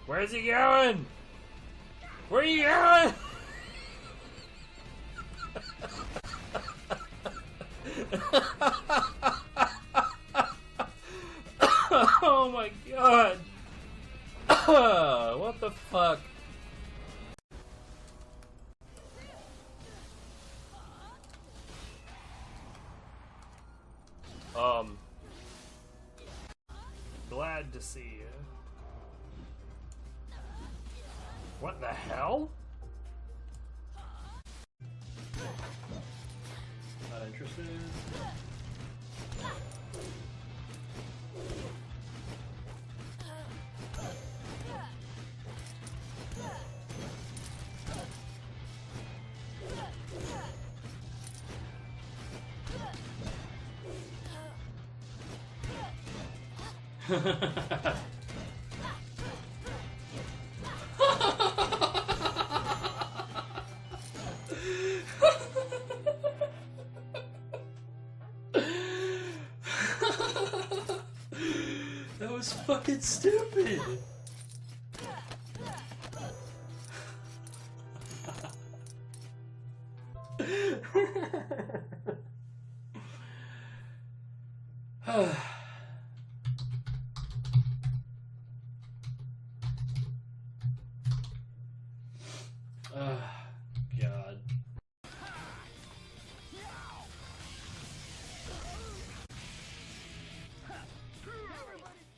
Where's he going? Where are you going? Oh my god. What the fuck? Glad to see you. What the hell? Not interested. That was fucking stupid. God.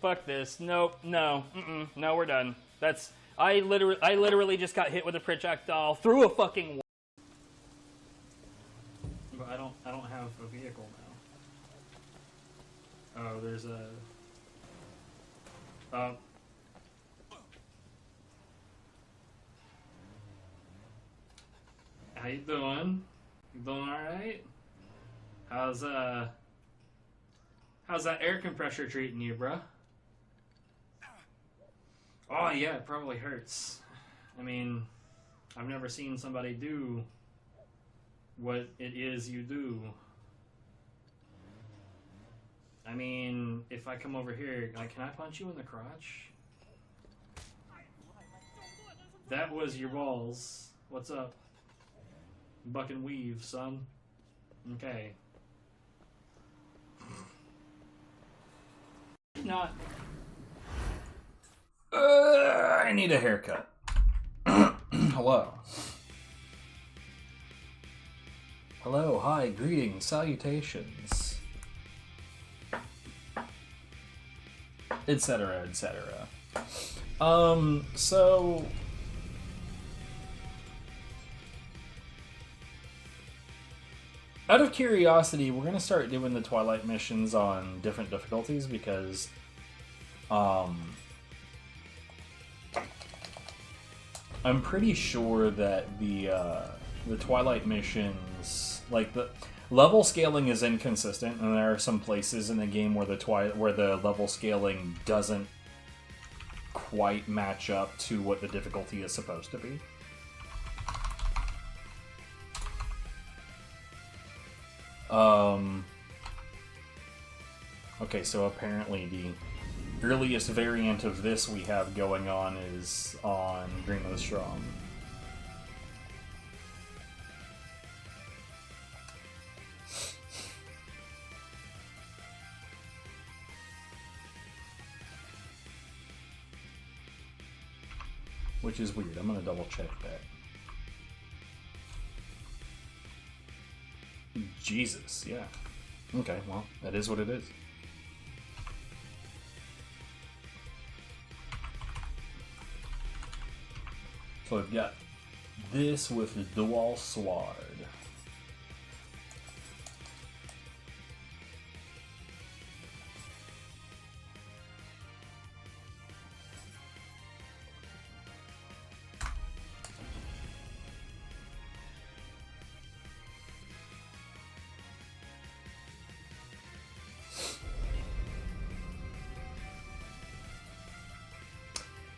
Fuck this. Nope. No. No, we're done. That's... I literally just got hit with a projectile through a fucking wall. But I don't have a vehicle now. Oh, there's a... How you doing? You doing alright? How's that air compressor treating you, bruh? Oh yeah, it probably hurts. I mean, I've never seen somebody do what it is you do. I mean, if I come over here, like, can I punch you in the crotch? That was your balls. What's up? Buck and weave, son. Okay. Not. I need a haircut. Hello. Hello, hi, greetings, salutations. Etc., etc. So... out of curiosity, we're gonna start doing the Twilight missions on different difficulties because, I'm pretty sure that the Twilight missions, like the level scaling is inconsistent, and there are some places in the game where the level scaling doesn't quite match up to what the difficulty is supposed to be. Okay, so apparently the earliest variant of this we have going on is on Dream of the Strong. Which is weird. I'm gonna double check that. Jesus, yeah. Okay, well, that is what it is. So I've got this with the dual sword.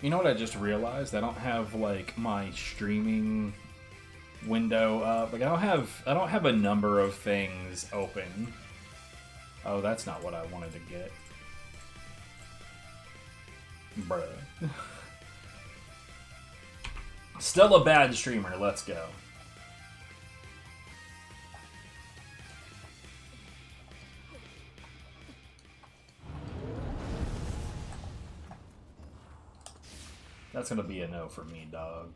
You know what I just realized? I don't have like my streaming window up. Like I don't have a number of things open. Oh, that's not what I wanted to get. Bruh. Still a bad streamer, let's go. That's gonna be a no for me, dog.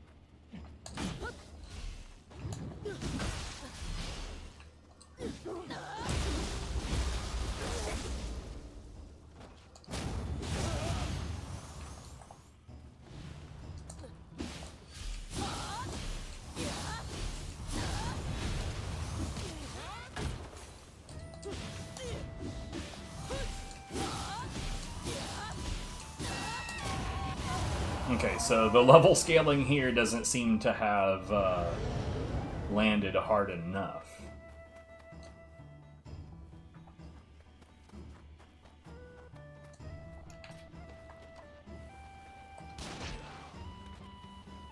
Okay, so the level scaling here doesn't seem to have landed hard enough.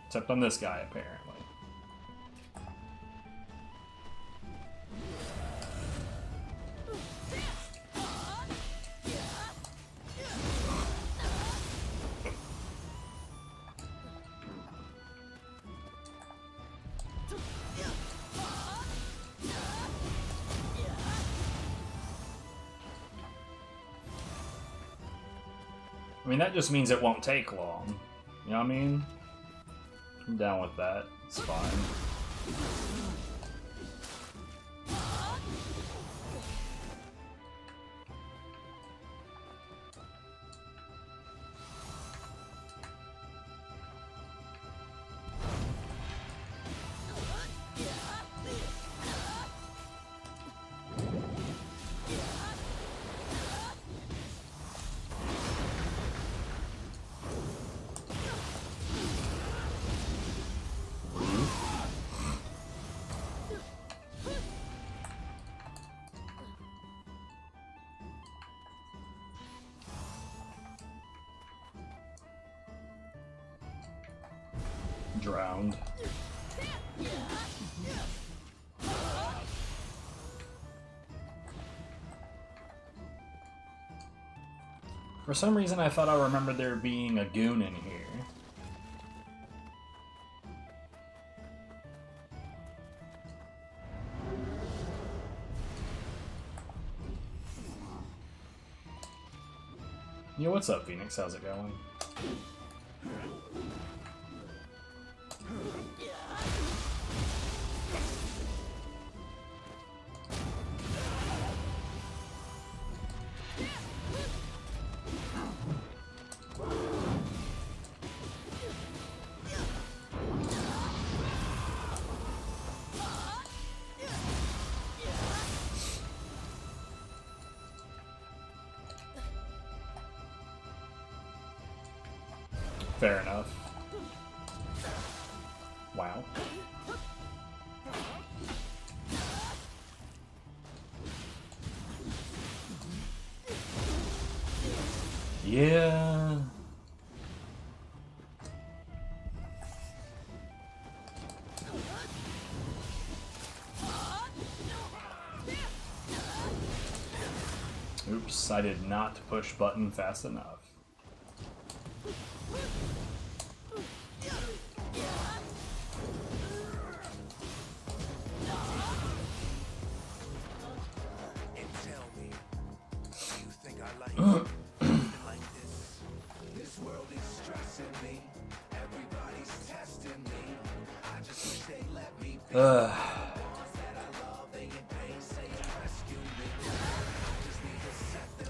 Except on this guy, apparently. I mean, that just means it won't take long. You know what I mean? I'm down with that. It's fine. Drowned. For some reason, I thought I remembered there being a goon in here. Yo, what's up, Phoenix? How's it going? Fair enough. Wow. Yeah. Oops, I did not push button fast enough.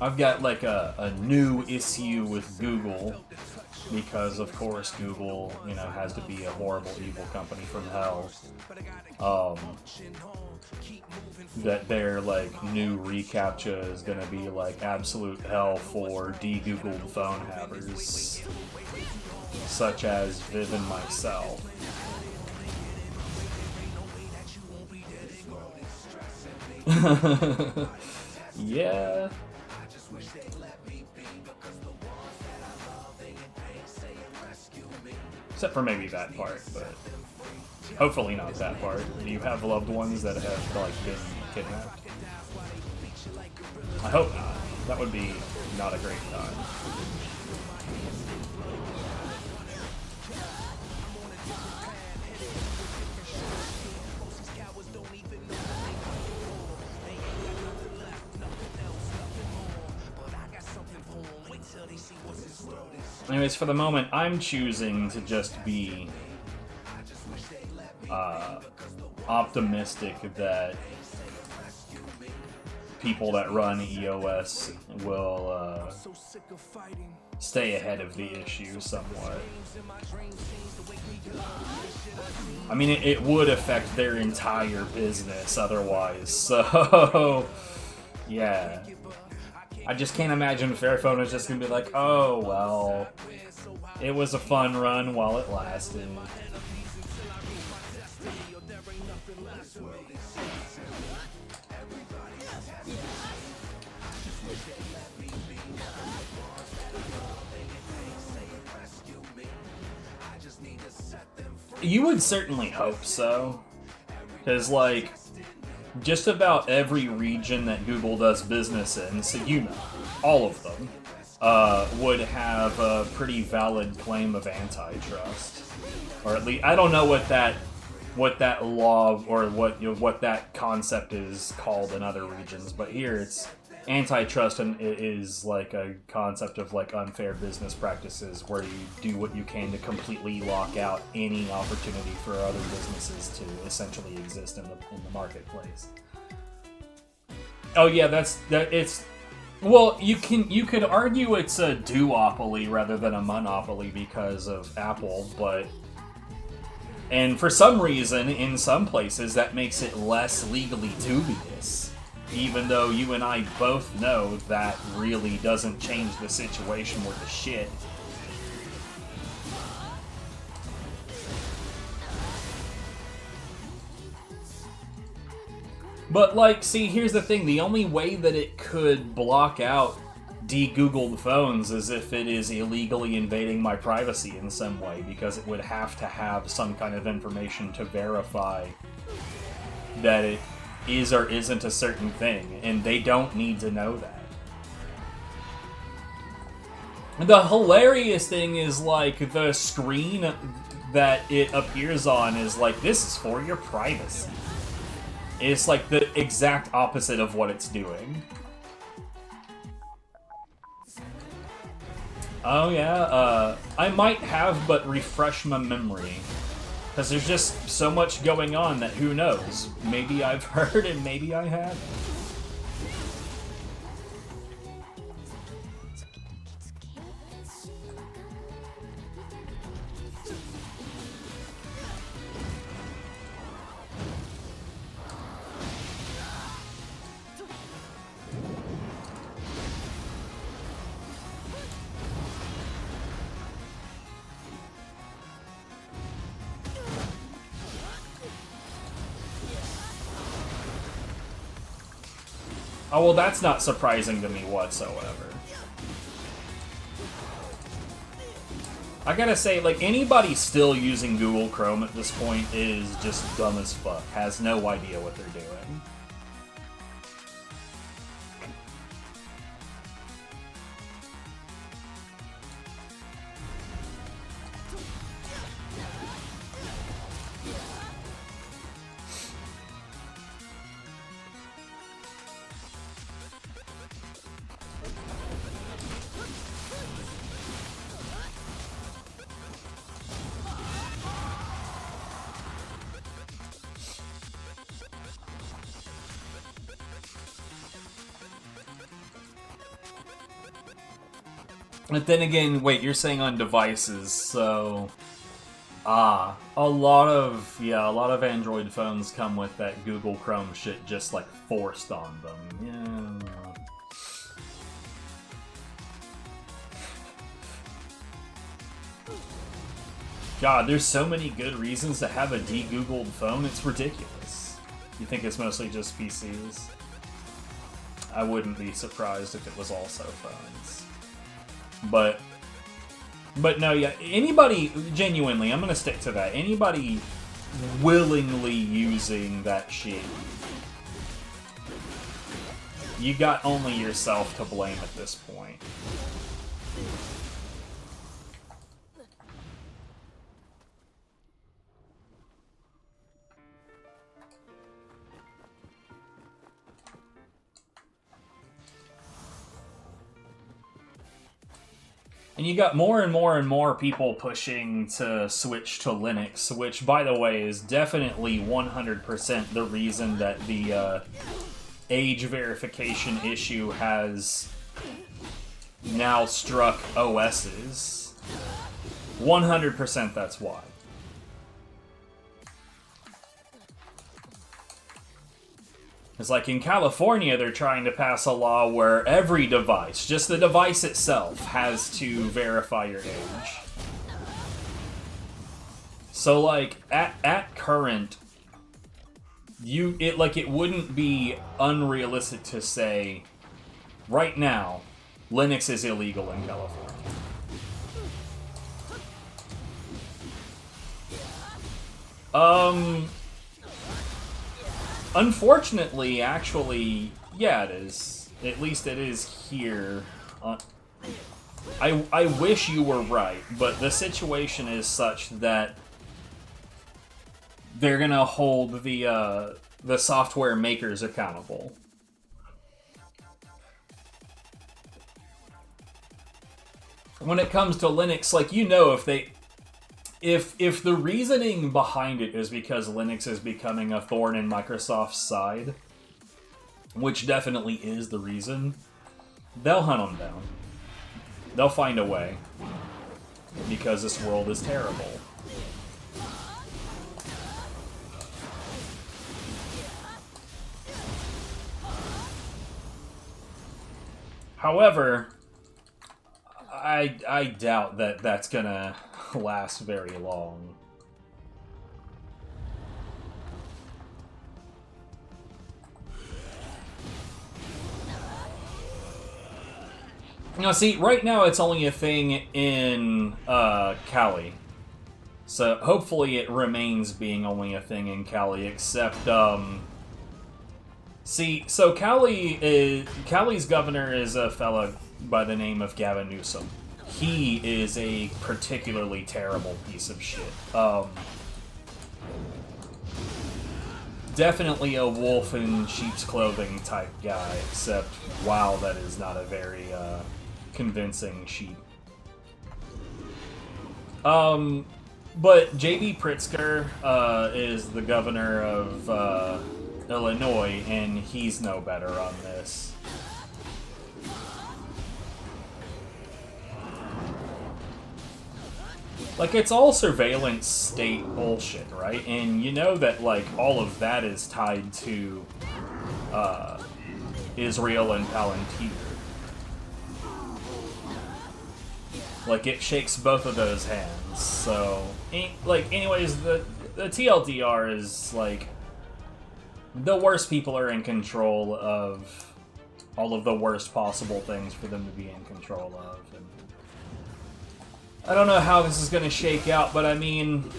I've got like a new issue with Google because, of course, Google, you know, has to be a horrible, evil company from hell. That their like new reCAPTCHA is gonna be like absolute hell for de-Googled phone havers, such as Viv and myself. Yeah. Except for maybe that part, but hopefully not that part. Do you have loved ones that have like been kidnapped? I hope not. That would be not a great time. Anyways, for the moment, I'm choosing to just be optimistic that people that run EOS will stay ahead of the issue somewhat. I mean, it would affect their entire business otherwise, so yeah. I just can't imagine Fairphone is just gonna be like, oh, well, it was a fun run while it lasted. You would certainly hope so. Because, like, just about every region that Google does business in, so you know, all of them, would have a pretty valid claim of antitrust. Or at least, I don't know what that law or what that concept is called in other regions, but here it's antitrust, and it is like a concept of like unfair business practices where you do what you can to completely lock out any opportunity for other businesses to essentially exist in the marketplace. Oh yeah, it's well, you could argue it's a duopoly rather than a monopoly because of Apple, and for some reason in some places that makes it less legally dubious. Even though you and I both know that really doesn't change the situation worth a shit. But, like, see, here's the thing. The only way that it could block out de-Googled phones is if it is illegally invading my privacy in some way, because it would have to have some kind of information to verify that it is or isn't a certain thing, and they don't need to know that. The hilarious thing is, like, the screen that it appears on is like, this is for your privacy. It's like the exact opposite of what it's doing. Oh yeah, I might have, but refresh my memory. Because there's just so much going on that who knows? Maybe I've heard and maybe I haven't. Oh, well, that's not surprising to me whatsoever. I gotta say, like, anybody still using Google Chrome at this point is just dumb as fuck, has no idea what they're doing. But then again, wait, you're saying on devices, so... a lot of Android phones come with that Google Chrome shit just, like, forced on them. Yeah. God, there's so many good reasons to have a de-Googled phone, it's ridiculous. You think it's mostly just PCs? I wouldn't be surprised if it was also phones. But no, yeah, anybody, genuinely, I'm gonna stick to that. Anybody willingly using that shit, you got only yourself to blame at this point. And you got more and more and more people pushing to switch to Linux, which, by the way, is definitely 100% the reason that the age verification issue has now struck OSs. 100% that's why. It's like in California, they're trying to pass a law where every device, just the device itself, has to verify your age. So, like, at current, it wouldn't be unrealistic to say, right now, Linux is illegal in California. Unfortunately, actually, yeah, it is. At least it is here. I wish you were right, but the situation is such that they're gonna hold the software makers accountable. When it comes to Linux, like, you know, if the reasoning behind it is because Linux is becoming a thorn in Microsoft's side, which definitely is the reason, they'll hunt them down. They'll find a way. Because this world is terrible. However, I doubt that that's gonna last very long. Now, see, right now it's only a thing in Cali. So hopefully it remains being only a thing in Cali, except, see, so Cali's governor is a fella by the name of Gavin Newsom. He is a particularly terrible piece of shit. Definitely a wolf in sheep's clothing type guy, except, wow, that is not a very convincing sheep. But J.B. Pritzker is the governor of Illinois, and he's no better on this. Like, it's all surveillance state bullshit, right? And you know that, like, all of that is tied to Israel and Palantir. Like, it shakes both of those hands. So, like, anyways, the TLDR is, like, the worst people are in control of all of the worst possible things for them to be in control of. And I don't know how this is going to shake out, but I mean,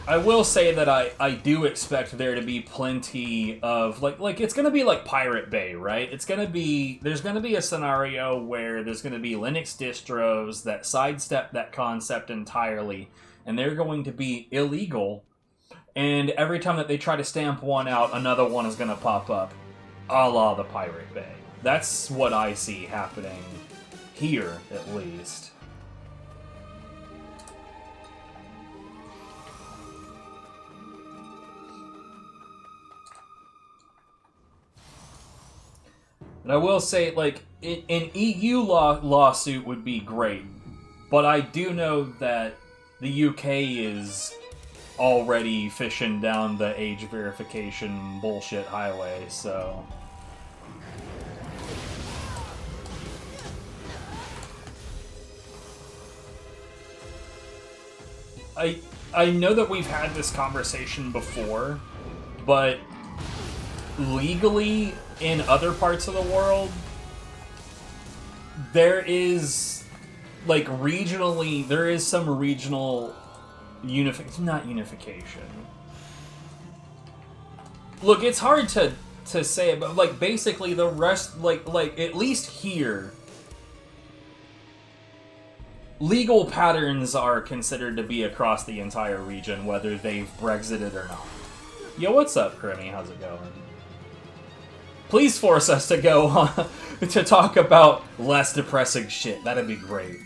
I will say that I do expect there to be plenty of, like it's going to be like Pirate Bay, right? There's going to be a scenario where there's going to be Linux distros that sidestep that concept entirely, and they're going to be illegal, and every time that they try to stamp one out, another one is going to pop up, a la the Pirate Bay. That's what I see happening here, at least. And I will say, like, an EU lawsuit would be great, but I do know that the UK is already fishing down the age verification bullshit highway, so... I know that we've had this conversation before, but legally, in other parts of the world, there is, like, regionally, there is some regional not unification. Look, it's hard to say, but, like, basically the rest, like, at least here, legal patterns are considered to be across the entire region, whether they've Brexited or not. Yo, what's up, Crimmy? How's it going? Please force us to go on to talk about less depressing shit. That'd be great.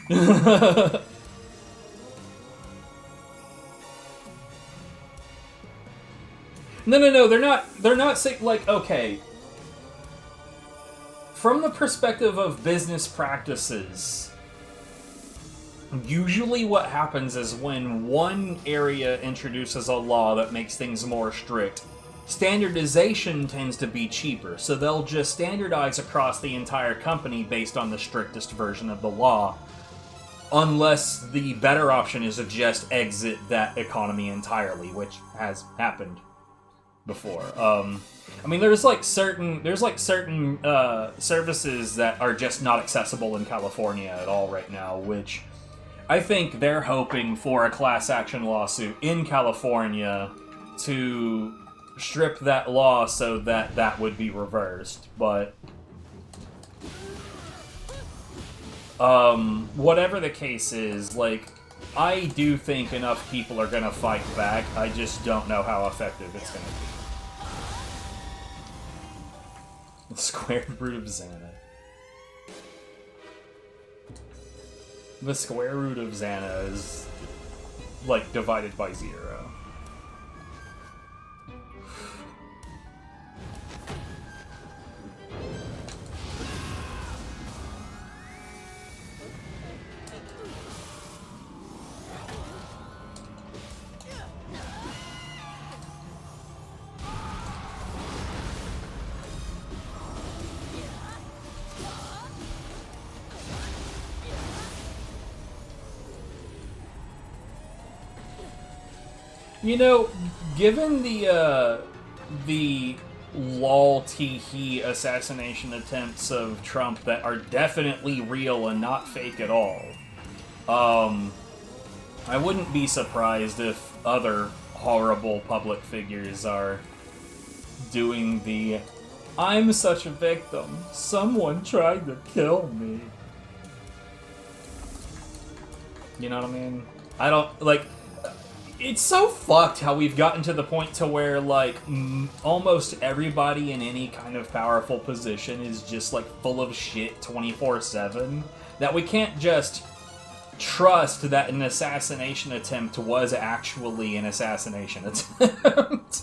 No, they're not saying, like, okay. From the perspective of business practices, usually what happens is when one area introduces a law that makes things more strict, standardization tends to be cheaper, so they'll just standardize across the entire company based on the strictest version of the law, unless the better option is to just exit that economy entirely, which has happened before. I mean, there's certain services that are just not accessible in California at all right now, which I think they're hoping for a class action lawsuit in California to strip that law so that that would be reversed. But whatever the case is, like, I do think enough people are gonna fight back. I just don't know how effective it's gonna be. The square root of Xana. The square root of Xana is, like, divided by 0. You know, given the lol tee assassination attempts of Trump that are definitely real and not fake at all, I wouldn't be surprised if other horrible public figures are doing the "I'm such a victim, someone tried to kill me." You know what I mean? I don't, like... It's so fucked how we've gotten to the point to where, like, almost everybody in any kind of powerful position is just, like, full of shit 24/7, that we can't just trust that an assassination attempt was actually an assassination attempt.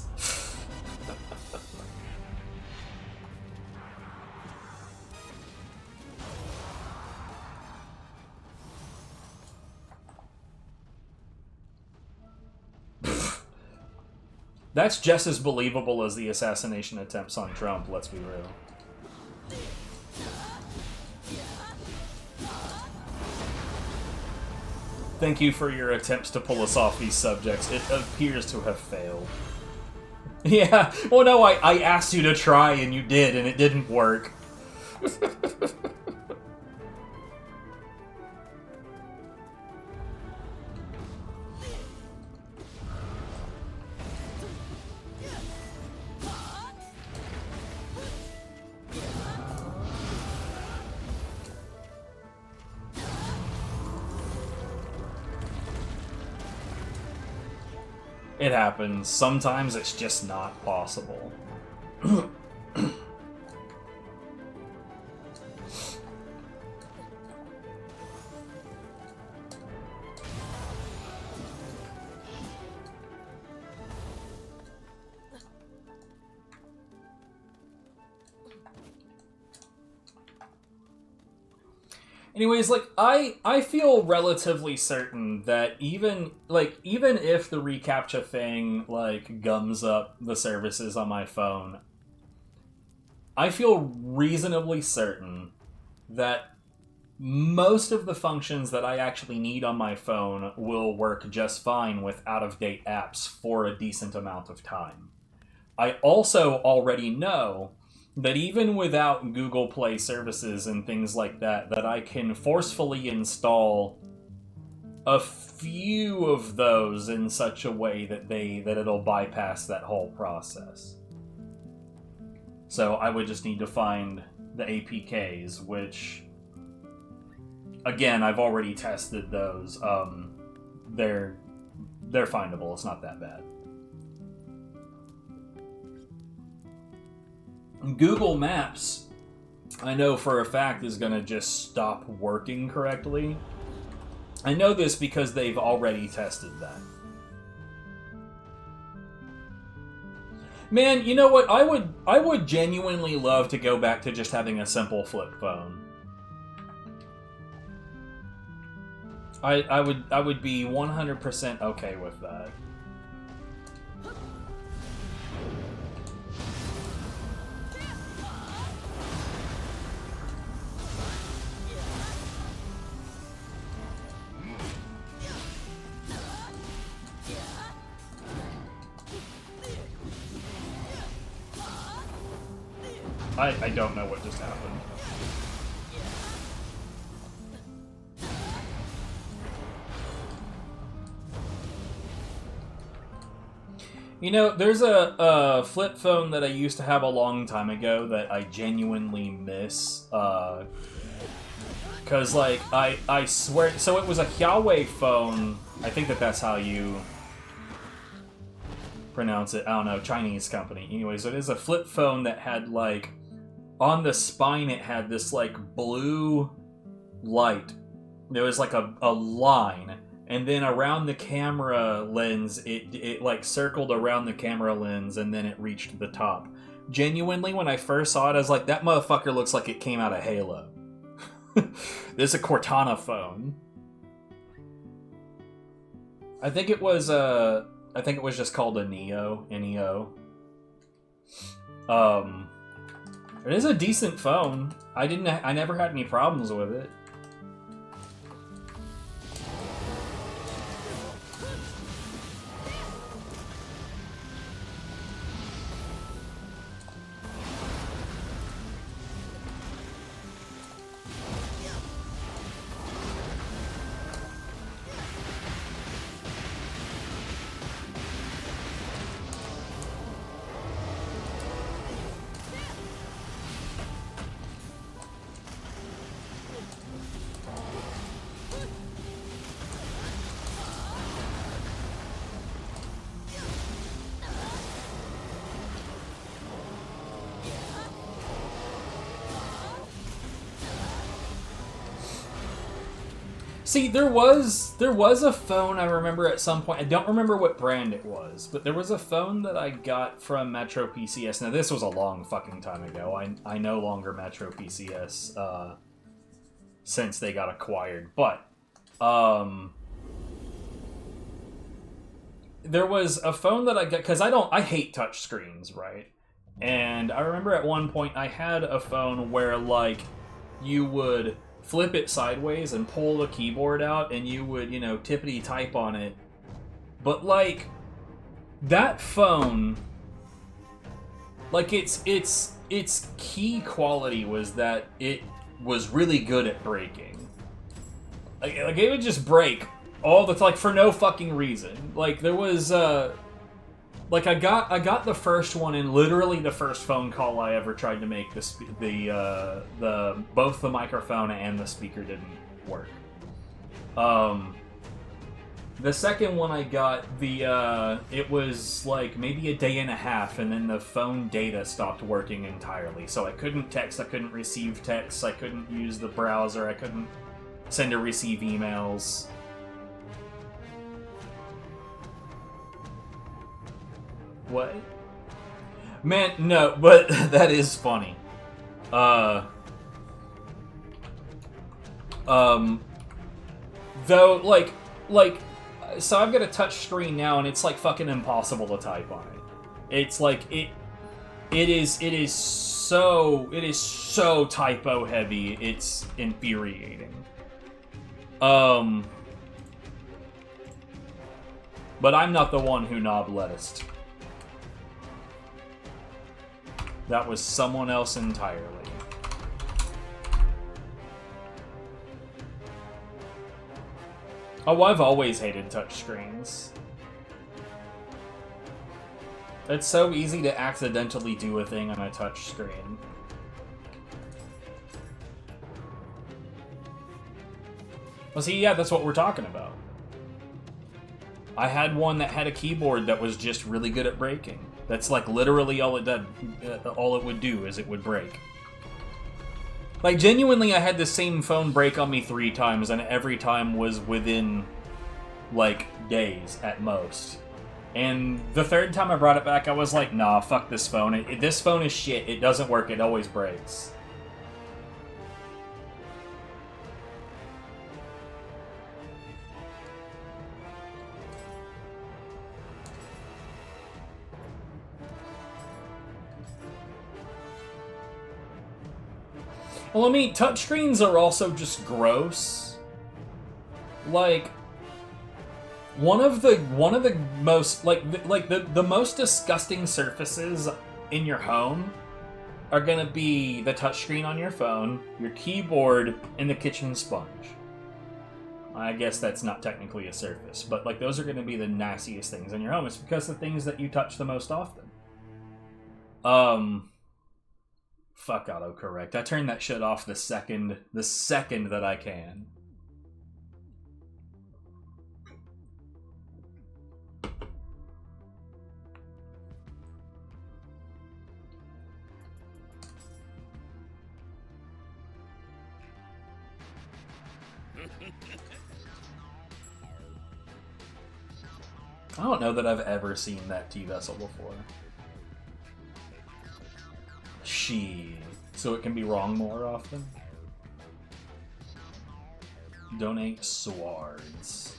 That's just as believable as the assassination attempts on Trump, let's be real. Thank you for your attempts to pull us off these subjects. It appears to have failed. Yeah, well no, I asked you to try and you did, and it didn't work. It happens. Sometimes it's just not possible. Anyways, like, I feel relatively certain that even if the reCAPTCHA thing, like, gums up the services on my phone, I feel reasonably certain that most of the functions that I actually need on my phone will work just fine with out-of-date apps for a decent amount of time. I also already know that even without Google Play services and things like that, that I can forcefully install a few of those in such a way that it'll bypass that whole process. So I would just need to find the APKs, which, again, I've already tested those. They're findable. It's not that bad. Google Maps, I know for a fact, is going to just stop working correctly. I know this because they've already tested that. Man, you know what? I would genuinely love to go back to just having a simple flip phone. I would be 100% okay with that. I don't know what just happened. You know, there's a flip phone that I used to have a long time ago that I genuinely miss. Because, like, I swear... So it was a Huawei phone. I think that's how you pronounce it. I don't know. Chinese company. Anyways, it is a flip phone that had, like... On the spine, it had this, like, blue light. There was, like, a line. And then around the camera lens, it like, circled around the camera lens, and then it reached the top. Genuinely, when I first saw it, I was like, that motherfucker looks like it came out of Halo. This is a Cortana phone. I think it was just called a Nioh. Nioh. It is a decent phone. I never had any problems with it. See, there was a phone I remember at some point. I don't remember what brand it was, but there was a phone that I got from Metro PCS. Now, this was a long fucking time ago. I no longer Metro PCS since they got acquired. But there was a phone that I got, because I hate touchscreens, right? And I remember at one point I had a phone where, like, you would flip it sideways and pull the keyboard out, and you would, you know, tippity type on it. But, like, that phone, like, its key quality was that it was really good at breaking. Like it would just break all the time, like, for no fucking reason. Like, there was like, I got the first one in literally the first phone call I ever tried to make. Both the microphone and the speaker didn't work. The second one I got, it was like maybe a day and a half, and then the phone data stopped working entirely. So I couldn't text, I couldn't receive texts, I couldn't use the browser, I couldn't send or receive emails. What? Man, no, but that is funny. Though, like, so I've got a touch screen now, and it's, like, fucking impossible to type on it. It's like, it is so typo heavy, it's infuriating. But I'm not the one who knob lettuced. That was someone else entirely. Oh, I've always hated touchscreens. It's so easy to accidentally do a thing on a touchscreen. Well, see, yeah, that's what we're talking about. I had one that had a keyboard that was just really good at breaking. That's like literally all it did. All it would do is it would break. Like genuinely, I had the same phone break on me 3 times, and every time was within like days at most. And the 3rd time I brought it back, I was like, nah, fuck this phone. This phone is shit. It doesn't work. It always breaks. Well, I mean, touchscreens are also just gross. Like, one of the most the most disgusting surfaces in your home are gonna be the touchscreen on your phone, your keyboard, and the kitchen sponge. I guess that's not technically a surface, but like those are gonna be the nastiest things in your home. It's because the things that you touch the most often. Fuck autocorrect. I turn that shit off the second that I can. I don't know that I've ever seen that T-Vessel before. So it can be wrong more often? Donate swords.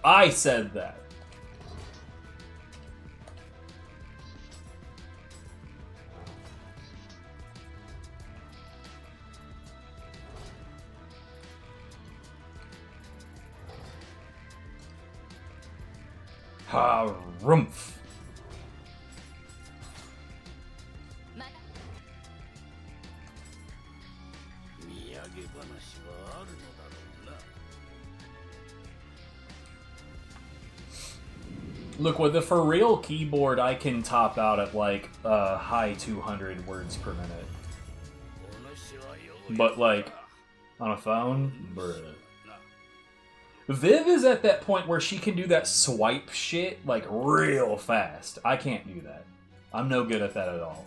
I said that. Harumph. Look, with the for real keyboard, I can top out at like high 200 words per minute. But like on a phone, bruh. Viv is at that point where she can do that swipe shit like real fast. I can't do that. I'm no good at that at all.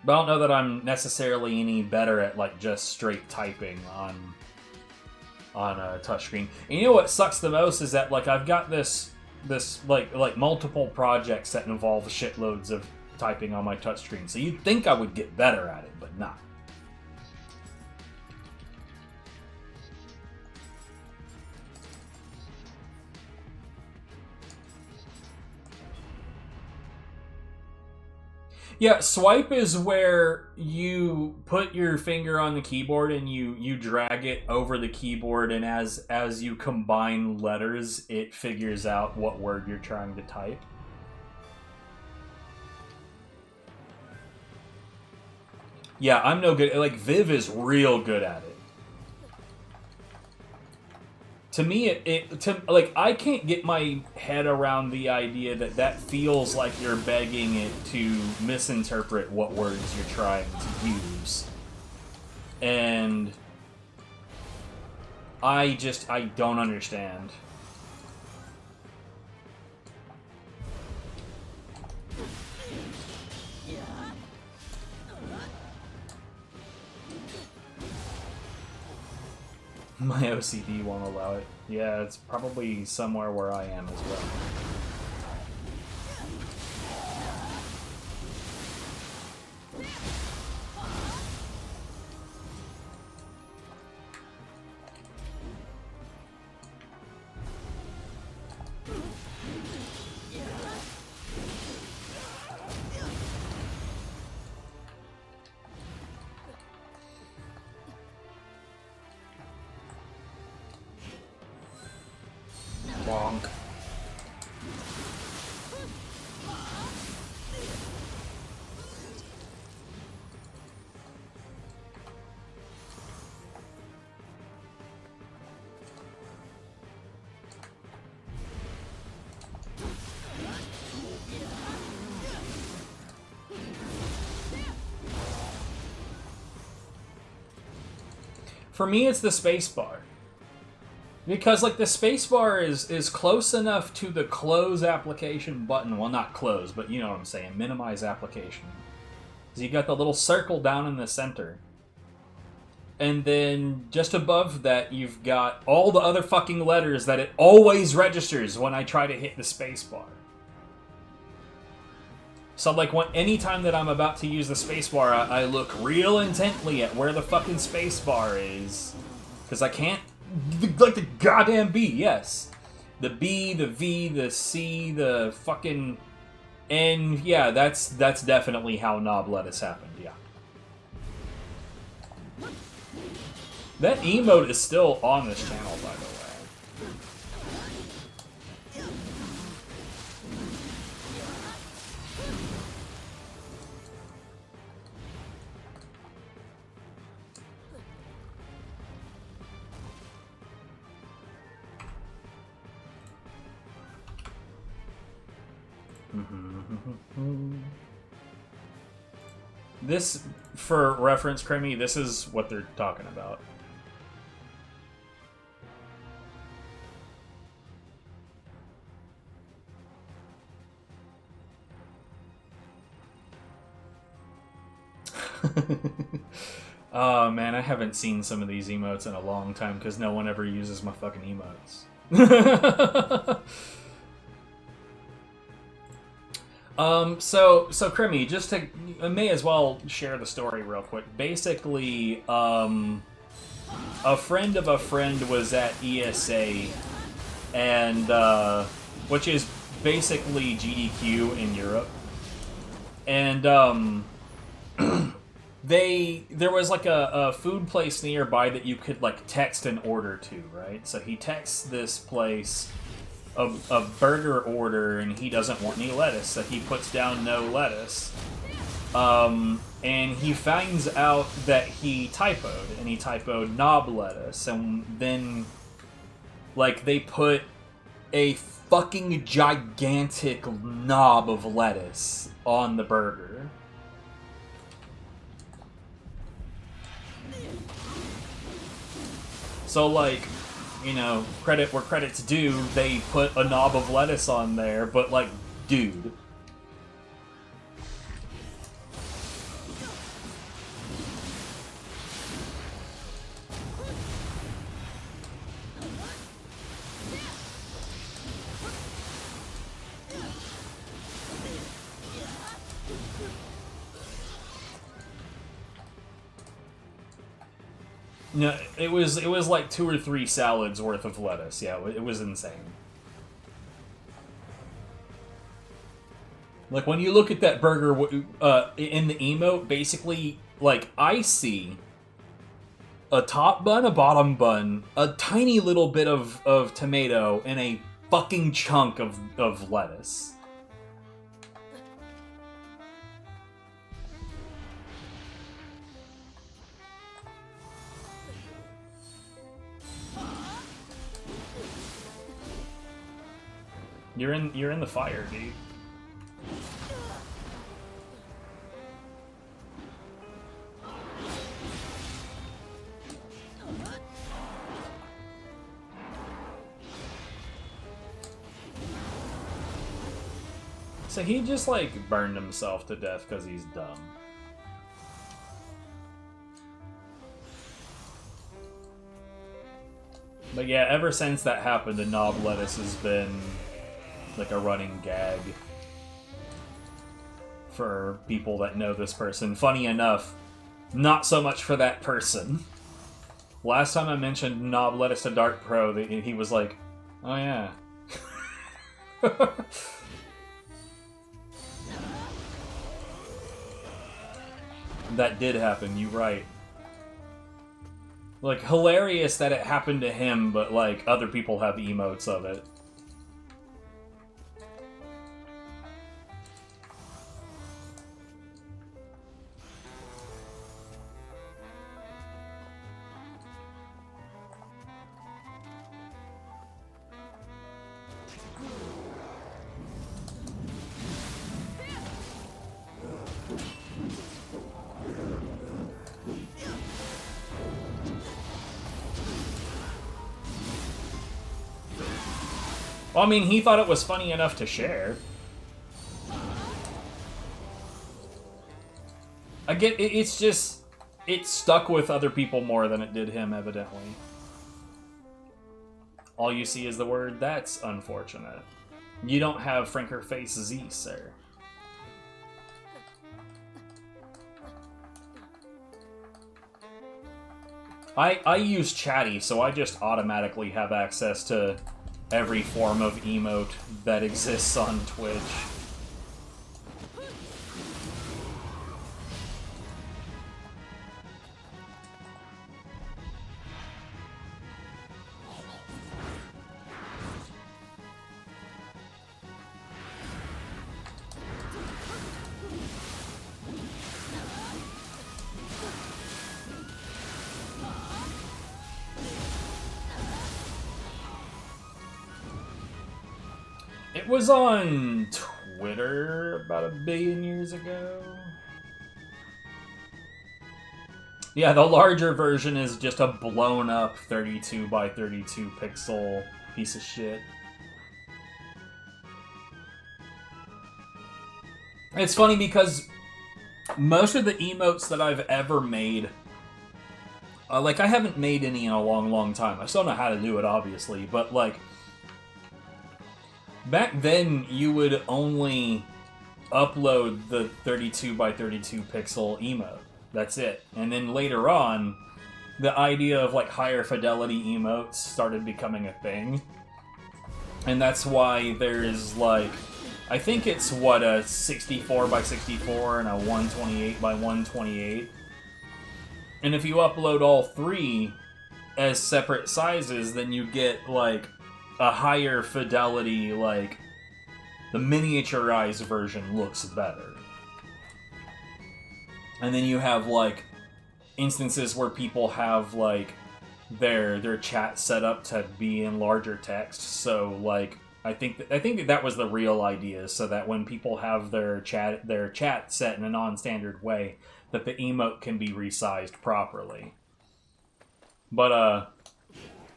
But I don't know that I'm necessarily any better at like just straight typing on a touchscreen. And you know what sucks the most is that like I've got this like multiple projects that involve shitloads of typing on my touchscreen. So you'd think I would get better at it, but not. Yeah, swipe is where you put your finger on the keyboard and you drag it over the keyboard, and as you combine letters, it figures out what word you're trying to type. Yeah, I'm no good. Like, Viv is real good at it. To me, I can't get my head around the idea that feels like you're begging it to misinterpret what words you're trying to use. And I don't understand. My OCD won't allow it. Yeah, it's probably somewhere where I am as well. Bonk. For me, it's the space bar. Because like the spacebar is close enough to the close application button. Well, not close, but you know what I'm saying. Minimize application. So you got the little circle down in the center. And then just above that, you've got all the other fucking letters that it always registers when I try to hit the spacebar. So, like, anytime that I'm about to use the spacebar, I look real intently at where the fucking spacebar is. Because I can't... Like the goddamn B, yes. The B, the V, the C, the fucking... And, yeah, that's definitely how knob lettuce happened, yeah. That emote is still on this channel, by the way. This, for reference, Crimmy, this is what they're talking about. Oh man, I haven't seen some of these emotes in a long time because no one ever uses my fucking emotes. So Crimmy, just to, I may as well share the story real quick. Basically, a friend of a friend was at ESA, and, which is basically GDQ in Europe, and, there was like a food place nearby that you could like text an order to, right? So he texts this place a burger order, and he doesn't want any lettuce, so he puts down no lettuce. And he finds out that he typoed, and he typoed knob lettuce, and then like they put a fucking gigantic knob of lettuce on the burger. So, like, you know, credit where credit's due, they put a knob of lettuce on there, but, like, dude. No, it was like 2 or 3 salads worth of lettuce. Yeah, it was insane. Like, when you look at that burger in the emote, basically, like, I see a top bun, a bottom bun, a tiny little bit of tomato, and a fucking chunk of lettuce. You're in the fire, dude. So he just like burned himself to death because he's dumb. But yeah, ever since that happened, the knob lettuce has been like a running gag for people that know this person. Funny enough, not so much for that person. Last time I mentioned knob lettuce to Dark Pro, he was like, oh yeah. That did happen, you're right. Like, hilarious that it happened to him, but like, other people have emotes of it. Well, I mean, he thought it was funny enough to share. I get it, it's just it stuck with other people more than it did him, evidently. All you see is the word, that's unfortunate. You don't have Franker Face Z, sir. I use Chatty, so I just automatically have access to every form of emote that exists on Twitch. It was on Twitter about 1 billion years ago. Yeah, the larger version is just a blown up 32 by 32 pixel piece of shit. It's funny because most of the emotes that I've ever made, like, I haven't made any in a long, long time. I still know how to do it, obviously, but, like, back then, you would only upload the 32 by 32 pixel emote. That's it. And then later on, the idea of, like, higher fidelity emotes started becoming a thing. And that's why there's, like, I think it's, what, a 64 by 64 and a 128 by 128. And if you upload all three as separate sizes, then you get, like, a higher fidelity, like, the miniaturized version looks better. And then you have, like, instances where people have, like, their chat set up to be in larger text. So, like, I think that was the real idea, so that when people have their chat set in a non-standard way, that the emote can be resized properly. But,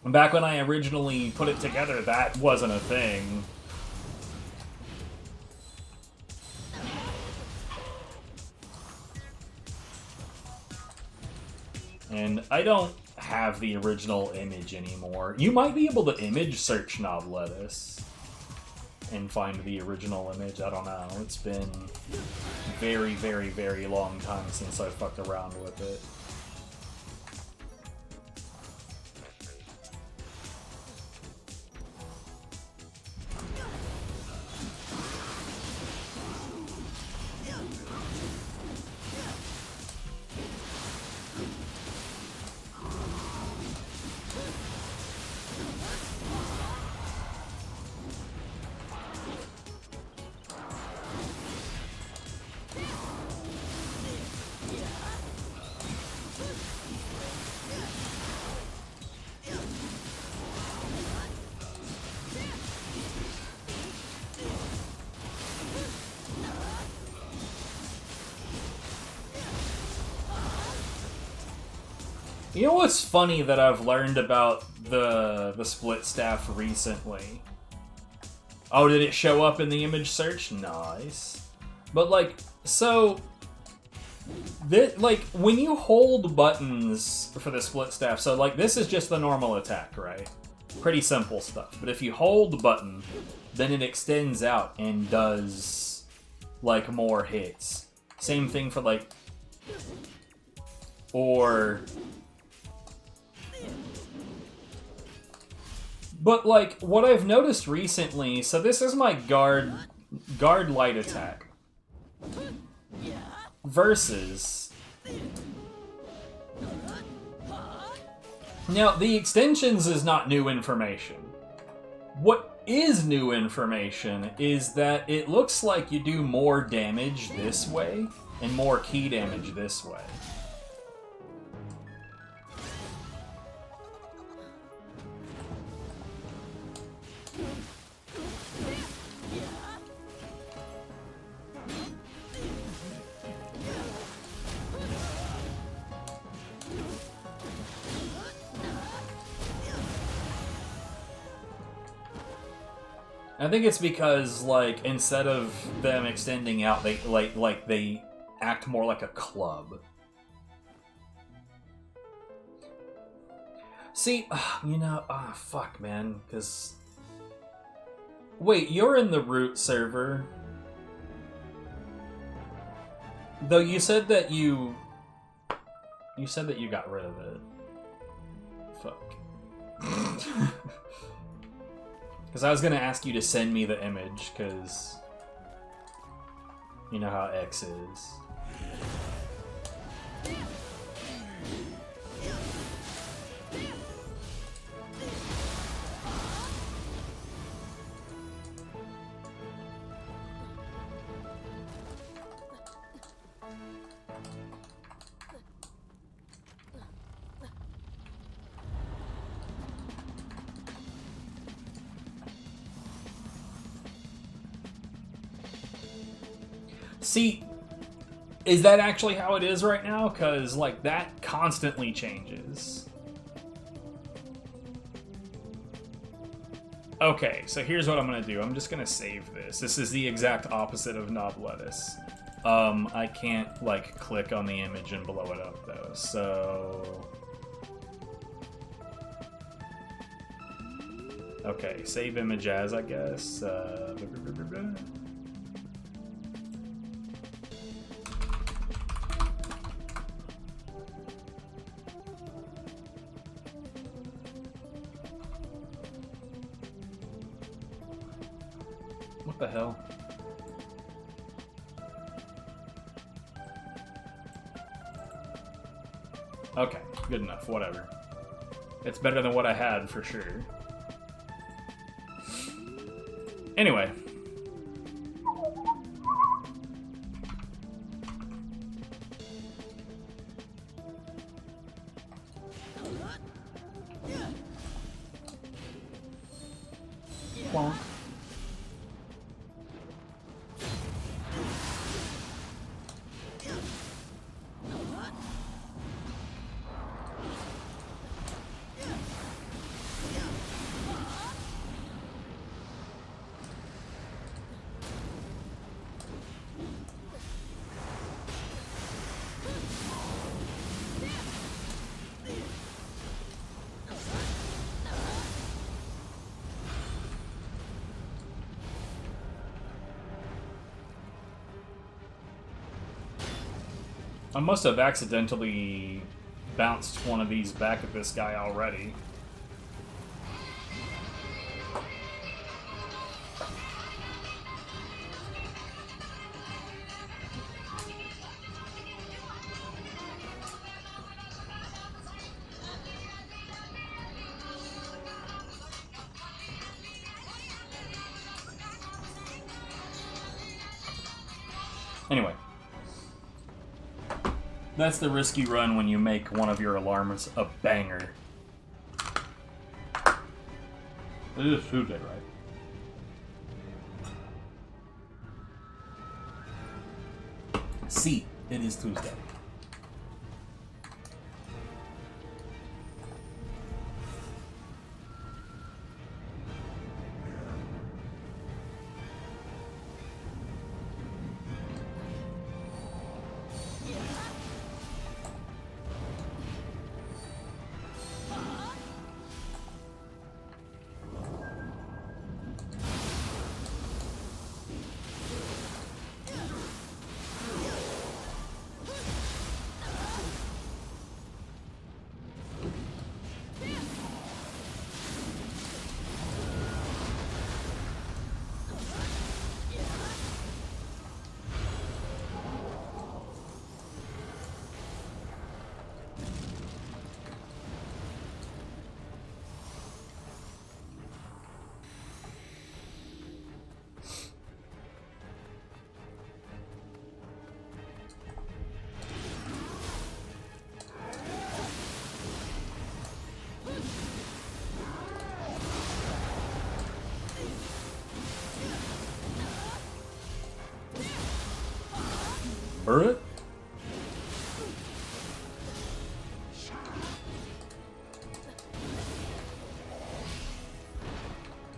back when I originally put it together, that wasn't a thing. And I don't have the original image anymore. You might be able to image search Knob Lettuce and find the original image. I don't know. It's been very, very, very long time since I fucked around with it. You know what's funny that I've learned about the split staff recently? Oh, did it show up in the image search? Nice. But, like, so, like, when you hold buttons for the split staff, so, like, this is just the normal attack, right? Pretty simple stuff. But if you hold the button, then it extends out and does, like, more hits. Same thing for, like, or... But, like, what I've noticed recently, so this is my guard light attack. Versus... Now, the extensions is not new information. What is new information is that it looks like you do more damage this way, and more key damage this way. I think it's because, like, instead of them extending out, they they act more like a club. See, you know, fuck, man, because... Wait, you're in the root server. Though you said that you... You said that you got rid of it. Fuck. Because I was going to ask you to send me the image, because... You know how X is. See, is that actually how it is right now? Because, like, that constantly changes. Okay, so here's what I'm going to do. I'm just going to save this. This is the exact opposite of knob lettuce. I can't, like, click on the image and blow it up, though, so... Okay, save image as, I guess. What the hell? Okay, good enough, whatever. It's better than what I had, for sure. Anyway. Bonk. I must have accidentally bounced one of these back at this guy already. Anyway. That's the risky run when you make one of your alarms a banger. It is Tuesday, right? See, it is Tuesday.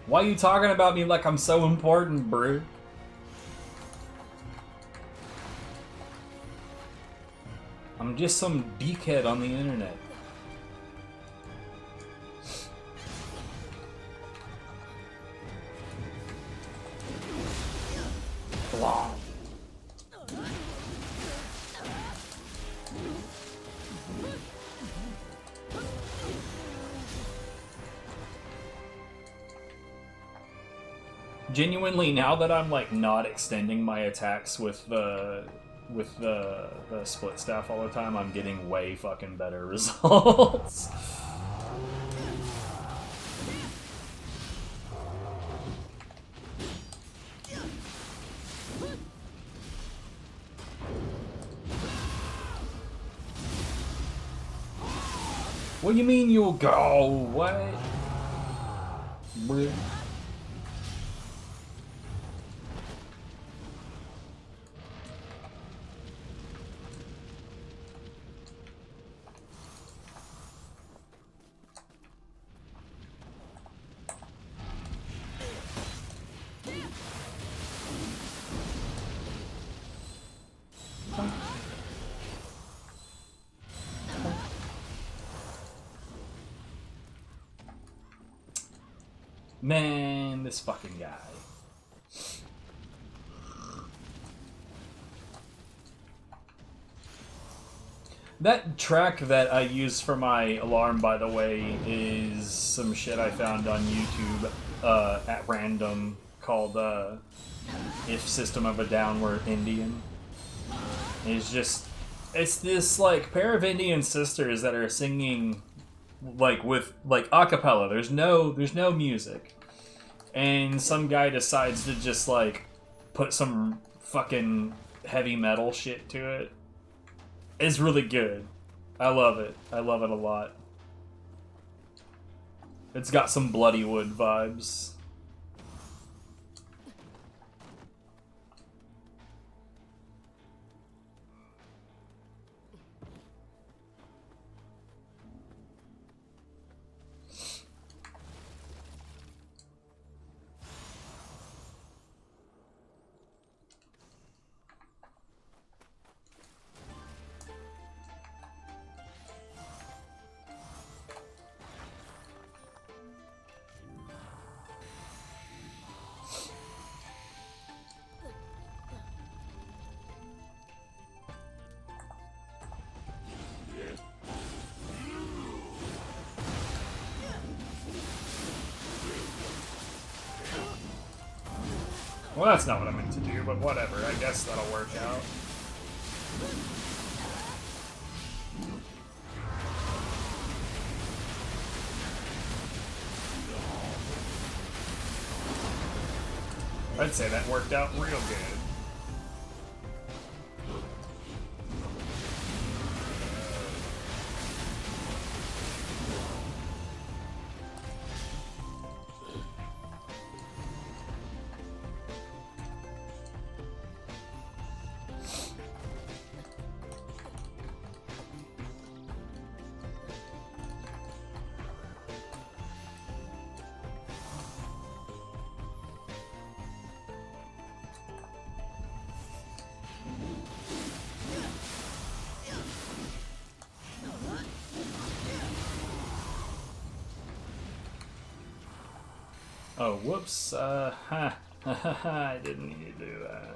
Why are you talking about me like I'm so important, bro? I'm just some geekhead on the internet. Blah. Genuinely, now that I'm like not extending my attacks with the split staff all the time, I'm getting way fucking better results. What do you mean you'll go? What? Bleh. Man, this fucking guy. That track that I use for my alarm, by the way, is some shit I found on YouTube at random called If System of a Down Were Indian. It's this like pair of Indian sisters that are singing like with like a cappella. There's no music. And some guy decides to just like put some fucking heavy metal shit to it. It's really good. I love it. I love it a lot. It's got some Bloodywood vibes. Well, that's not what I meant to do, but whatever. I guess that'll work out. I'd say that worked out real good. Oh, whoops. I didn't need to do that.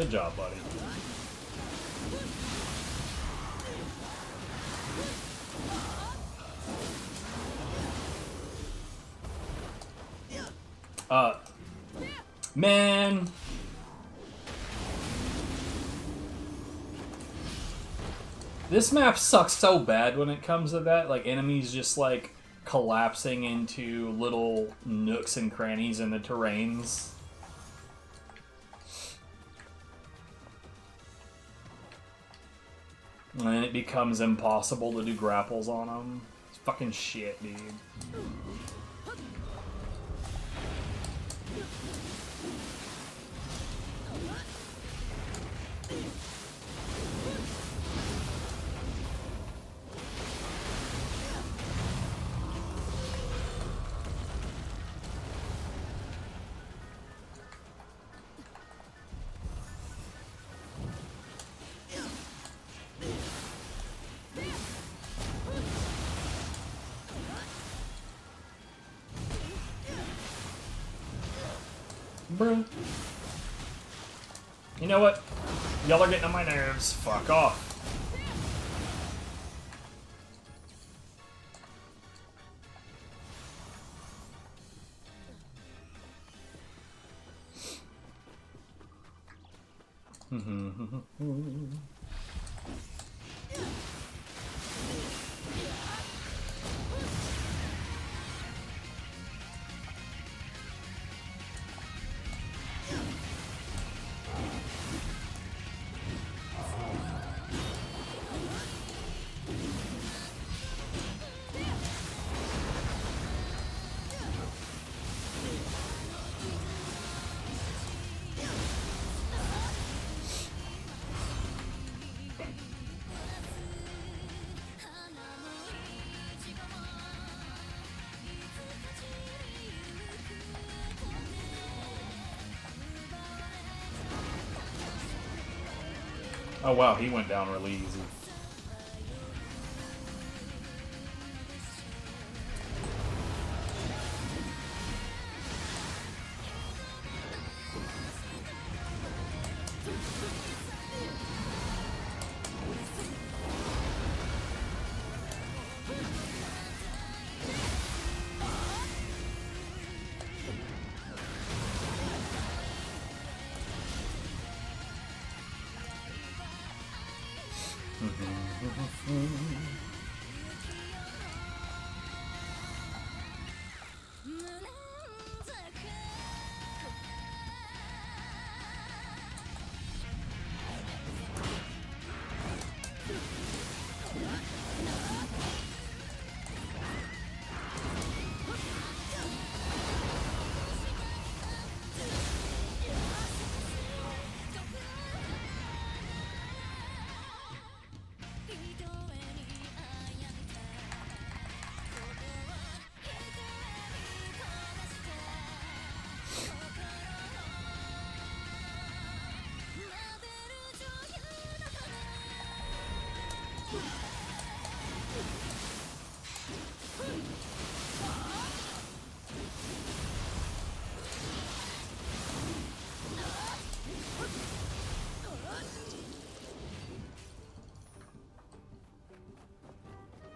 Good job, buddy. Man. This map sucks so bad when it comes to that. Like, enemies just, like, collapsing into little nooks and crannies in the terrains. And then it becomes impossible to do grapples on them. It's fucking shit, dude. Bruh. You know what? Y'all are getting on my nerves. Fuck off. Oh wow, he went down really easy.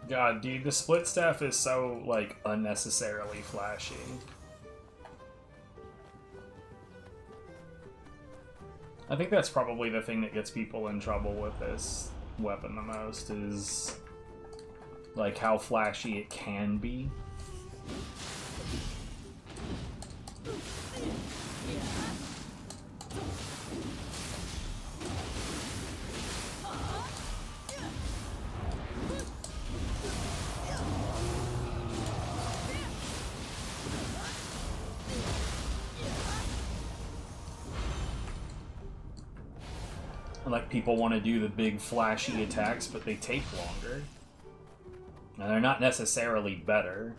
God, dude, the split staff is so, like, unnecessarily flashy. I think that's probably the thing that gets people in trouble with this weapon the most, is, like, how flashy it can be. Like, people want to do the big flashy attacks, but they take longer. And they're not necessarily better.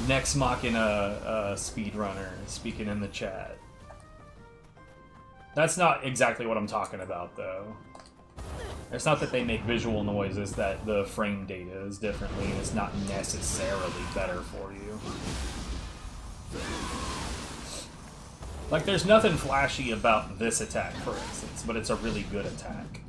Next Machina speedrunner speaking in the chat. That's not exactly what I'm talking about, though. It's not that they make visual noise, it's that the frame data is differently, and it's not necessarily better for you. Like, there's nothing flashy about this attack, for instance, but it's a really good attack.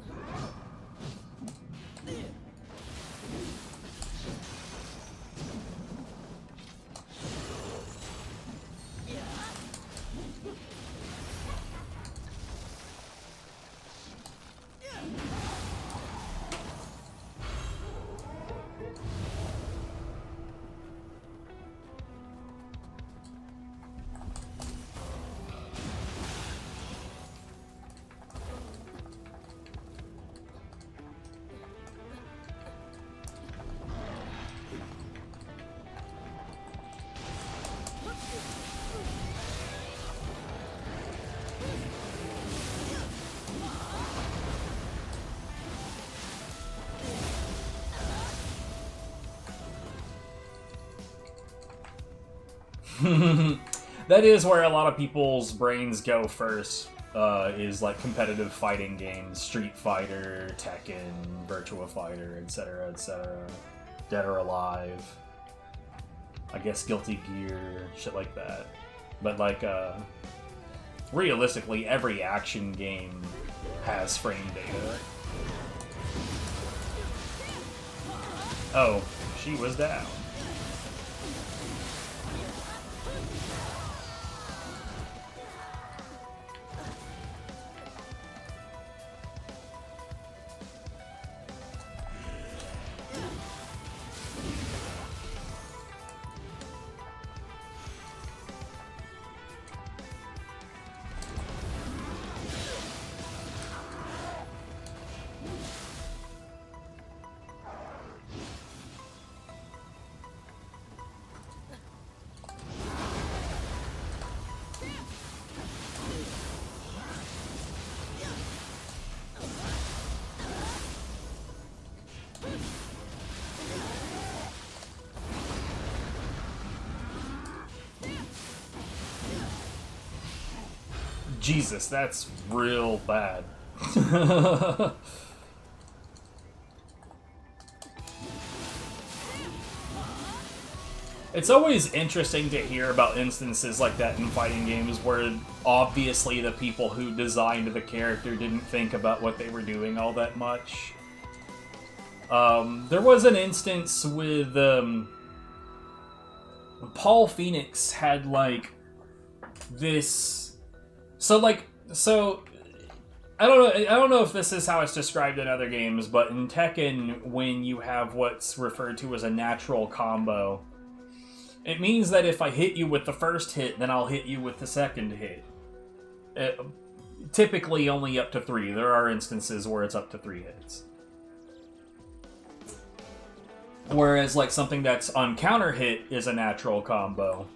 That is where a lot of people's brains go first, is like competitive fighting games, Street Fighter, Tekken, Virtua Fighter, etc., etc. Dead or Alive. I guess Guilty Gear, shit like that. But like, realistically, every action game has frame data. Oh, she was down. Jesus, that's real bad. It's always interesting to hear about instances like that in fighting games where obviously the people who designed the character didn't think about what they were doing all that much. There was an instance with Paul Phoenix had like this. So I don't know if this is how it's described in other games, but in Tekken, when you have what's referred to as a natural combo, it means that if I hit you with the first hit, then I'll hit you with the second hit. Typically only up to 3. There are instances where it's up to 3 hits. Whereas like something that's on counter hit is a natural combo.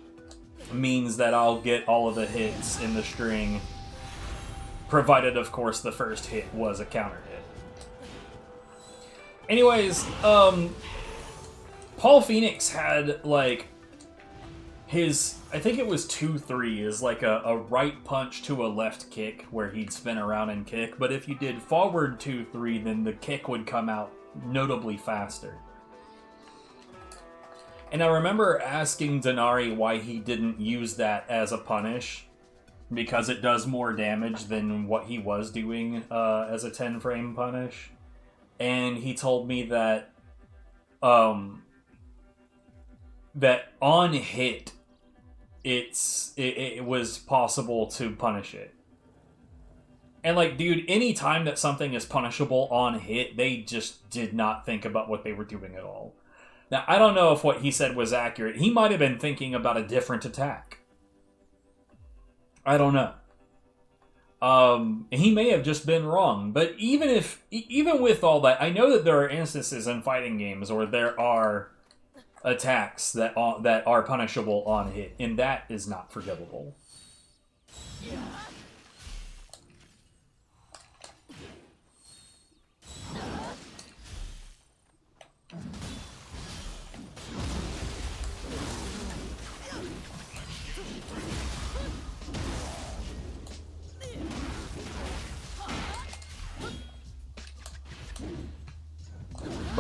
Means that I'll get all of the hits in the string, provided, of course, the first hit was a counter hit. Anyways, Paul Phoenix had, like, his, I think it was 2-3, is like a right punch to a left kick, where he'd spin around and kick, but if you did forward 2-3, then the kick would come out notably faster. And I remember asking Denari why he didn't use that as a punish, because it does more damage than what he was doing as a 10-frame punish. And he told me that that on hit, it was possible to punish it. And like, dude, any time that something is punishable on hit, they just did not think about what they were doing at all. Now, I don't know if what he said was accurate. He might have been thinking about a different attack. I don't know. He may have just been wrong. But even with all that, I know that there are instances in fighting games where there are attacks that are punishable on hit, and that is not forgivable.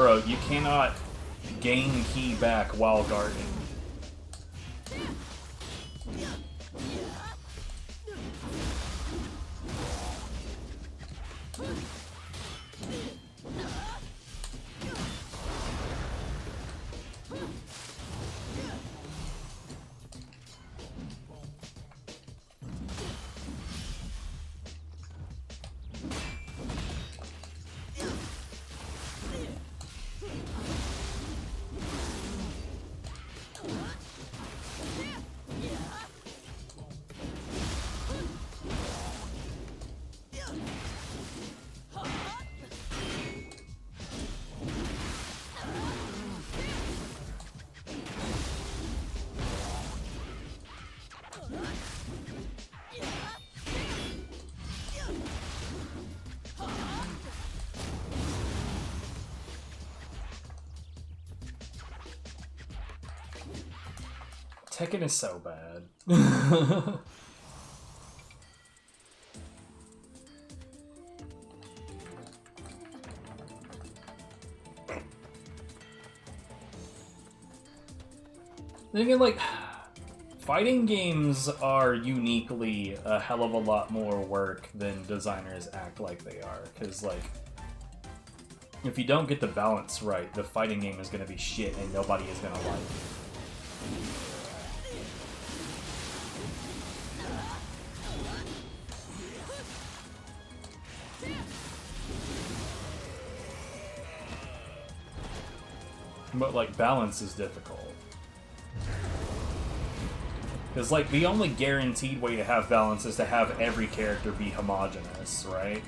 Bro, you cannot gain ki back while guarding. Tekken is so bad. Then again, like, fighting games are uniquely a hell of a lot more work than designers act like they are. Because, like, if you don't get the balance right, the fighting game is going to be shit and nobody is going to like it. But, like, balance is difficult. Because, like, the only guaranteed way to have balance is to have every character be homogenous, right?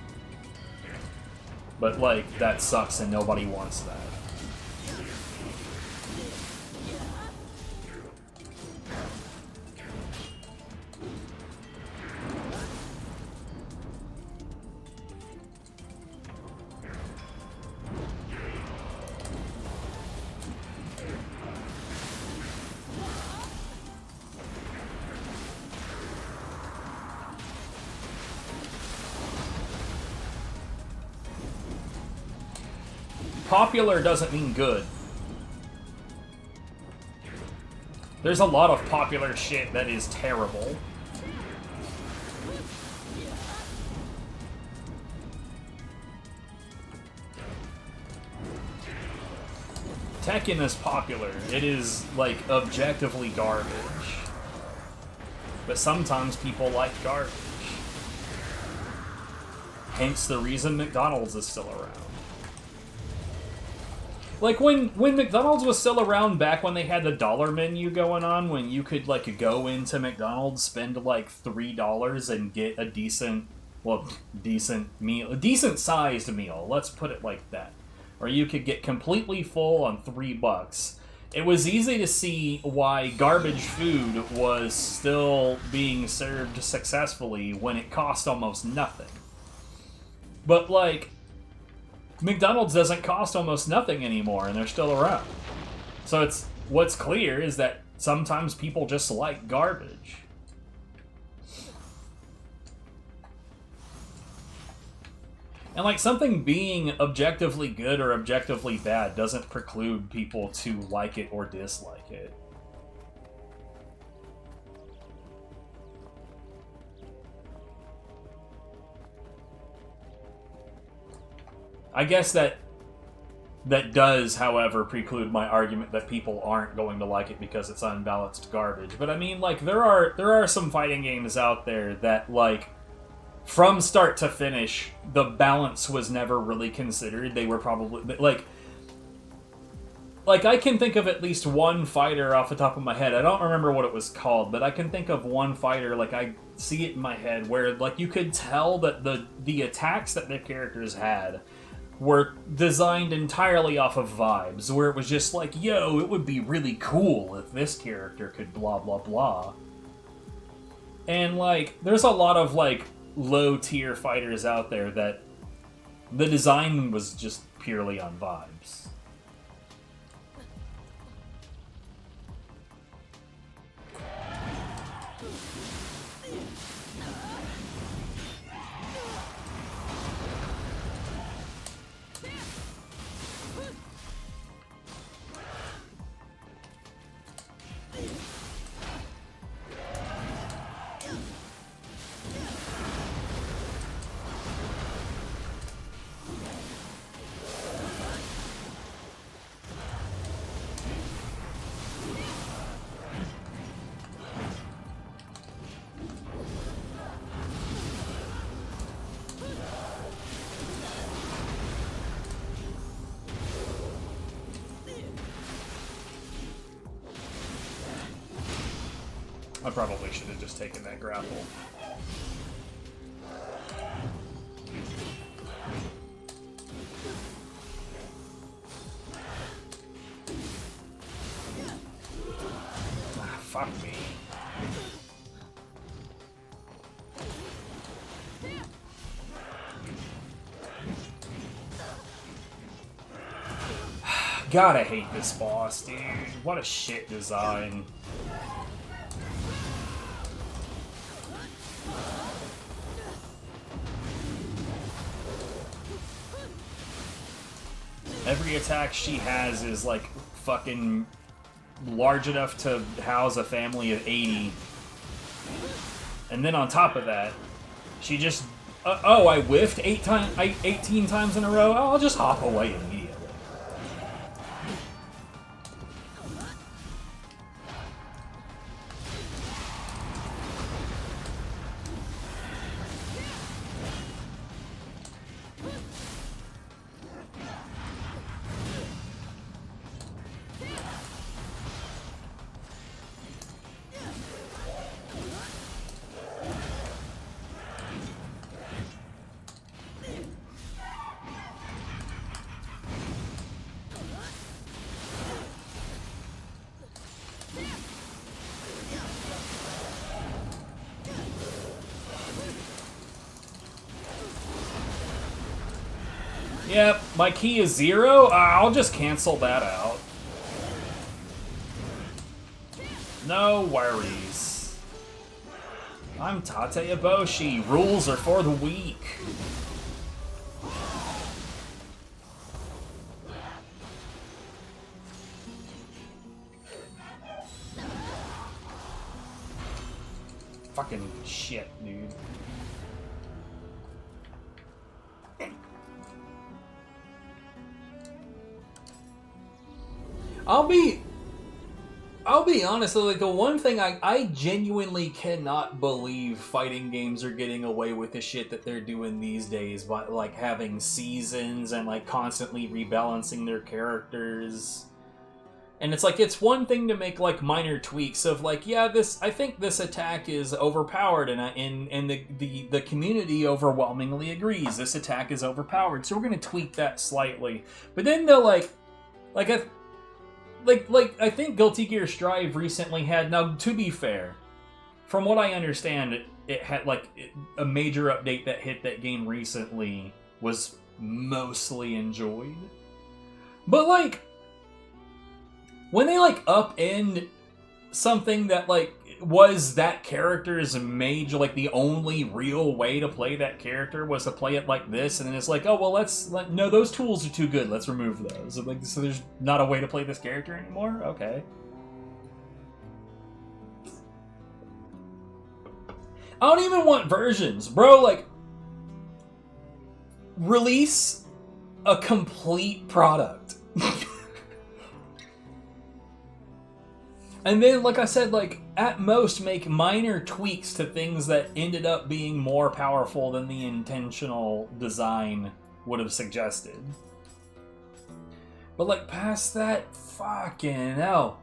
But, like, that sucks and nobody wants that. Popular doesn't mean good. There's a lot of popular shit that is terrible. Tekken is popular. It is, like, objectively garbage. But sometimes people like garbage. Hence the reason McDonald's is still around. Like, when McDonald's was still around back when they had the dollar menu going on, when you could, like, go into McDonald's, spend, like, $3 and get a decent, well, decent meal, a decent-sized meal, let's put it like that. Or you could get completely full on $3. It was easy to see why garbage food was still being served successfully when it cost almost nothing. But, like, McDonald's doesn't cost almost nothing anymore, and they're still around. So it's what's clear is that sometimes people just like garbage. And, like, something being objectively good or objectively bad doesn't preclude people to like it or dislike it. I guess that does, however, preclude my argument that people aren't going to like it because it's unbalanced garbage. But I mean, like, there are some fighting games out there that, like, from start to finish, the balance was never really considered. They were probably, like I can think of at least one fighter off the top of my head. I don't remember what it was called, but I can think of one fighter, like, I see it in my head, where, like, you could tell that the attacks that the characters had were designed entirely off of vibes, where it was just like, yo, it would be really cool if this character could blah, blah, blah. And, like, there's a lot of, like, low-tier fighters out there that the design was just purely on vibes. I probably should have just taken that grapple. Ah, fuck me. God, I hate this boss, dude. What a shit design. Every attack she has is like fucking large enough to house a family of 80. And then on top of that, she just... oh, I whiffed 18 times in a row? Oh, I'll just hop away immediately. Yep, my key is 0. I'll just cancel that out. No worries. I'm Tate Eboshi. Rules are for the weak. Fucking shit, dude. I'll be honest, like the one thing I genuinely cannot believe fighting games are getting away with the shit that they're doing these days, by like having seasons and like constantly rebalancing their characters. And it's like, it's one thing to make like minor tweaks of like, yeah, I think this attack is overpowered, and the community overwhelmingly agrees this attack is overpowered, so we're gonna tweak that slightly. But then they'll I think Guilty Gear Strive recently had, now to be fair, from what I understand, it had like a major update that hit that game recently was mostly enjoyed. But like, when they like upend something that like was that character's major, like the only real way to play that character was to play it like this, and then it's like, oh well, no, those tools are too good, let's remove those. So there's not a way to play this character anymore? Okay. I don't even want versions, bro. Like, release a complete product. And then, like I said, like, at most make minor tweaks to things that ended up being more powerful than the intentional design would have suggested. But, like, past that, fucking hell.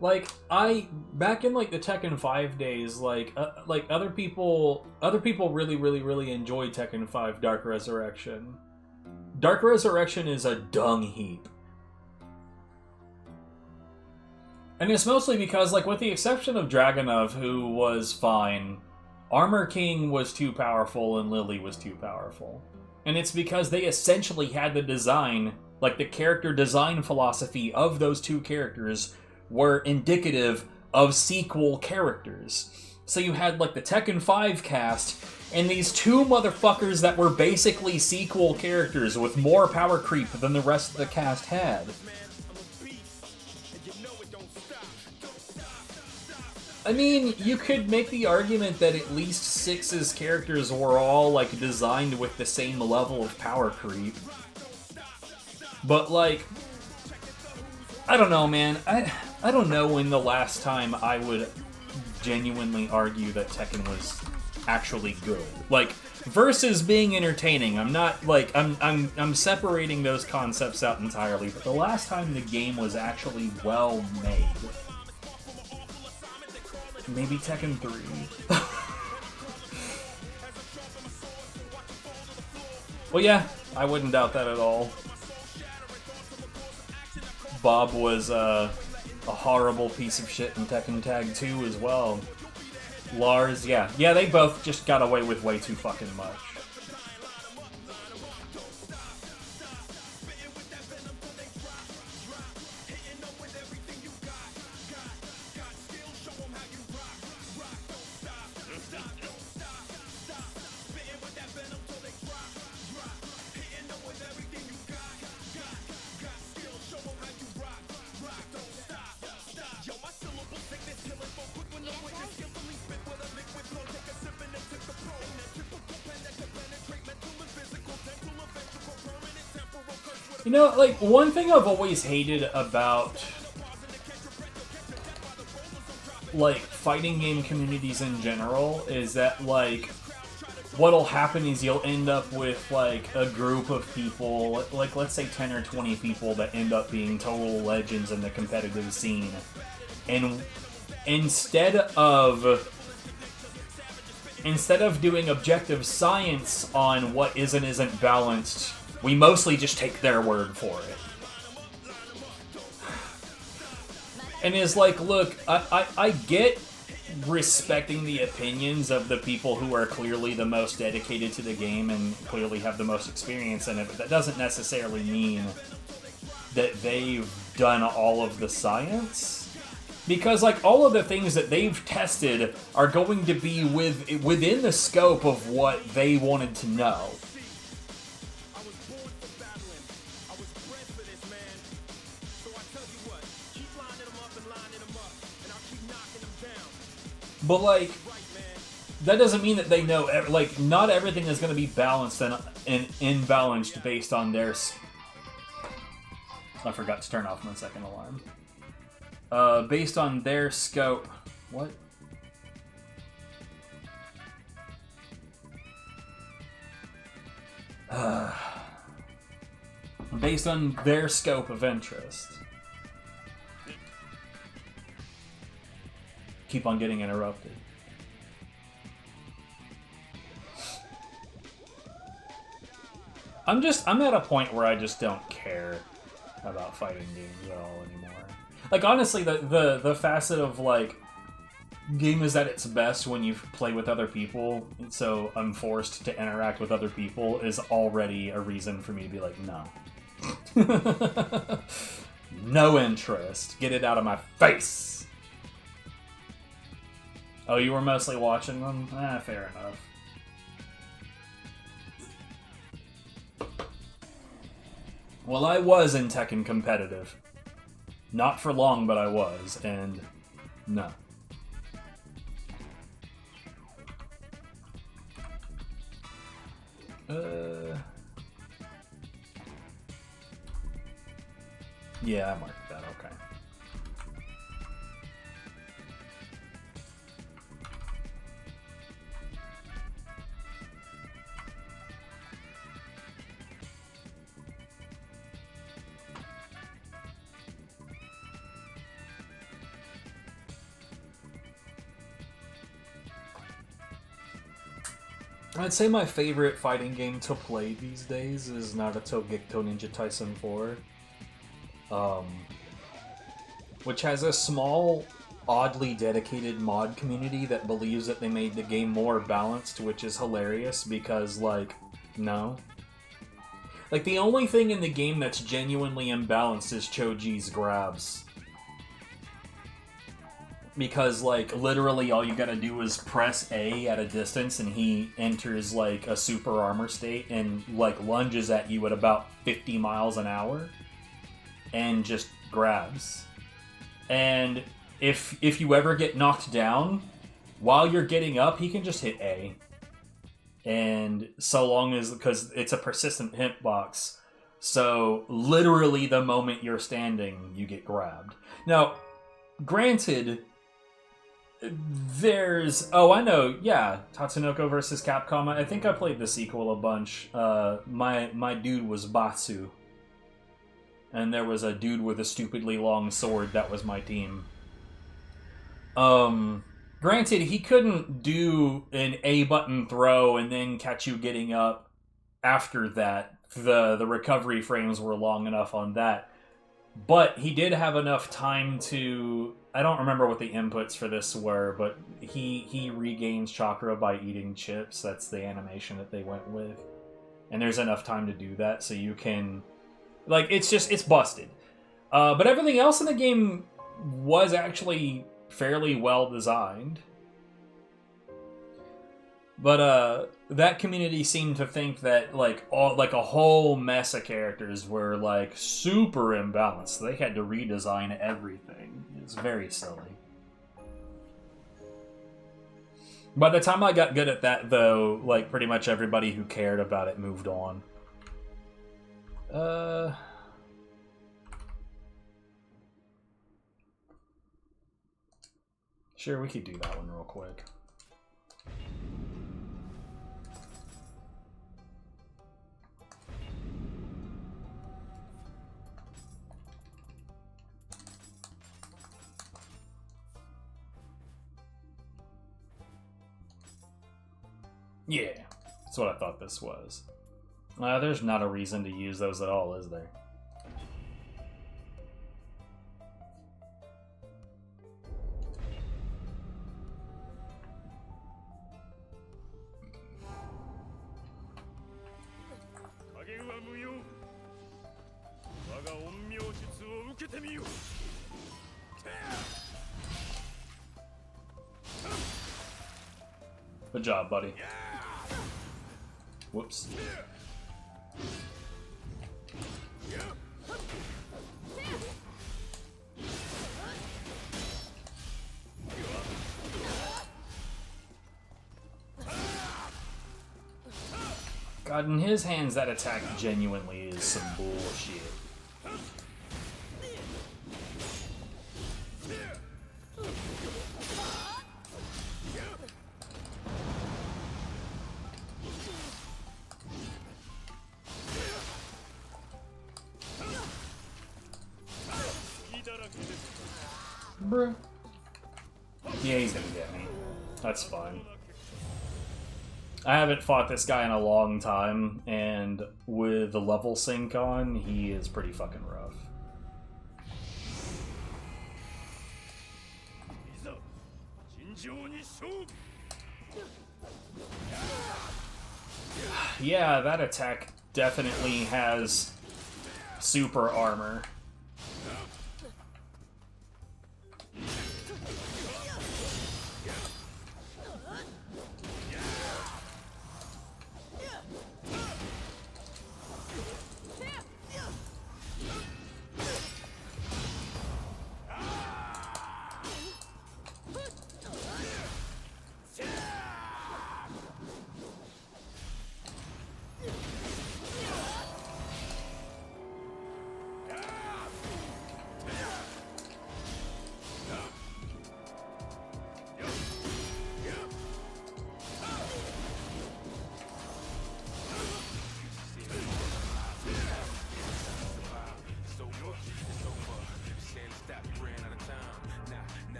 Like, back in like the Tekken 5 days, like other people really enjoyed Tekken 5 Dark Resurrection. Dark Resurrection is a dung heap. And it's mostly because, like, with the exception of Dragunov, who was fine, Armor King was too powerful and Lily was too powerful. And it's because they essentially had the design, like the character design philosophy of those two characters were indicative of sequel characters. So you had like the Tekken 5 cast, and these two motherfuckers that were basically sequel characters with more power creep than the rest of the cast had. I mean, you could make the argument that at least Six's characters were all like designed with the same level of power creep. But like, I don't know, man. I don't know when the last time I would genuinely argue that Tekken was actually good. Like, versus being entertaining. I'm not, like, I'm separating those concepts out entirely, but the last time the game was actually well made, maybe Tekken 3. Well, yeah, I wouldn't doubt that at all. Bob was a horrible piece of shit in Tekken Tag 2 as well. Lars, yeah, they both just got away with way too fucking much. You know, like, one thing I've always hated about, like, fighting game communities in general is that, like, what'll happen is you'll end up with, like, a group of people, like, let's say 10 or 20 people that end up being total legends in the competitive scene. And instead of doing objective science on what is and isn't balanced, we mostly just take their word for it. And it's like, look, I get respecting the opinions of the people who are clearly the most dedicated to the game and clearly have the most experience in it, but that doesn't necessarily mean that they've done all of the science. Because, like, all of the things that they've tested are going to be within the scope of what they wanted to know. But, like, that doesn't mean that they know, like, not everything is going to be balanced and imbalanced based on their... I forgot to turn off my second alarm. Based on their scope... What? Based on their scope of interest. Keep on getting interrupted. I'm at a point where I just don't care about fighting games at all anymore. Like, honestly, the facet of, like, game is at its best when you play with other people, and so I'm forced to interact with other people is already a reason for me to be like, no. No interest. Get it out of my face! Oh, you were mostly watching them? Fair enough. Well, I was in Tekken competitive. Not for long, but I was, and no. Yeah, I marked that, okay. I'd say my favorite fighting game to play these days is Naruto Gekto Ninja Taisen 4. Which has a small, oddly dedicated mod community that believes that they made the game more balanced, which is hilarious because, like, no. Like, the only thing in the game that's genuinely imbalanced is Choji's grabs. Because, like, literally all you gotta do is press A at a distance and he enters, like, a super armor state and, like, lunges at you at about 50 miles an hour and just grabs. And if you ever get knocked down, while you're getting up, he can just hit A. And so long as, because it's a persistent hitbox, so literally the moment you're standing, you get grabbed. Now, granted, There's... Oh, I know. Yeah, Tatsunoko versus Capcom. I think I played the sequel a bunch. My dude was Batsu. And there was a dude with a stupidly long sword. That was my team. Granted, he couldn't do an A-button throw and then catch you getting up after that. The recovery frames were long enough on that. But he did have enough time to... I don't remember what the inputs for this were, but he regains chakra by eating chips. That's the animation that they went with. And there's enough time to do that, so you can... Like, it's busted. But everything else in the game was actually fairly well designed. But that community seemed to think that a whole mess of characters were like super imbalanced. They had to redesign everything. It's very silly. By the time I got good at that, though, like pretty much everybody who cared about it moved on. Sure, we could do that one real quick. Yeah, that's what I thought this was. There's not a reason to use those at all, is there? Good job, buddy. Whoops. God, in his hands, that attack genuinely is some bullshit. Bruh. Yeah, he's gonna get me. That's fine. I haven't fought this guy in a long time, and with the level sync on, he is pretty fucking rough. Yeah, that attack definitely has super armor.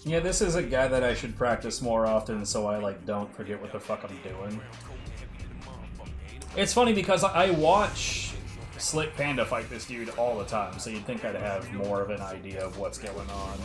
Yeah, this is a guy that I should practice more often so I, like, don't forget what the fuck I'm doing. It's funny because I watch Slick Panda fight this dude all the time, so you'd think I'd have more of an idea of what's going on.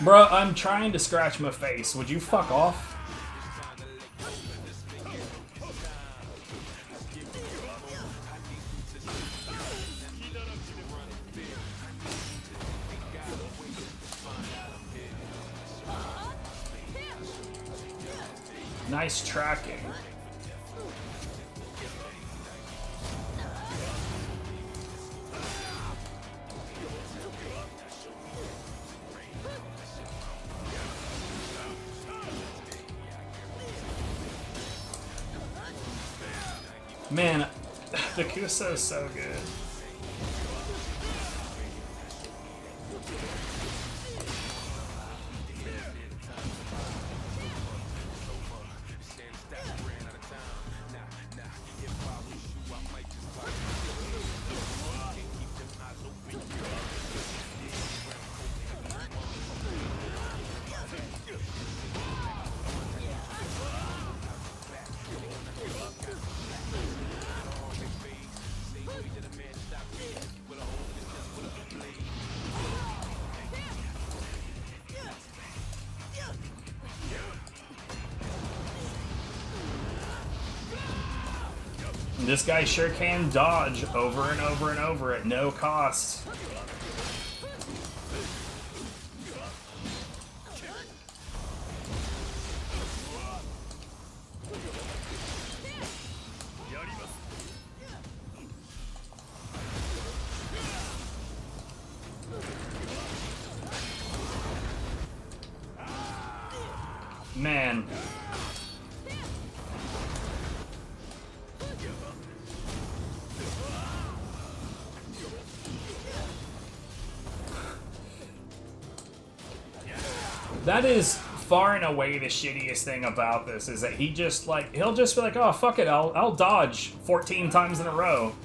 Bruh, I'm trying to scratch my face. Would you fuck off? Nice tracking. Man, the Kuso is so good. This guy sure can dodge over and over and over at no cost. Man. That is far and away the shittiest thing about this, is that he just, like, he'll just be like, oh, fuck it, I'll dodge 14 times in a row.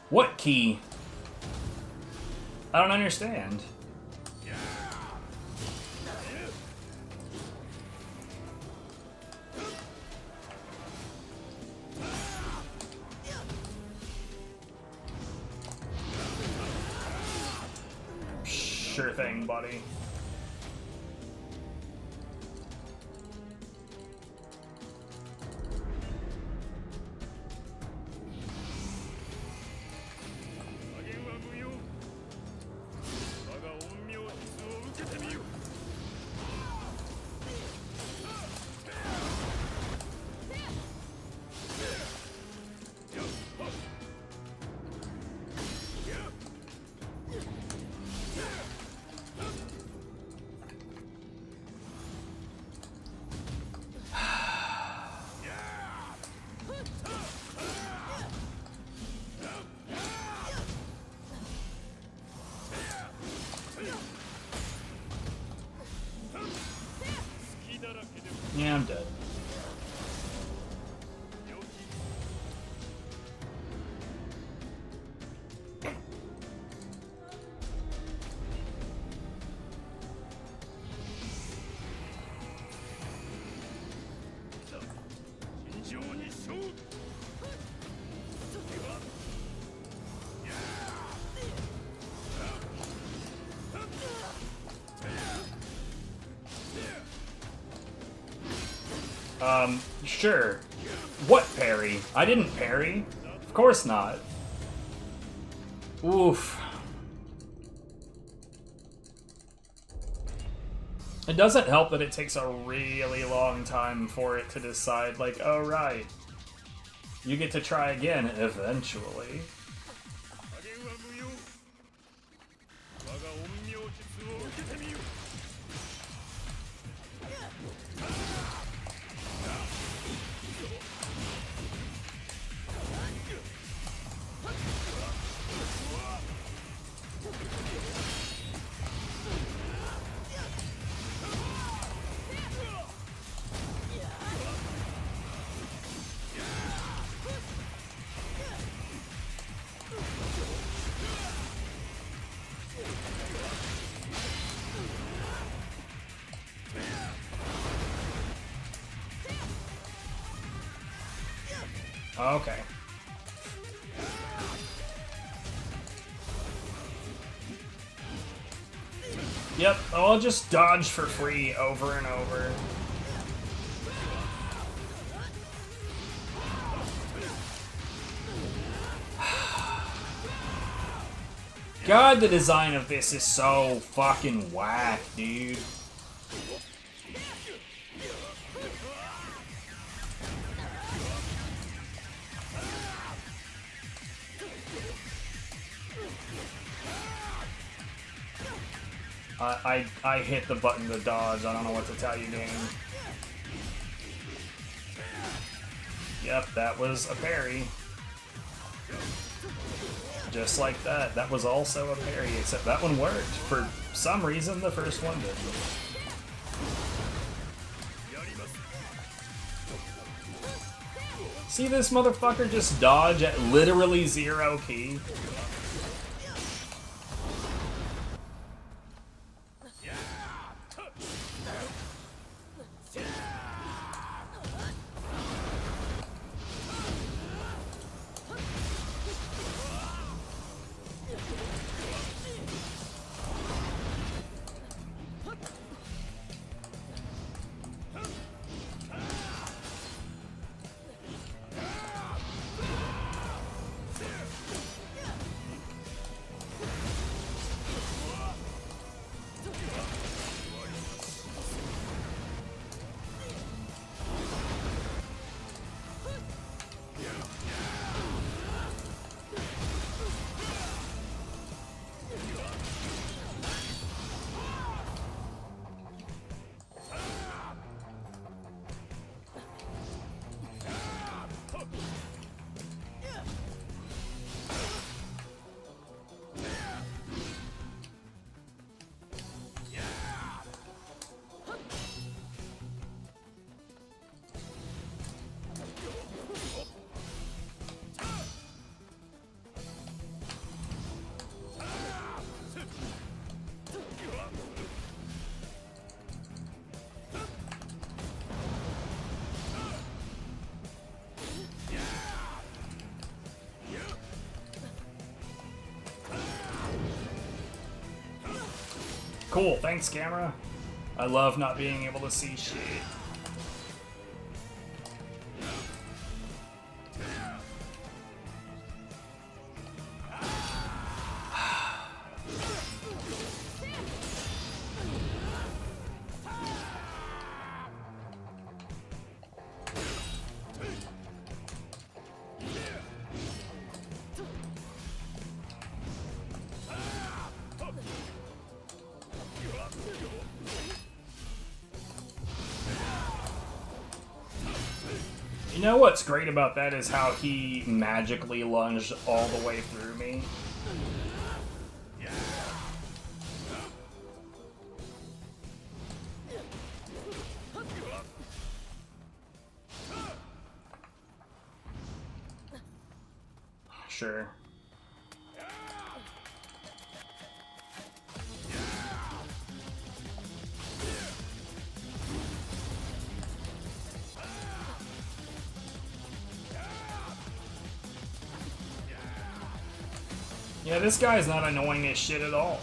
What key? I don't understand. Sure thing, buddy. Yeah, I'm dead. Sure. What parry? I didn't parry. Of course not. Oof. It doesn't help that it takes a really long time for it to decide, like, oh right, you get to try again eventually. Okay. Yep, I'll just dodge for free over and over. God, the design of this is so fucking whack, dude. I hit the button to dodge. I don't know what to tell you, game. Yep, that was a parry. Just like that. That was also a parry, except that one worked. For some reason, the first one didn't. See this motherfucker just dodge at literally 0 key? Cool, thanks, camera. I love not being able to see shit. You know what's great about that is how he magically lunged all the way through me. Sure. Yeah, this guy's not annoying as shit at all.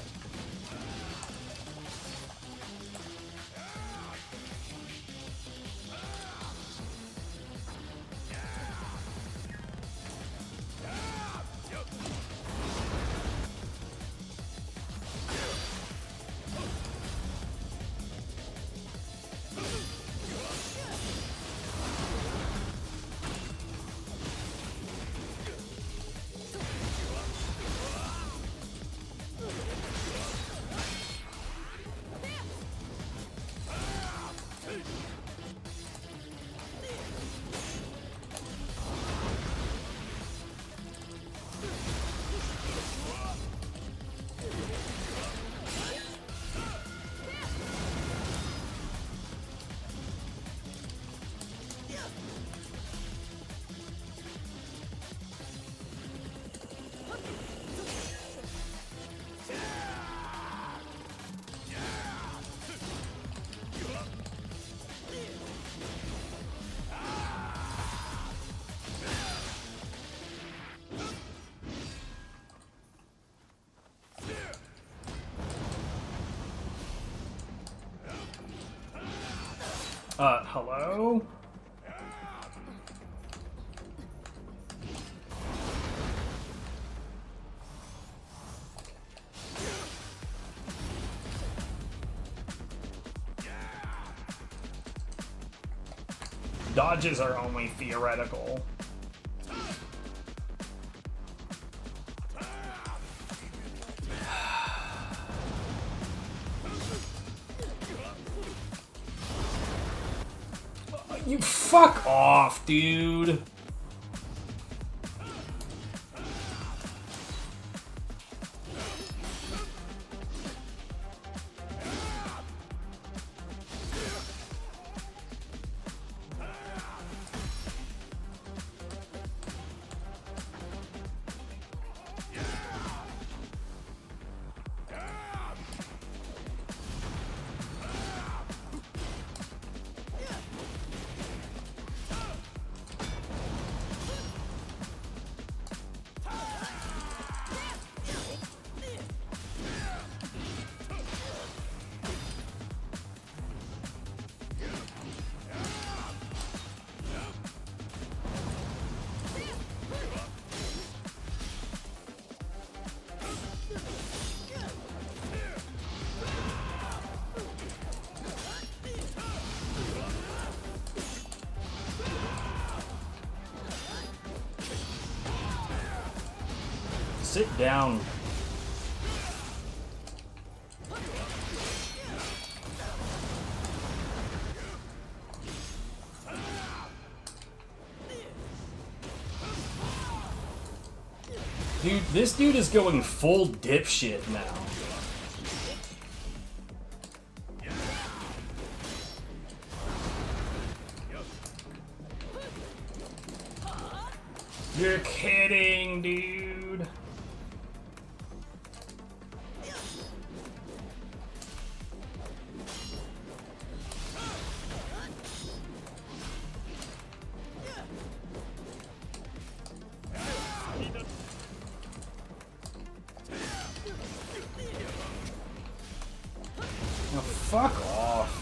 Hello? Dodges are only theoretical. You fuck off, dude. Sit down. Dude, this dude is going full dipshit now. You're kidding, dude. Oh, fuck off.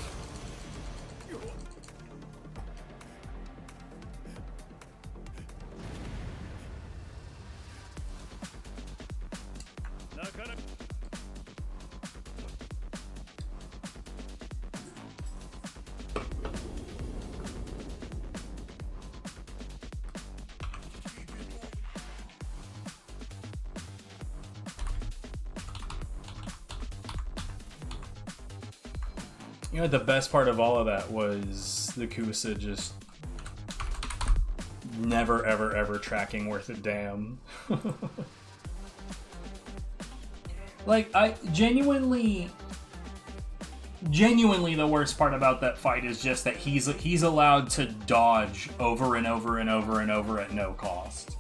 You know, the best part of all of that was the Kusa just never, ever, ever tracking worth a damn. Like, I genuinely the worst part about that fight is just that he's allowed to dodge over and over and over and over at no cost.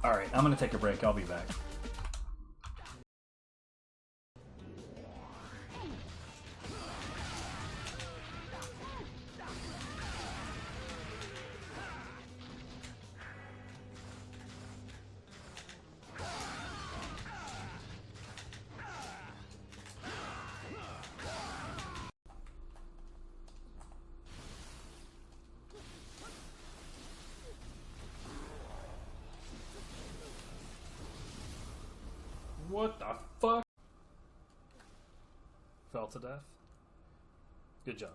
Alright, I'm gonna take a break. I'll be back. What the fuck? Fell to death? Good job.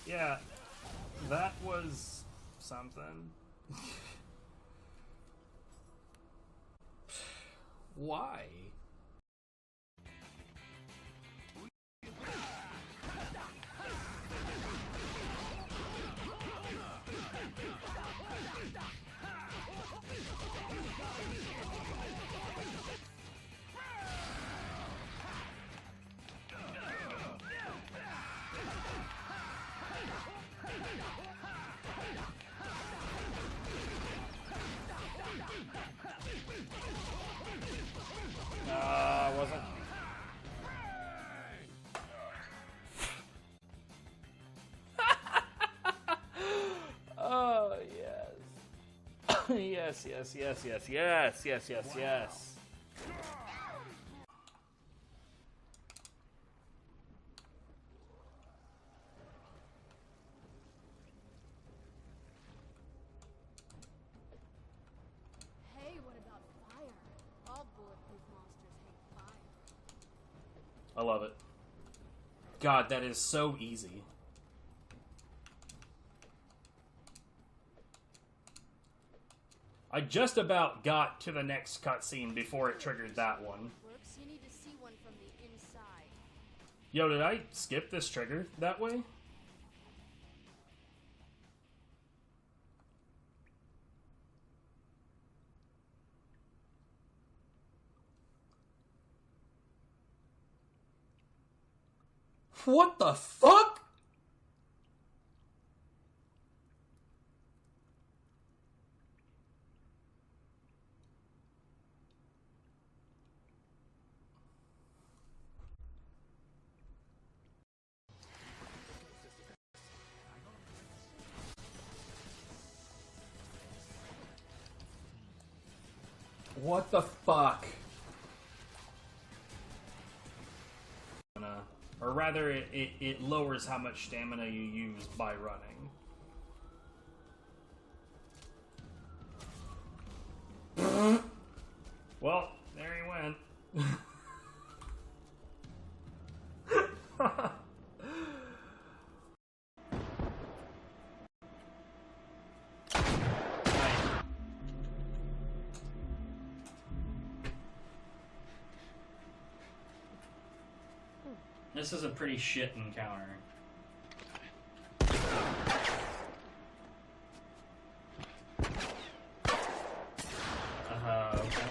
Yeah, that was something. Why? Wasn't. Oh, yes. Yes, yes, yes, yes, yes, yes, yes, yes. Hey, what about fire? All I love it. God, that is so easy. I just about got to the next cutscene before it triggered that one. You need to see one from the inside. Yo, did I skip this trigger that way? What the fuck? What the fuck? Or rather, it lowers how much stamina you use by running. Well, there he went. This is a pretty shit encounter. Okay.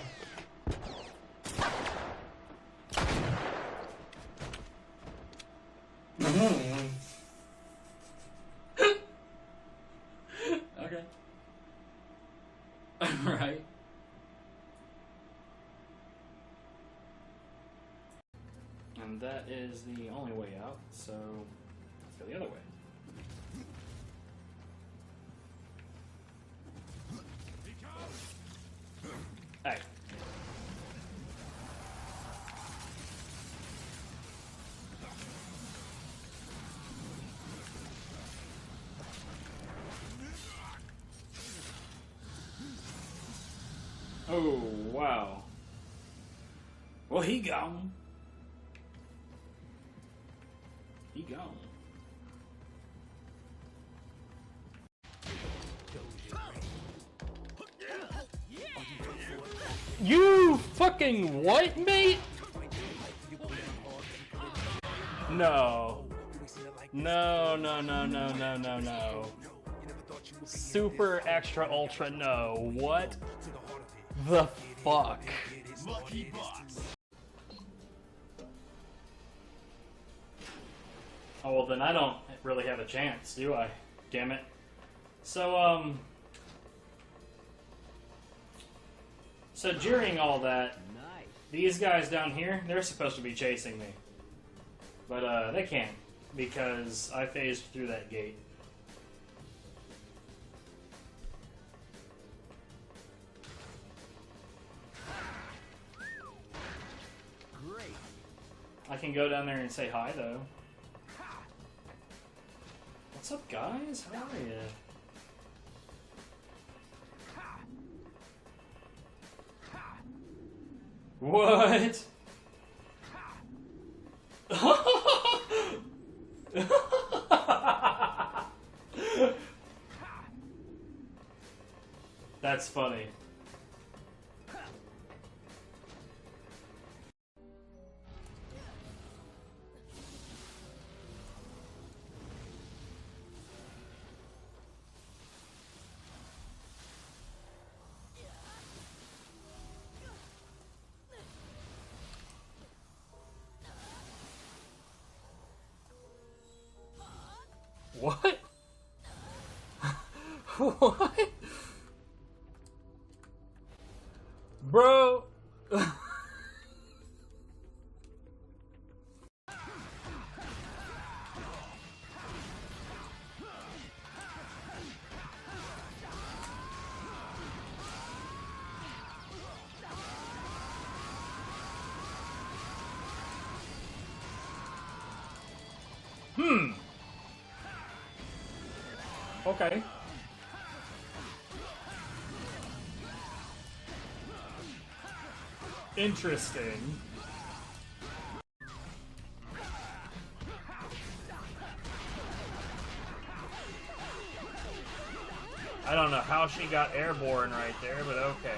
Okay. Alright. And that is the only way out, so let's go the other way. Hey. Oh, wow. Well, he gone. He gone. You fucking what, mate? No. No, no, no, no, no, no, no. Super extra ultra no. What the fuck? Oh, well, then I don't really have a chance, do I? Damn it. So, So during all that, these guys down here, they're supposed to be chasing me. But, they can't, because I phased through that gate. Great. I can go down there and say hi, though. What's up, guys? How are you? What? That's funny. What? What? Bro. Okay. Interesting. don't know how she got airborne right there, but okay.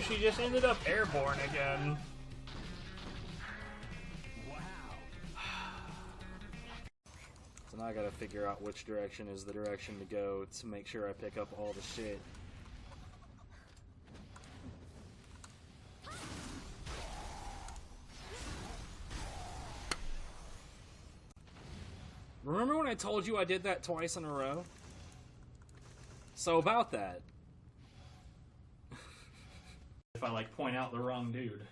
She just ended up airborne again. Wow. So now I gotta figure out which direction is the direction to go to make sure I pick up all the shit. Remember when I told you I did that twice in a row? So about that. If I like point out the wrong dude.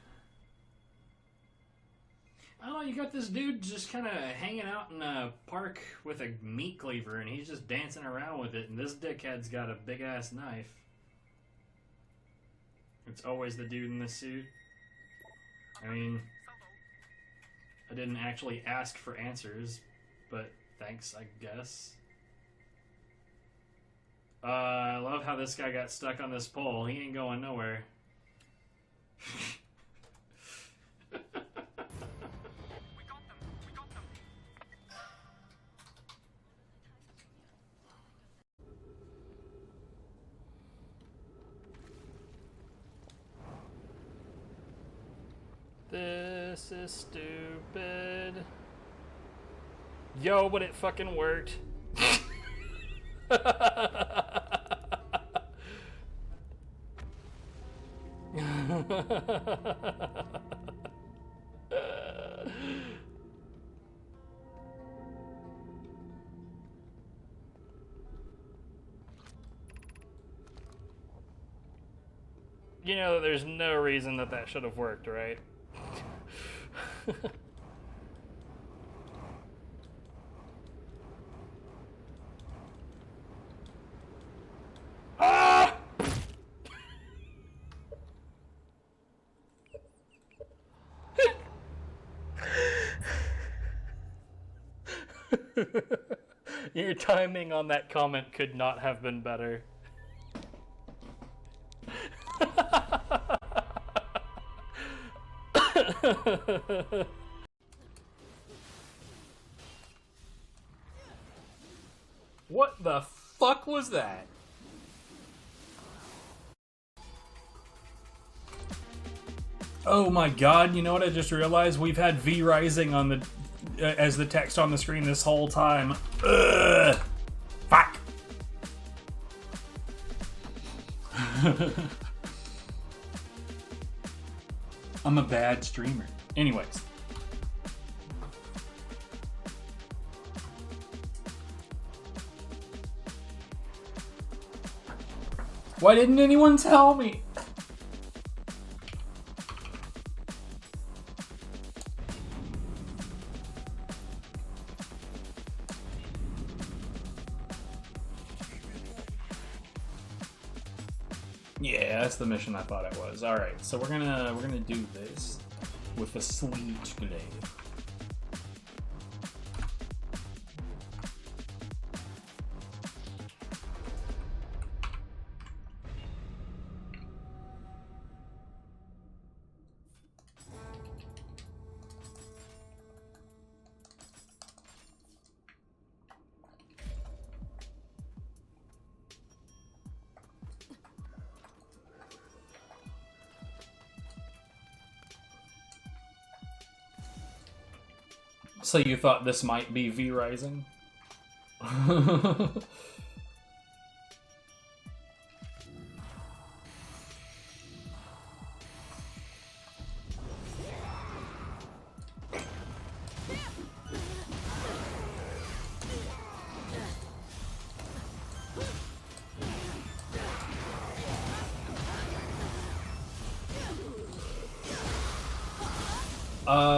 I don't know, you got this dude just kind of hanging out in a park with a meat cleaver and he's just dancing around with it, and this dickhead's got a big ass knife. It's always the dude in the suit. I mean, I didn't actually ask for answers, but thanks, I guess. I love how this guy got stuck on this pole. He ain't going nowhere. We got them. We got them. This is stupid. Yo, but it fucking worked. You know, there's no reason that that should have worked, right? Ah! Your timing on that comment could not have been better. What the fuck was that? Oh my god, you know what I just realized? We've had V Rising on the as the text on the screen this whole time. Ugh. Fuck. I'm a bad streamer. Anyways. Why didn't anyone tell me? Yeah, that's the mission I thought it was. All right, so we're gonna do this with a sweet glaive. So you thought this might be V Rising?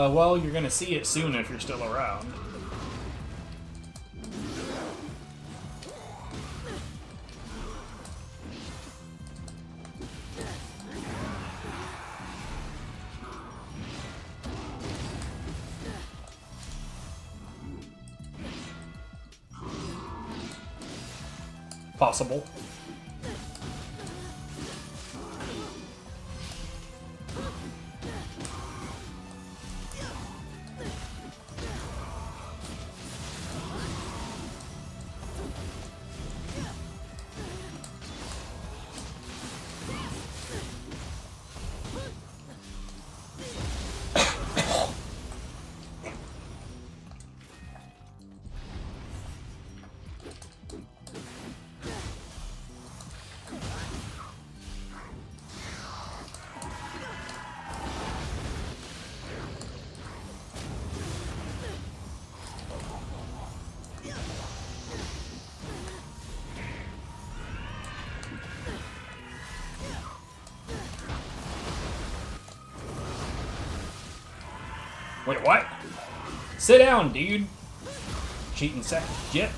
Well, you're gonna see it soon if you're still around. Possible. Wait, what? Sit down, dude. Cheating sack of shit.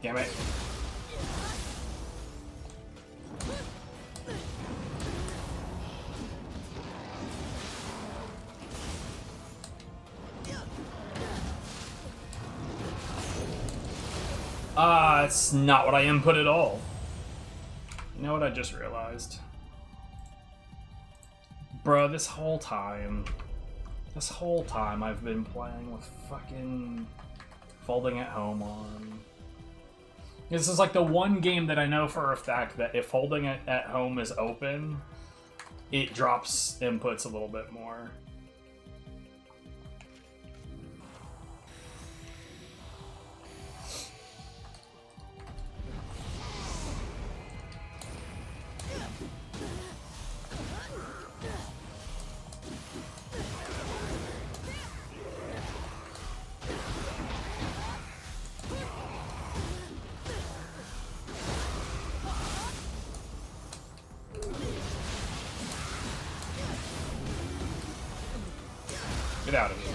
Damn it. It's not what I input at all. You know what I just realized? Bro, this whole time I've been playing with fucking Folding at Home on. This is like the one game that I know for a fact that if Folding at Home is open, it drops inputs a little bit more. Get out of here.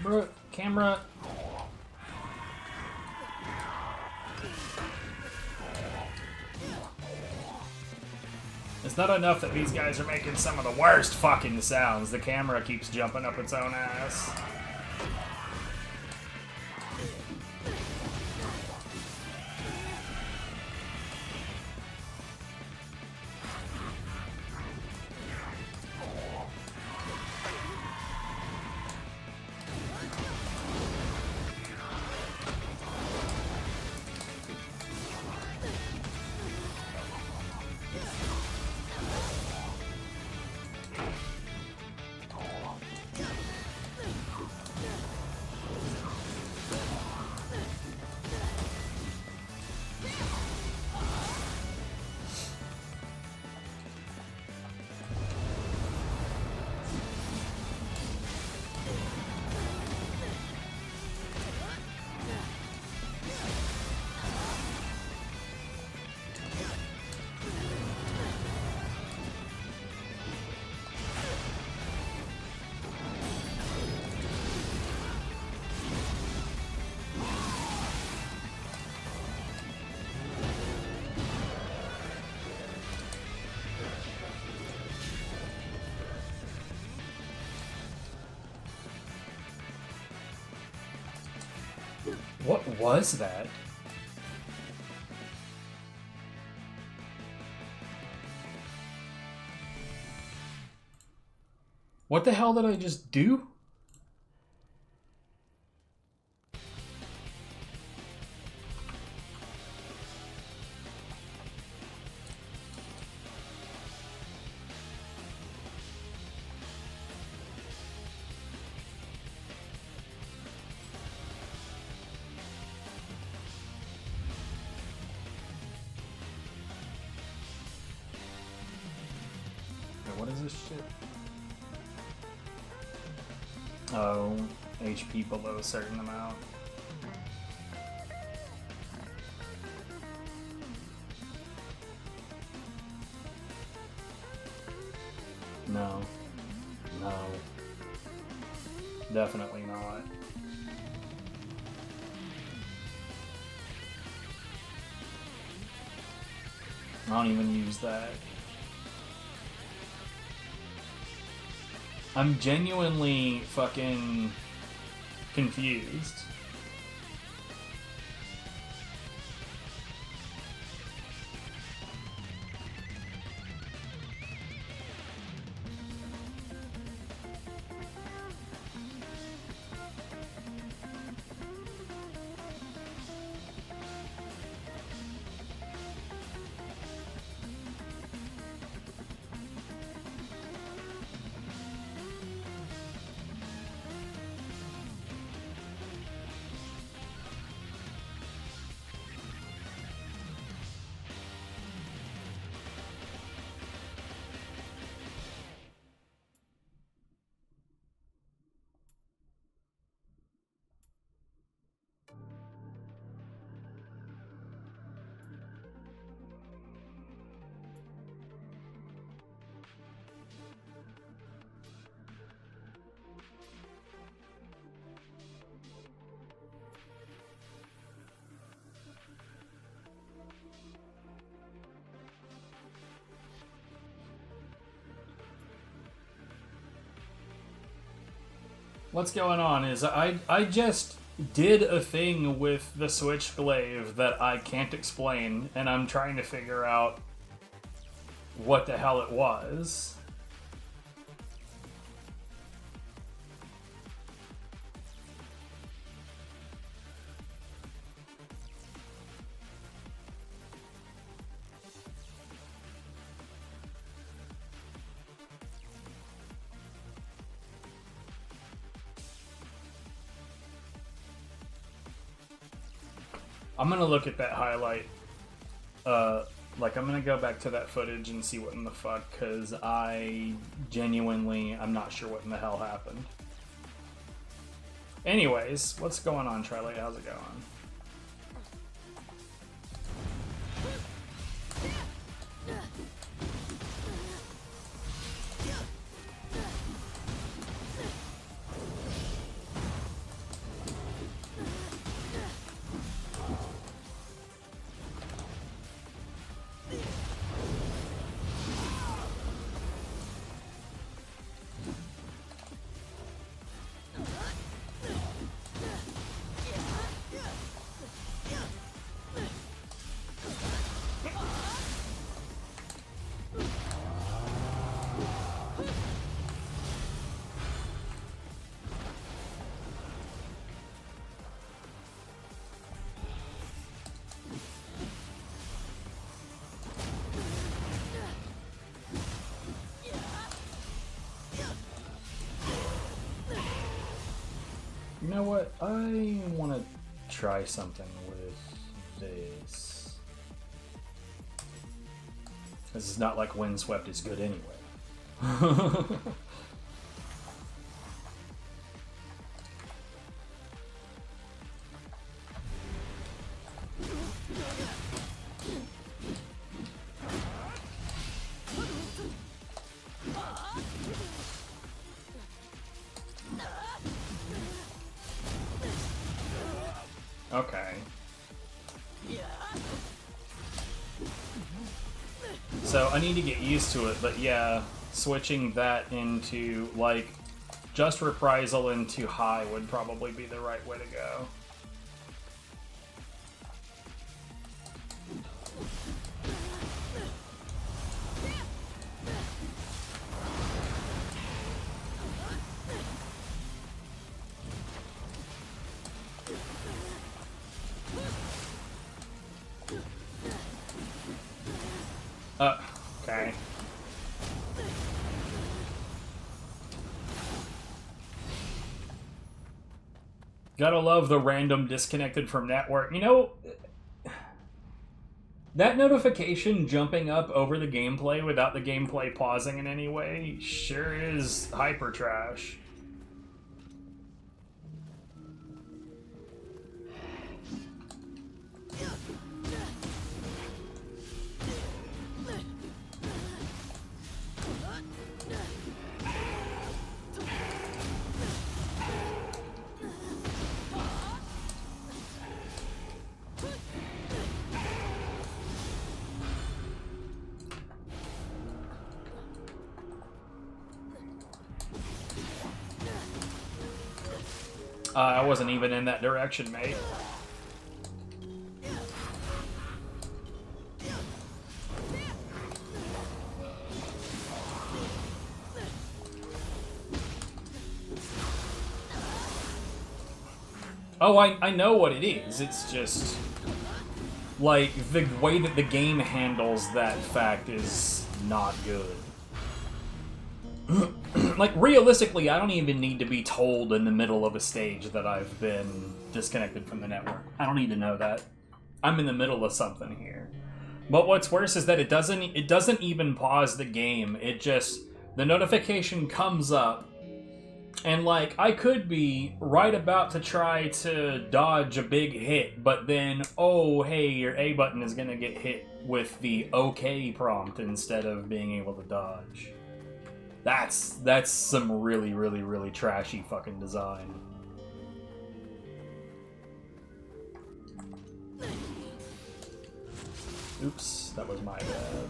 Bro, camera. It's not enough that these guys are making some of the worst fucking sounds. The camera keeps jumping up its own ass. What was that? What the hell did I just do? What is this shit? Oh, HP below a certain amount. No. No. Definitely not. I don't even use that. I'm genuinely fucking confused. What's going on is I just did a thing with the Switchglaive that I can't explain, and I'm trying to figure out what the hell it was. I'm gonna look at that highlight. Like, I'm gonna go back to that footage and see what in the fuck, because I'm not sure what in the hell happened. Anyways, what's going on, Charlie? How's it going? You know what? I want to try something with this. This is not like Windswept is good anyway. Okay. So I need to get used to it, but yeah, switching that into, like, just Reprisal into high would probably be the right way to go. Okay. Gotta love the random disconnected from network. You know, that notification jumping up over the gameplay without the gameplay pausing in any way sure is hyper trash. I wasn't even in that direction, mate. Oh, I know what it is. It's just... like, the way that the game handles that fact is not good. Like, realistically, I don't even need to be told in the middle of a stage that I've been disconnected from the network. I don't need to know that. I'm in the middle of something here. But what's worse is that it doesn't even pause the game. It just... the notification comes up, and, like, I could be right about to try to dodge a big hit, but then, oh, hey, your A button is gonna get hit with the OK prompt instead of being able to dodge. That's some really, really, really trashy fucking design. Oops, that was my bad.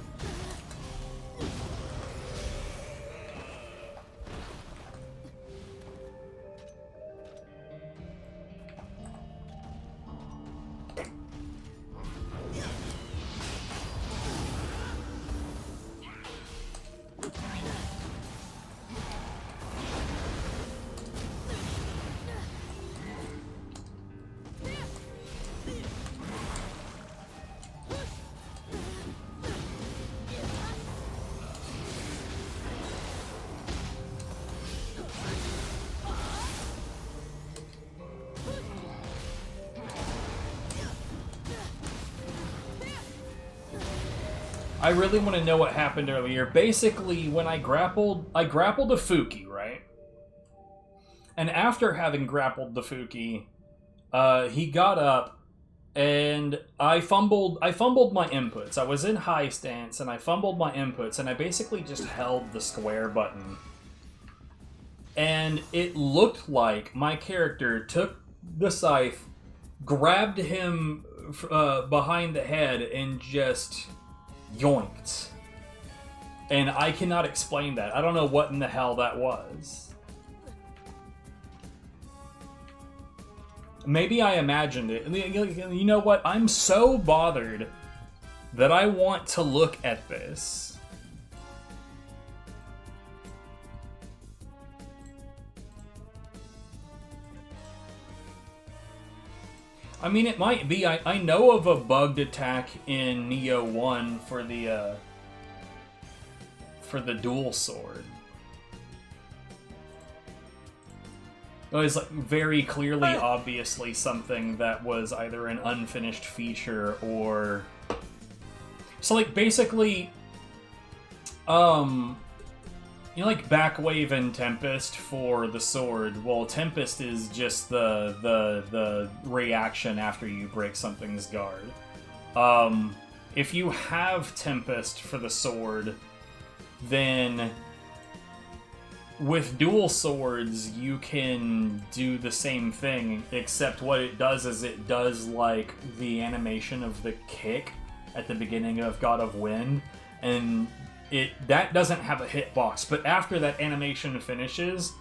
I really want to know what happened earlier. Basically, when I grappled a Fuki, right? And after having grappled the Fuki, he got up, and I fumbled my inputs. I was in high stance, and I fumbled my inputs, and I basically just held the square button. And it looked like my character took the scythe, grabbed him behind the head, and just yoinked. And I cannot explain that. I don't know what in the hell that was. Maybe I imagined it. You know what? I'm so bothered that I want to look at this. I mean, it might be. I know of a bugged attack in Nioh 1 for the dual sword. It was like very clearly, obviously something that was either an unfinished feature or... So, like, basically, you know, like Backwave and Tempest for the sword. Well, Tempest is just the reaction after you break something's guard. If you have Tempest for the sword, then with dual swords you can do the same thing, except what it does is it does like the animation of the kick at the beginning of God of Wind, and that doesn't have a hitbox, but after that animation finishes,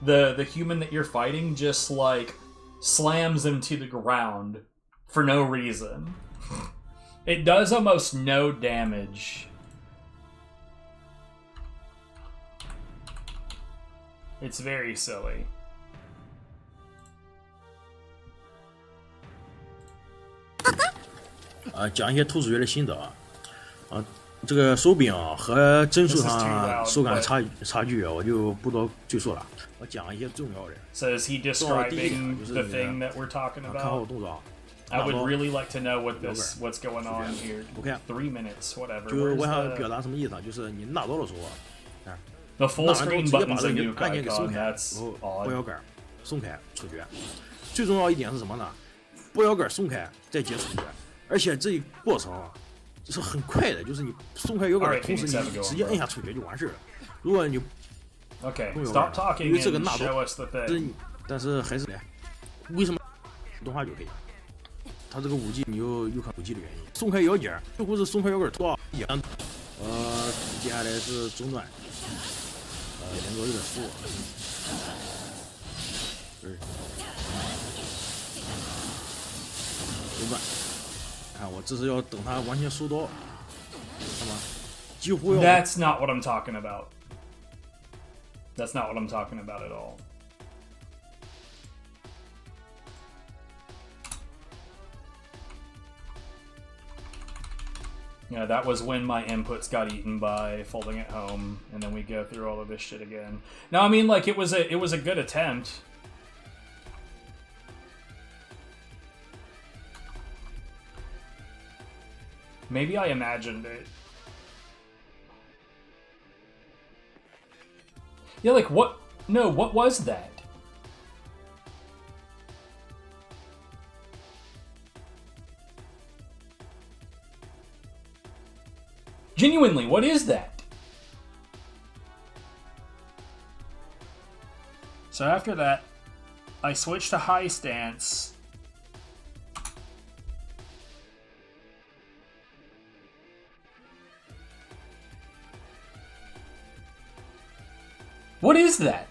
the human that you're fighting just like slams him to the ground for no reason. It does almost no damage. It's very silly. 这个手柄和帧数 This is too 上 loud, 手感 but- 差距，我就不多赘述了。我讲一些重要的。 So is he 说到第一点 describing 就是 the 你的 thing that we're talking 看好 about? 动作啊。 I would 拿刀 really like to know what's going on here. 不看， 3 minutes, whatever. 就是 Where's 我想 the- 表达什么意思啊？就是你拿刀的时候啊， The full 拿完刀 screen 直接把 button's 这 a 个 new 按键给松 icon. 开，然 That's 后 odd. 拨摇杆松开处决。最重要一点是什么呢？拨摇杆松开再接处决，而且这一过程啊，就是很快的，就是你松开摇杆的同时，你直接摁下处决就完事了。如果你 Okay, 动摇 stop 杆， talking 因为这个 and 纳 show 刀 us the 是 thing. 你，但是还是为什么动画就可以？它这个武技你有看武技的原因，松开摇杆，几乎是松开摇杆拖到接下来是中段，连着有点失误。中段，看我这是要等它完全收刀，看吗？几乎要 That's not what I'm talking about. That's not what I'm talking about at all. Yeah, that was when my inputs got eaten by folding at home, and then we go through all of this shit again. No, I mean, like, it was a good attempt. Maybe I imagined it. Yeah, like, what? No, what was that? Genuinely, what is that? So after that, I switched to high stance. What is that?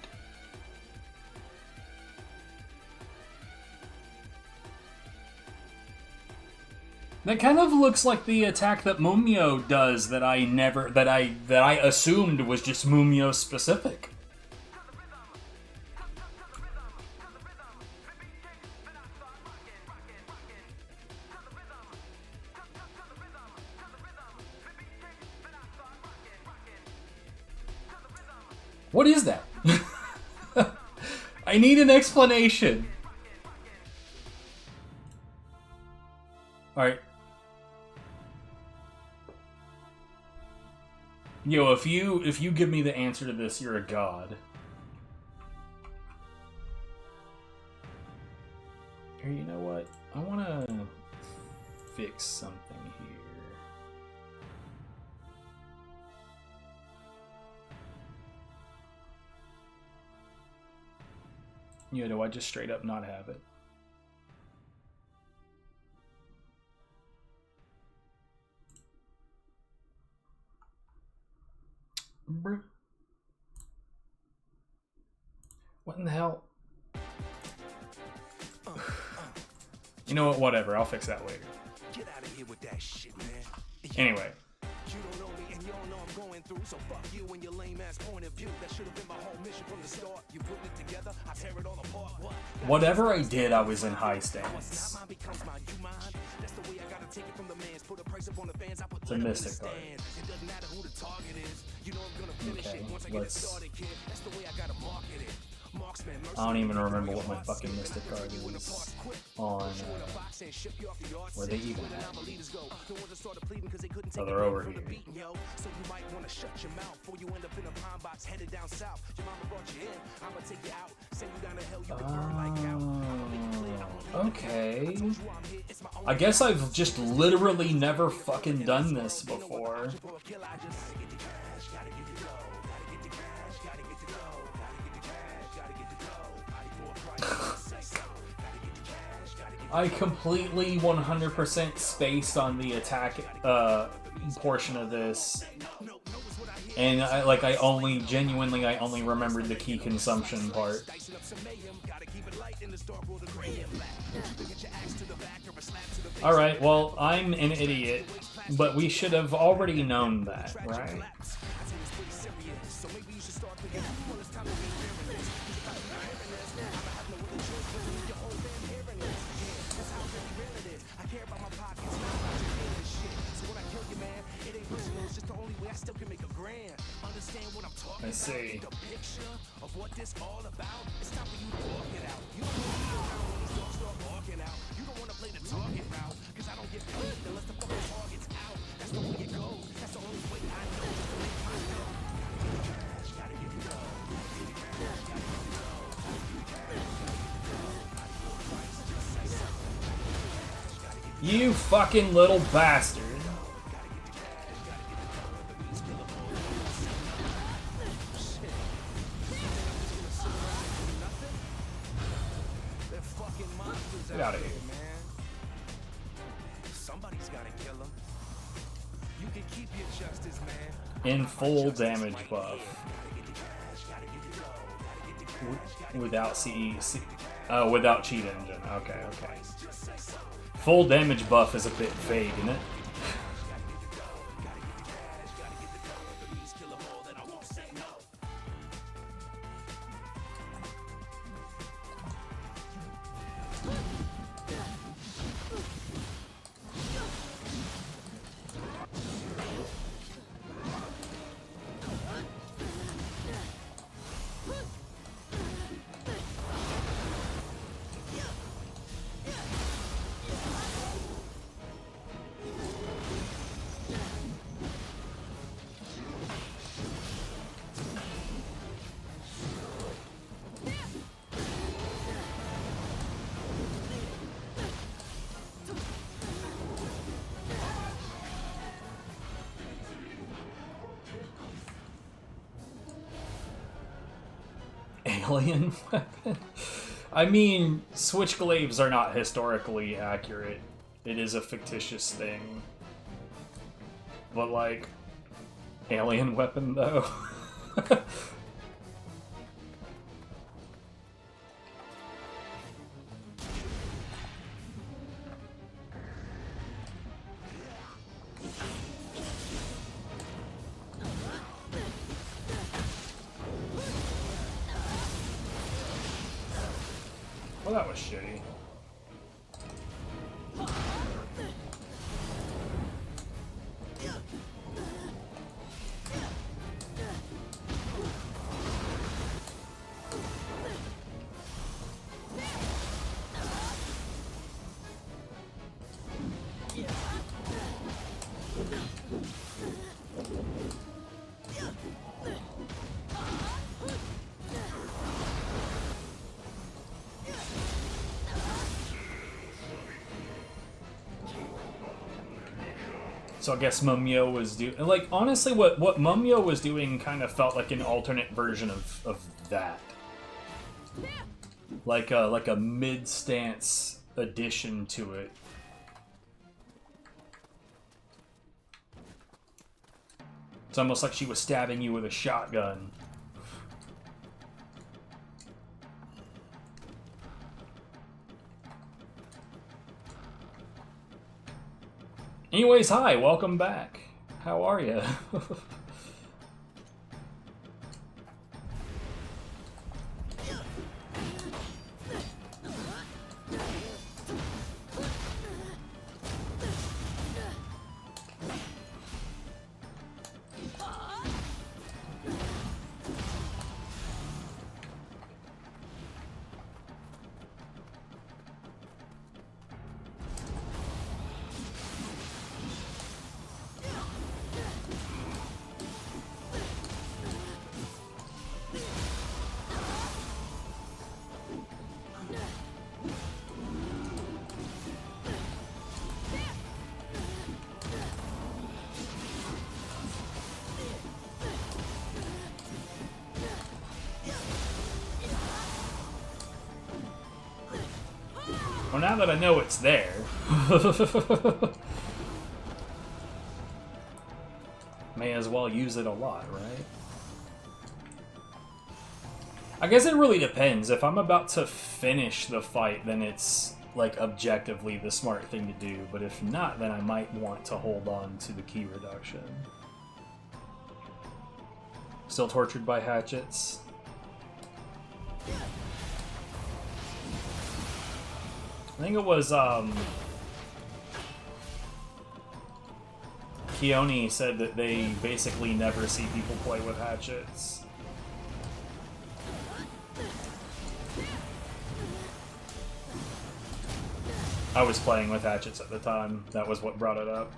That kind of looks like the attack that Mumio does that I assumed was just Mumio specific. What is that? I need an explanation. Alright. Yo, if you give me the answer to this, you're a god. Here, you know what? I wanna fix something here. Yeah, do I just straight up not have it? What in the hell? You know what? Whatever. I'll fix that later. Get out of here with that shit, man. Anyway. You don't know me and you don't know I'm going through, so fuck you and your lame ass point of view. That should have been my whole mission from the start. You put it together, I tear it all apart. What? Whatever I did, I was in high stance. It's a mystic card. Okay, let's... I don't even remember what my fucking mystic card is on... where they even at? Oh, they're over here. Oh, okay. I guess I've just literally never fucking done this before. I completely 100% spaced on the attack portion of this. And I only remembered the key consumption part. Alright, well, I'm an idiot, but we should have already known that, right? see. Of what this all about, it's time for you to walk it out. You don't want to be around when these dogs start barking out. You don't want to play the target route, cause I don't get paid unless the fucking target's out. That's the way it goes. That's the only way I know just to make my dough. Gotta get it dough. You fucking little bastard. Get out of here. Somebody's gotta kill him. You can keep your justice, man. In full damage buff. Without without cheat engine. Okay, okay. Full damage buff is a bit vague, isn't it? Alien weapon. I mean, switchglaives are not historically accurate. It is a fictitious thing. But, like, alien weapon, though. Well, that was shitty. So I guess Mumyo was doing... Like, honestly, what Mumyo was doing kind of felt like an alternate version of that. Like a mid-stance addition to it. It's almost like she was stabbing you with a shotgun. Anyways, hi, welcome back. How are you? Well, now that I know it's there... may as well use it a lot, right? I guess it really depends. If I'm about to finish the fight, then it's, like, objectively the smart thing to do. But if not, then I might want to hold on to the key reduction. Still tortured by hatchets? I think it was, Keone said that they basically never see people play with hatchets. I was playing with hatchets at the time. That was what brought it up.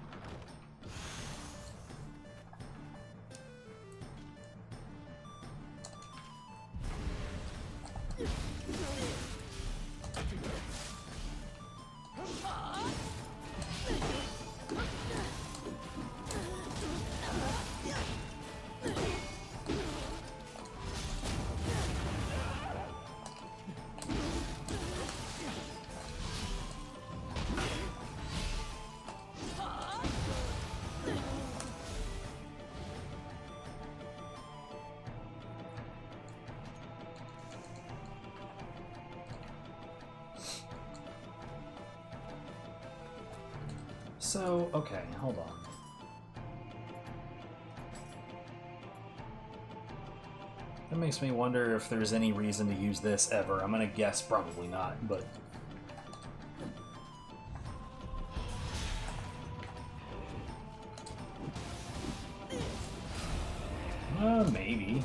So, okay, hold on. That makes me wonder if there's any reason to use this ever. I'm gonna guess probably not, but... maybe.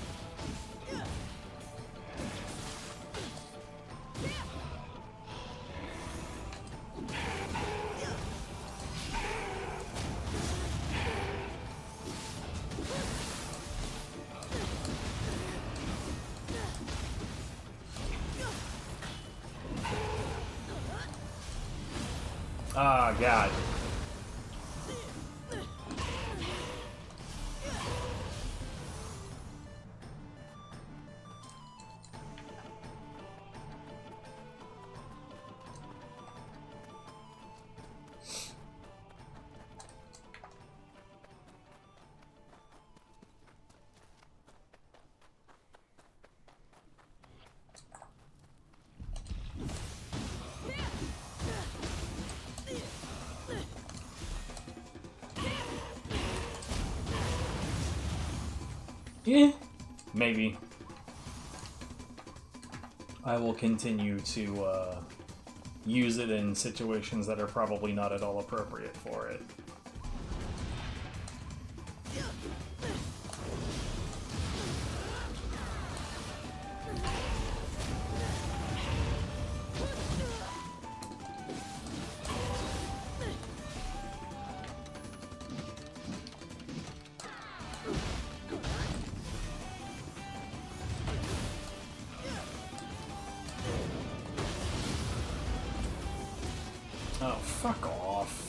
Ah, God. Yeah, maybe. I will continue to use it in situations that are probably not at all appropriate for it. Oh, fuck off.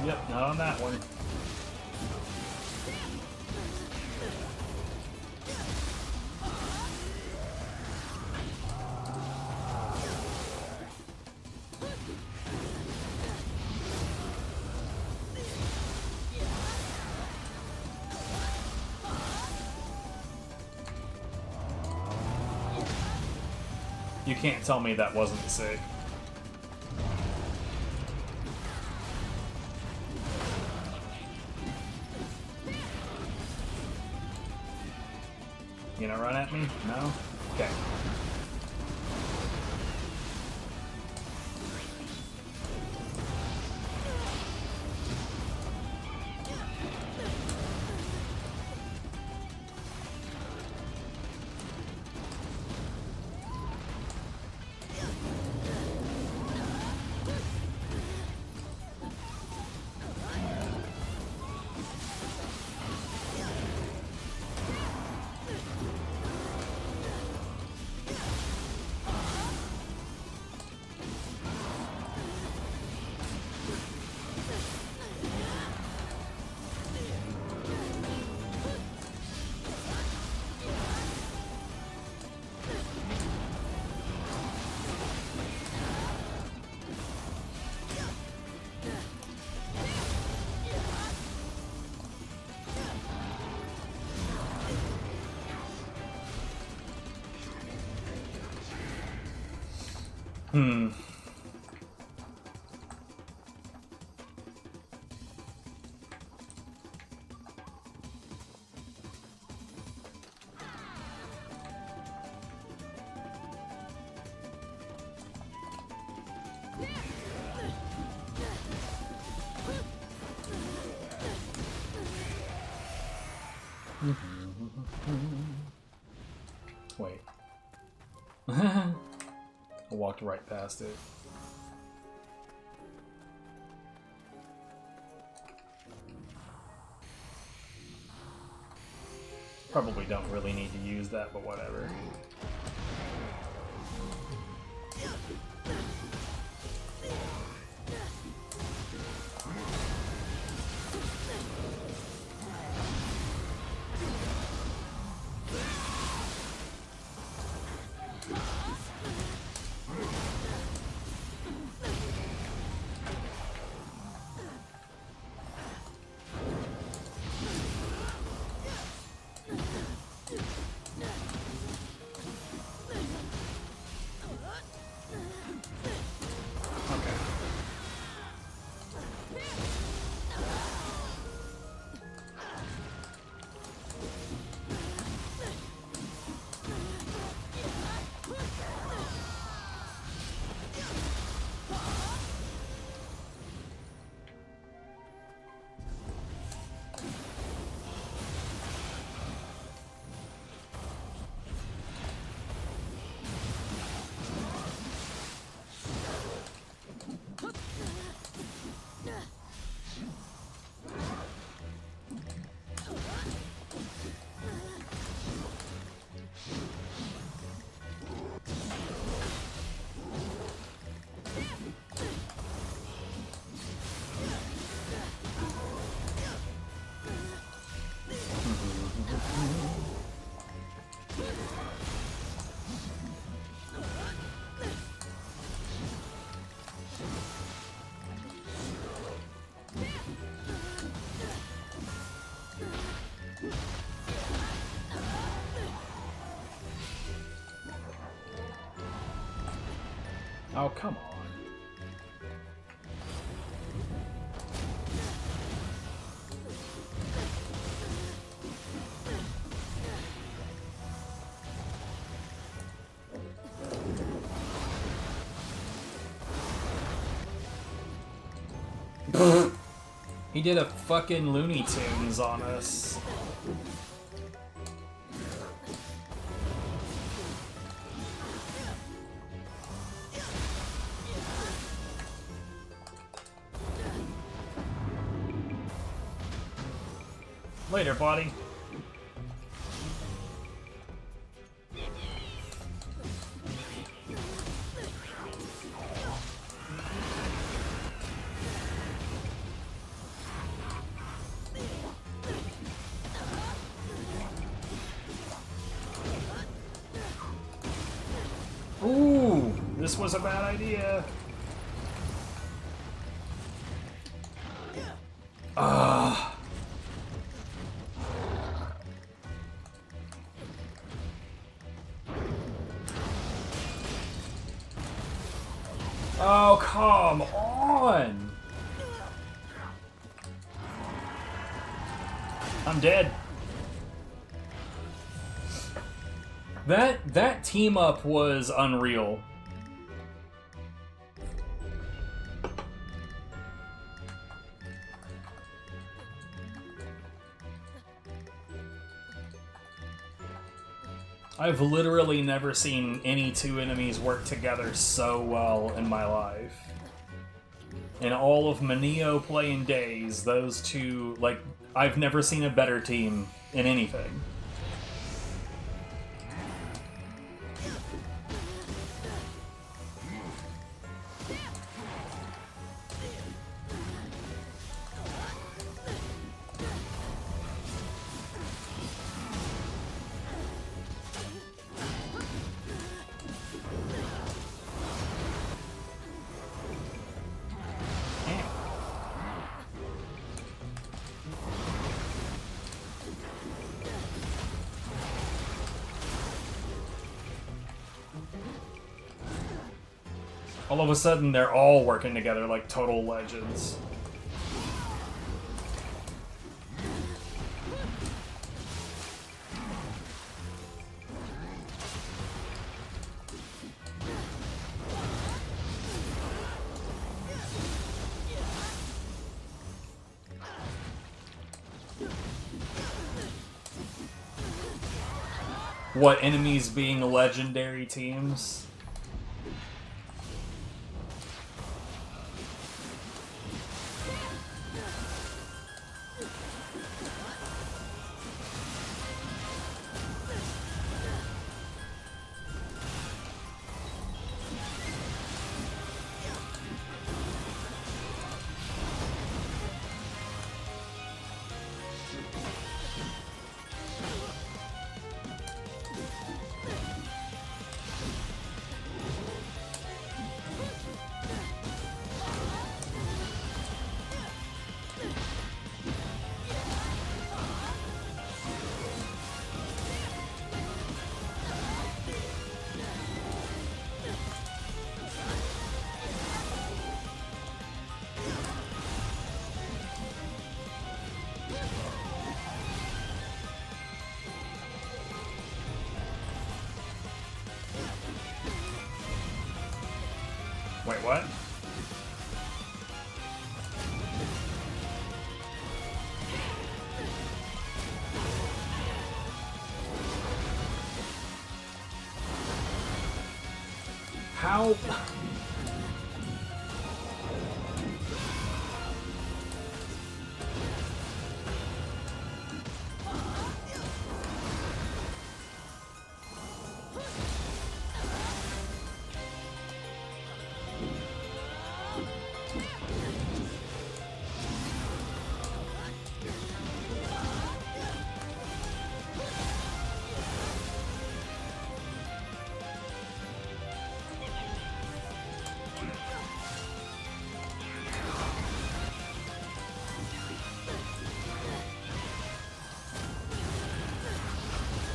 Yep, not on that one. You can't tell me that wasn't sick. You gonna run at me? No? Okay. Hmm. Wait. I walked right past it. Probably don't really need to use that, but whatever. Oh, come on. He did a fucking Looney Tunes on us. Later, buddy. Ooh, this was a bad idea. Oh, come on! I'm dead. That team up was unreal. I've literally never seen any two enemies work together so well in my life. In all of my Nioh playing days, those two, like, I've never seen a better team in anything. All of a sudden, they're all working together like total legends. What, enemies being legendary teams? Wait, what? How?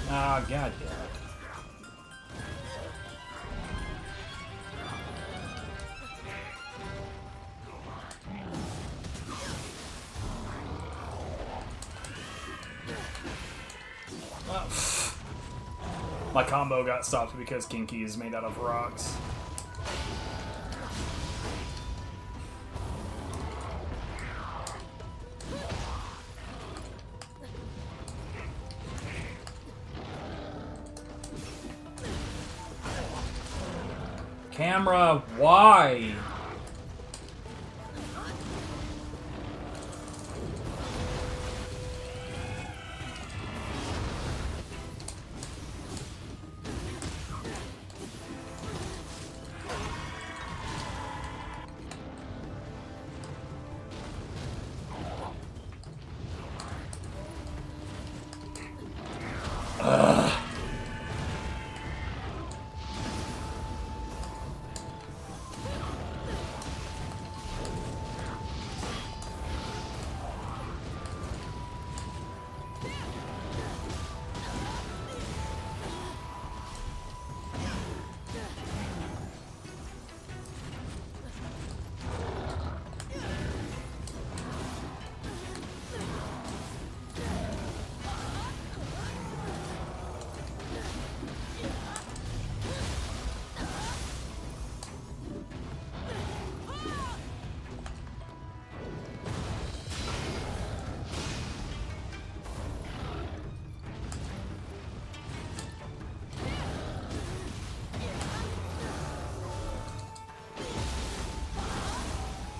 Ah, god damn it. Oh. My combo got stopped because Kinky is made out of rocks. Camera, why?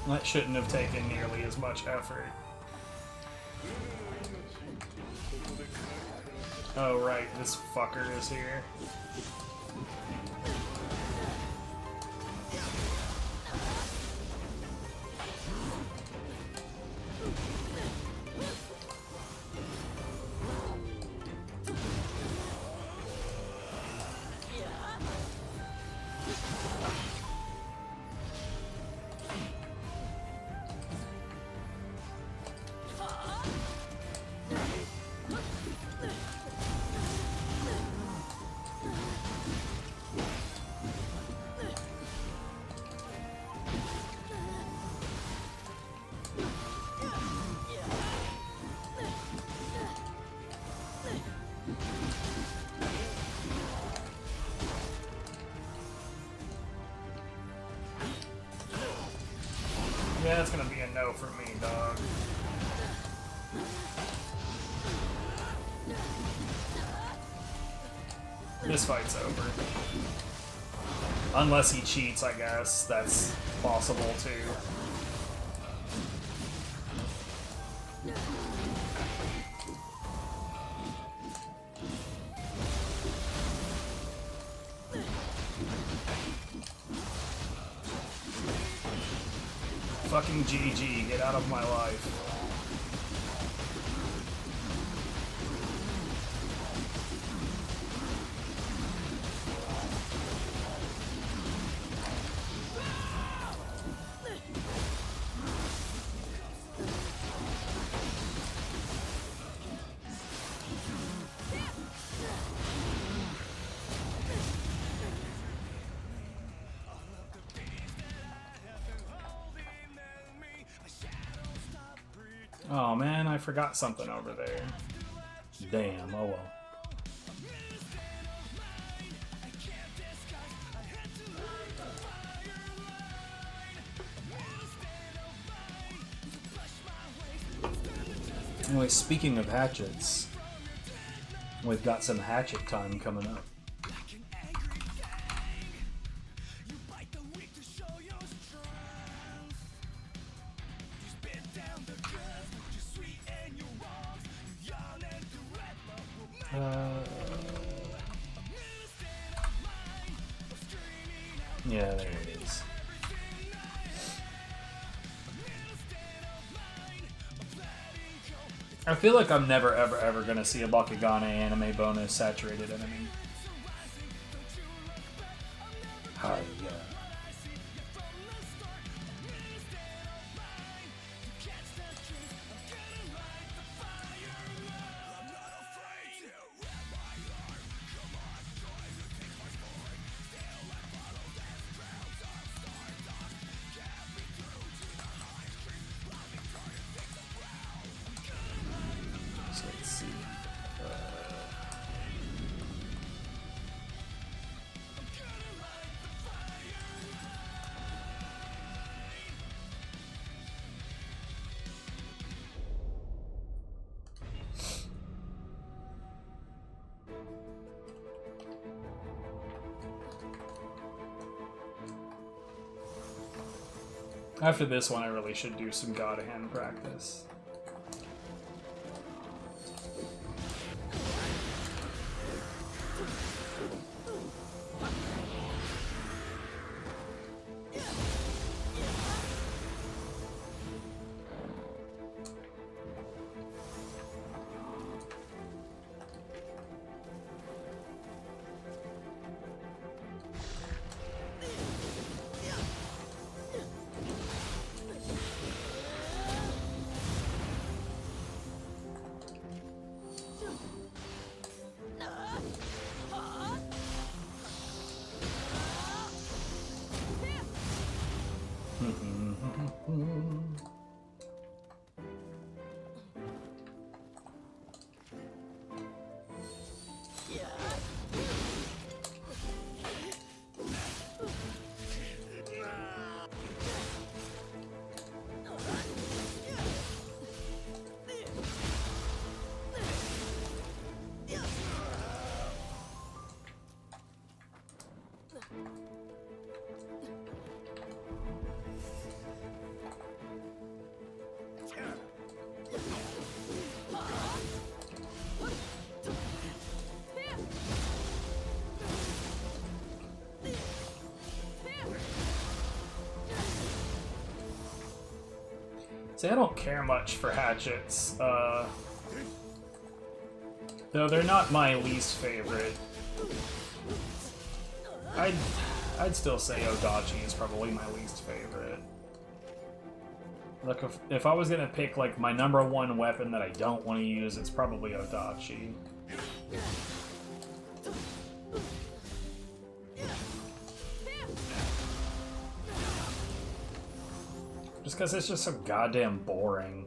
That shouldn't have taken nearly as much effort. Oh right, this fucker is here. That's gonna be a no for me, dog. This fight's over. Unless he cheats, I guess. That's possible, too. Fucking GG, get out of my life. Oh man, I forgot something over there. Damn, oh well. Anyway, speaking of hatchets, we've got some hatchet time coming up. Yeah, there it is. I feel like I'm never ever gonna see a Bakugane anime bonus saturated enemy. Hi, yeah. After this one, I really should do some God Hand practice. See, I don't care much for hatchets, though they're not my least favorite. I'd still say Odachi is probably my least favorite. Look, if I was gonna pick like my #1 weapon that I don't want to use, it's probably Odachi. Just because it's just so goddamn boring.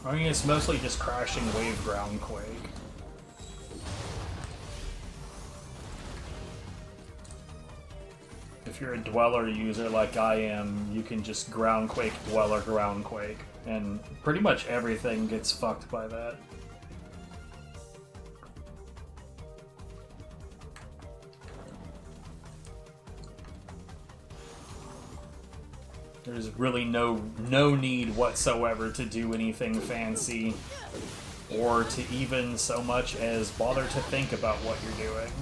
I mean, it's mostly just crashing wave ground quake. If you're a Dweller user like I am, you can just ground quake, Dweller, ground quake, and pretty much everything gets fucked by that. There's really no need whatsoever to do anything fancy, or to even so much as bother to think about what you're doing.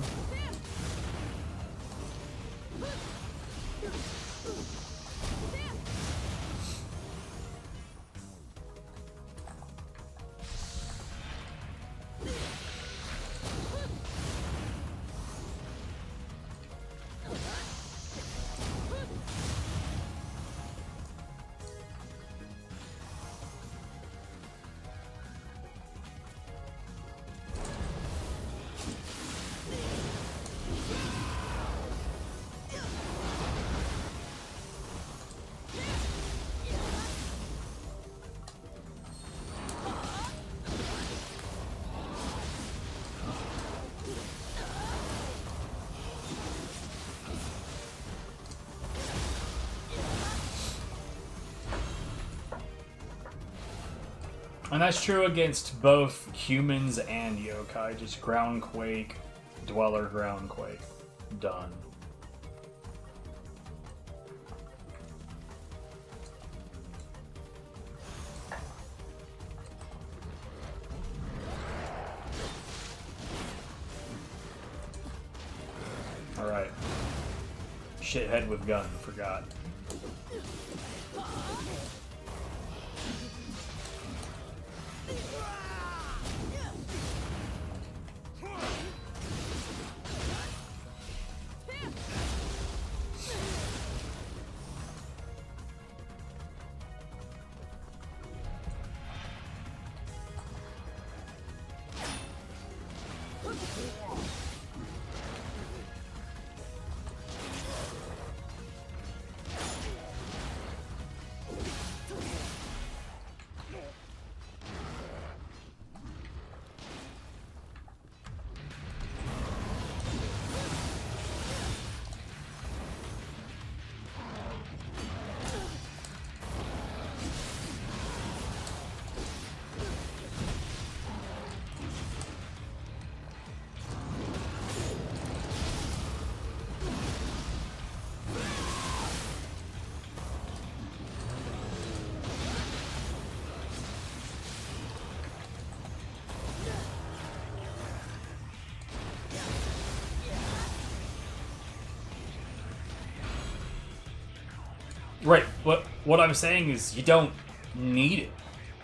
And that's true against both humans and yokai. Just ground quake, Dweller, ground quake. Done. Alright. Shithead with gun, forgot. Right, what I'm saying is you don't need it.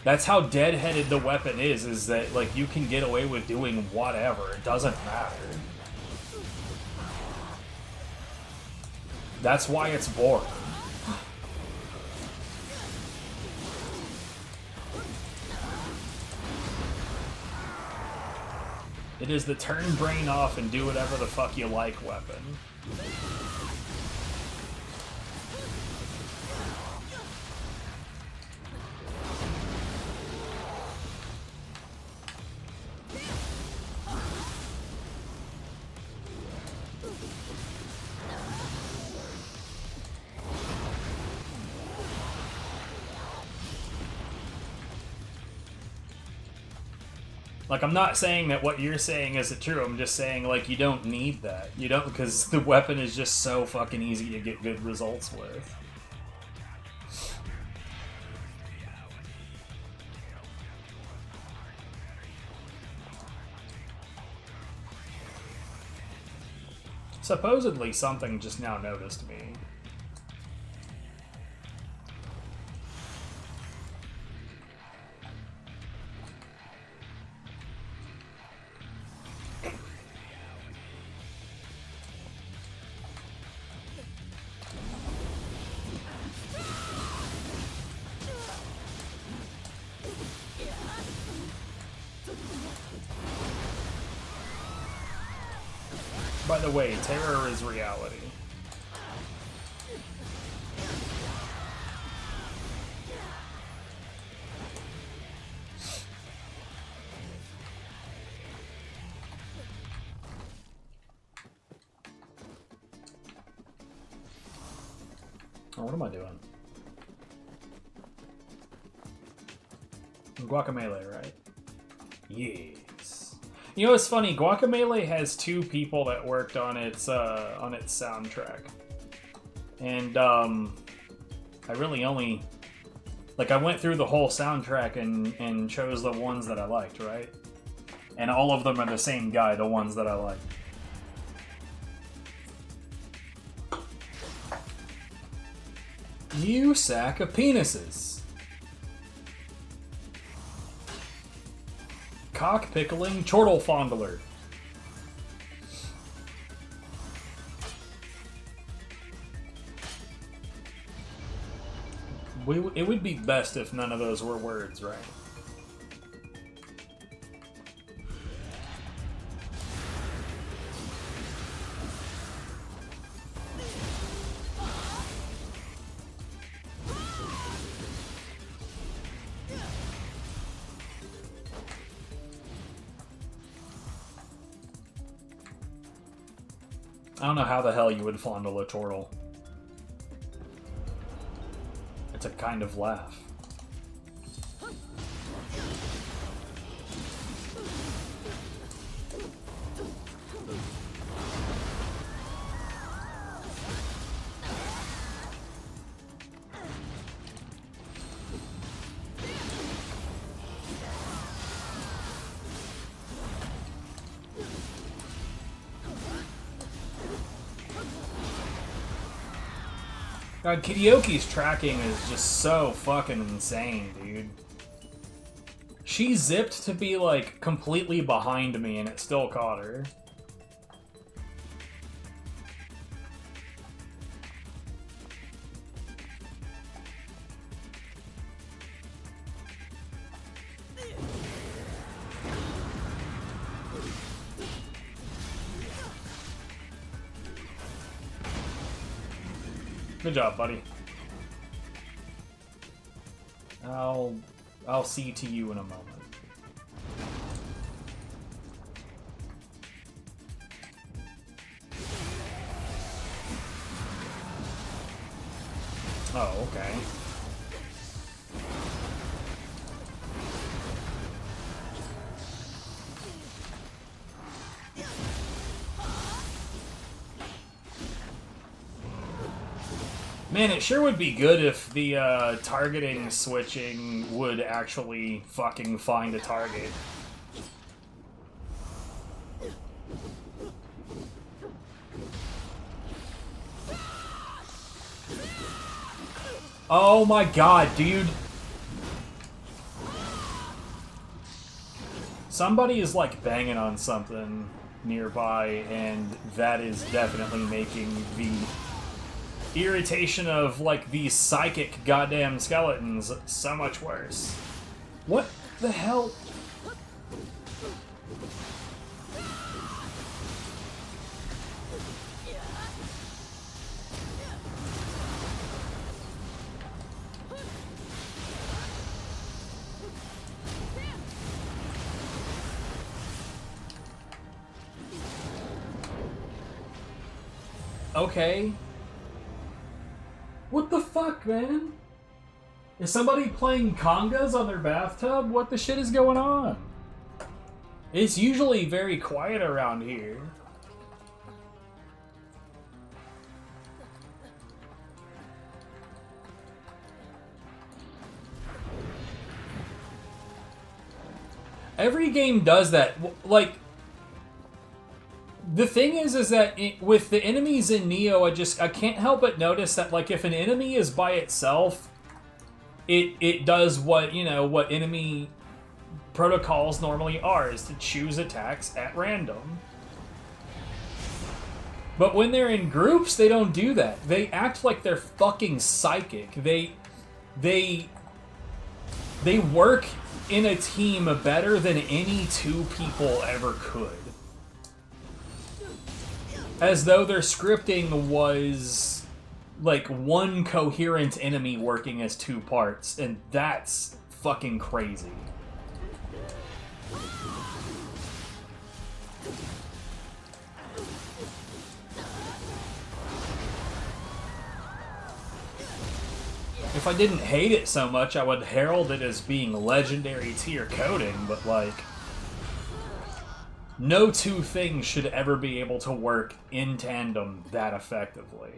That's how deadheaded the weapon is that, like, you can get away with doing whatever. It doesn't matter. That's why it's boring. It is the turn brain off and do whatever the fuck you like weapon. Like, I'm not saying that what you're saying isn't true. I'm just saying, like, you don't need that. You don't, because the weapon is just so fucking easy to get good results with. Supposedly, something just now noticed me. By the way, terror is reality. Or what am I doing? Guacamelee, right? Yes. You know, it's funny. Guacamelee has 2 people that worked on its soundtrack, and I really only I went through the whole soundtrack and chose the ones that I liked, right? And all of them are the same guy, the ones that I like. You sack of penises. Cock-pickling chortle fondler. It would be best if none of those were words, right? I don't know how the hell you would fondle a chortle. It's a kind of laugh. God, Kidioki's tracking is just so fucking insane, dude. She zipped to be, like, completely behind me and it still caught her. Good job, buddy. I'll see to you in a moment. Oh, okay. Man, it sure would be good if the targeting switching would actually fucking find a target. Oh my god, dude. Somebody is like banging on something nearby, and that is definitely making the irritation of, like, these psychic goddamn skeletons so much worse. What the hell? Okay. What the fuck, man? Is somebody playing congas on their bathtub? What the shit is going on? It's usually very quiet around here. Every game does that. Like, the thing is that with the enemies in Nioh, I can't help but notice that, like, if an enemy is by itself, it does what, you know, what enemy protocols normally are, is to choose attacks at random. But when they're in groups, they don't do that. They act like they're fucking psychic. They work in a team better than any 2 people ever could. As though their scripting was, like, one coherent enemy working as 2 parts, and that's fucking crazy. if I didn't hate it so much, I would herald it as being legendary tier coding, but like, no two things should ever be able to work in tandem that effectively.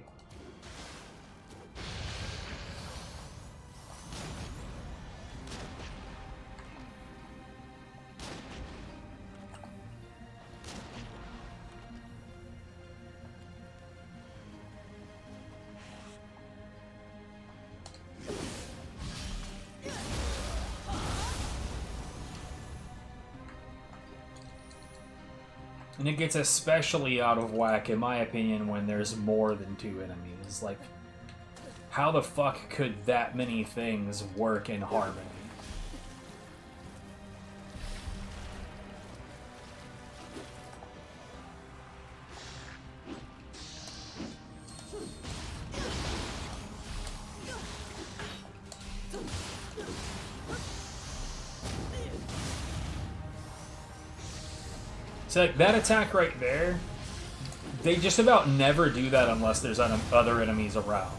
And it gets especially out of whack, in my opinion, when there's more than two enemies. Like, how the fuck could that many things work in harmony? So like, that attack right there, they just about never do that unless there's other enemies around.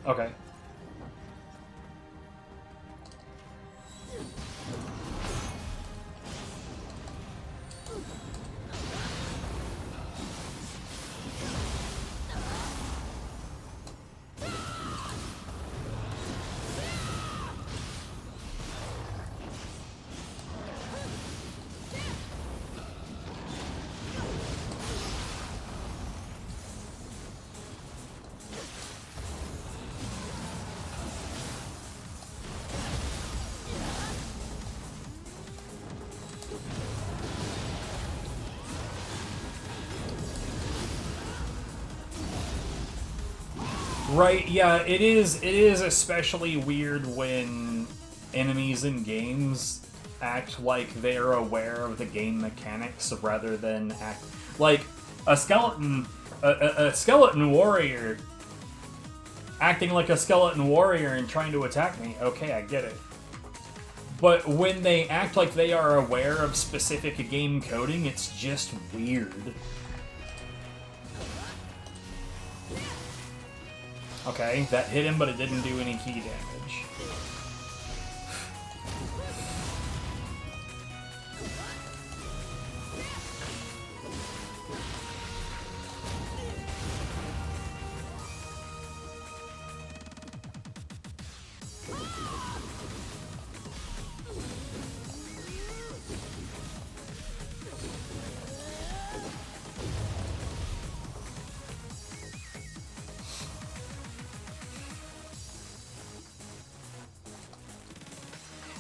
Okay. Right, yeah, it is especially weird when enemies in games act like they're aware of the game mechanics rather than act like a skeleton warrior acting like a skeleton warrior and trying to attack me. Okay, I get it. But when they act like they are aware of specific game coding, it's just weird. Okay, that hit him, but it didn't do any key damage.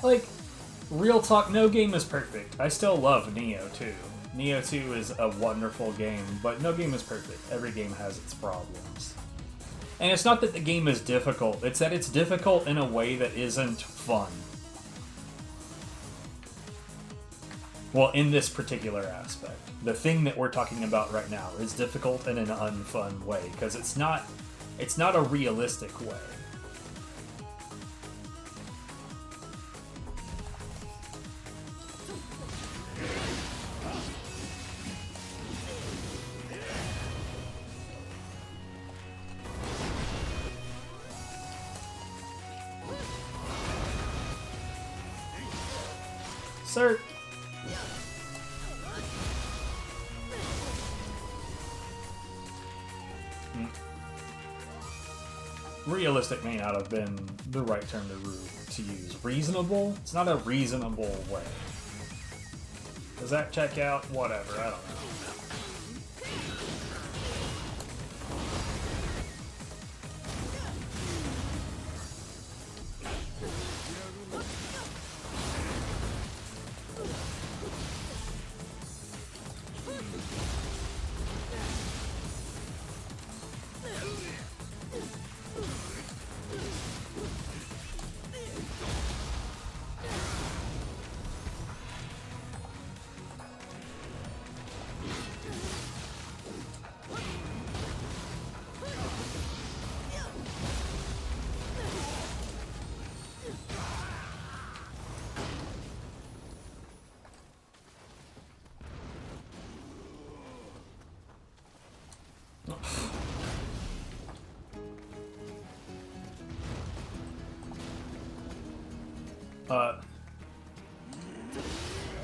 Like, real talk, no game is perfect. I still love Nioh 2. Nioh 2 is a wonderful game, but no game is perfect. Every game has its problems. And it's not that the game is difficult, it's that it's difficult in a way that isn't fun. Well, in this particular aspect. The thing that we're talking about right now is difficult in an unfun way, because it's not a realistic way. Sir. Realistic may not have been the right term to use. Reasonable? It's not a reasonable way. Does that check out? Whatever, I don't know.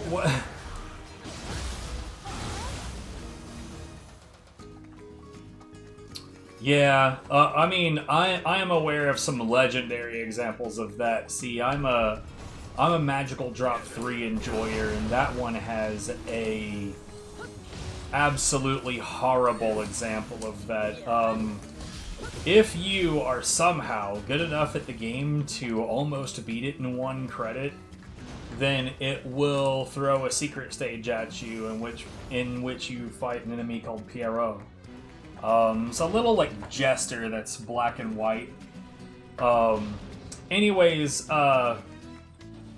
What? Yeah, I mean, I am aware of some legendary examples of that. See, I'm a magical drop 3 enjoyer, and that one has a absolutely horrible example of that. If you are somehow good enough at the game to almost beat it in 1 credit, then it will throw a secret stage at you in which you fight an enemy called Pierrot. It's a little like Jester that's black and white. Anyways, so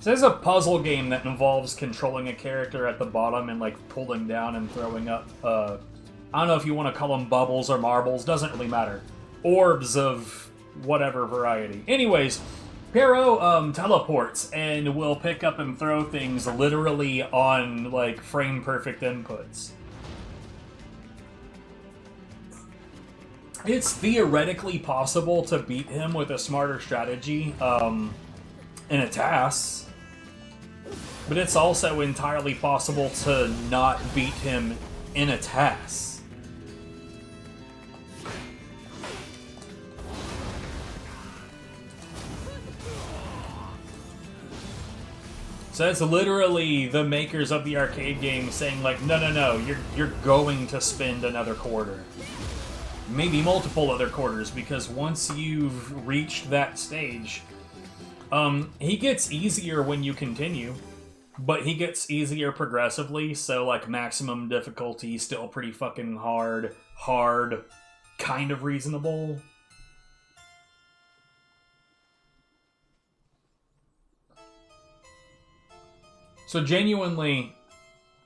there's a puzzle game that involves controlling a character at the bottom and like pulling down and throwing up, I don't know if you want to call them bubbles or marbles, doesn't really matter. Orbs of whatever variety. Anyways, Pierrot teleports and will pick up and throw things literally on like frame perfect inputs. It's theoretically possible to beat him with a smarter strategy in a TAS, but it's also entirely possible to not beat him in a TAS. So that's literally the makers of the arcade game saying like, no, you're going to spend another quarter. Maybe multiple other quarters, because once you've reached that stage, he gets easier when you continue, but he gets easier progressively, so like maximum difficulty, still pretty fucking hard, kind of reasonable. So genuinely,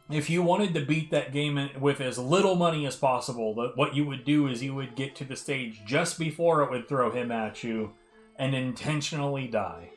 if you wanted to beat that game with as little money as possible, what you would do is you would get to the stage just before it would throw him at you and intentionally die.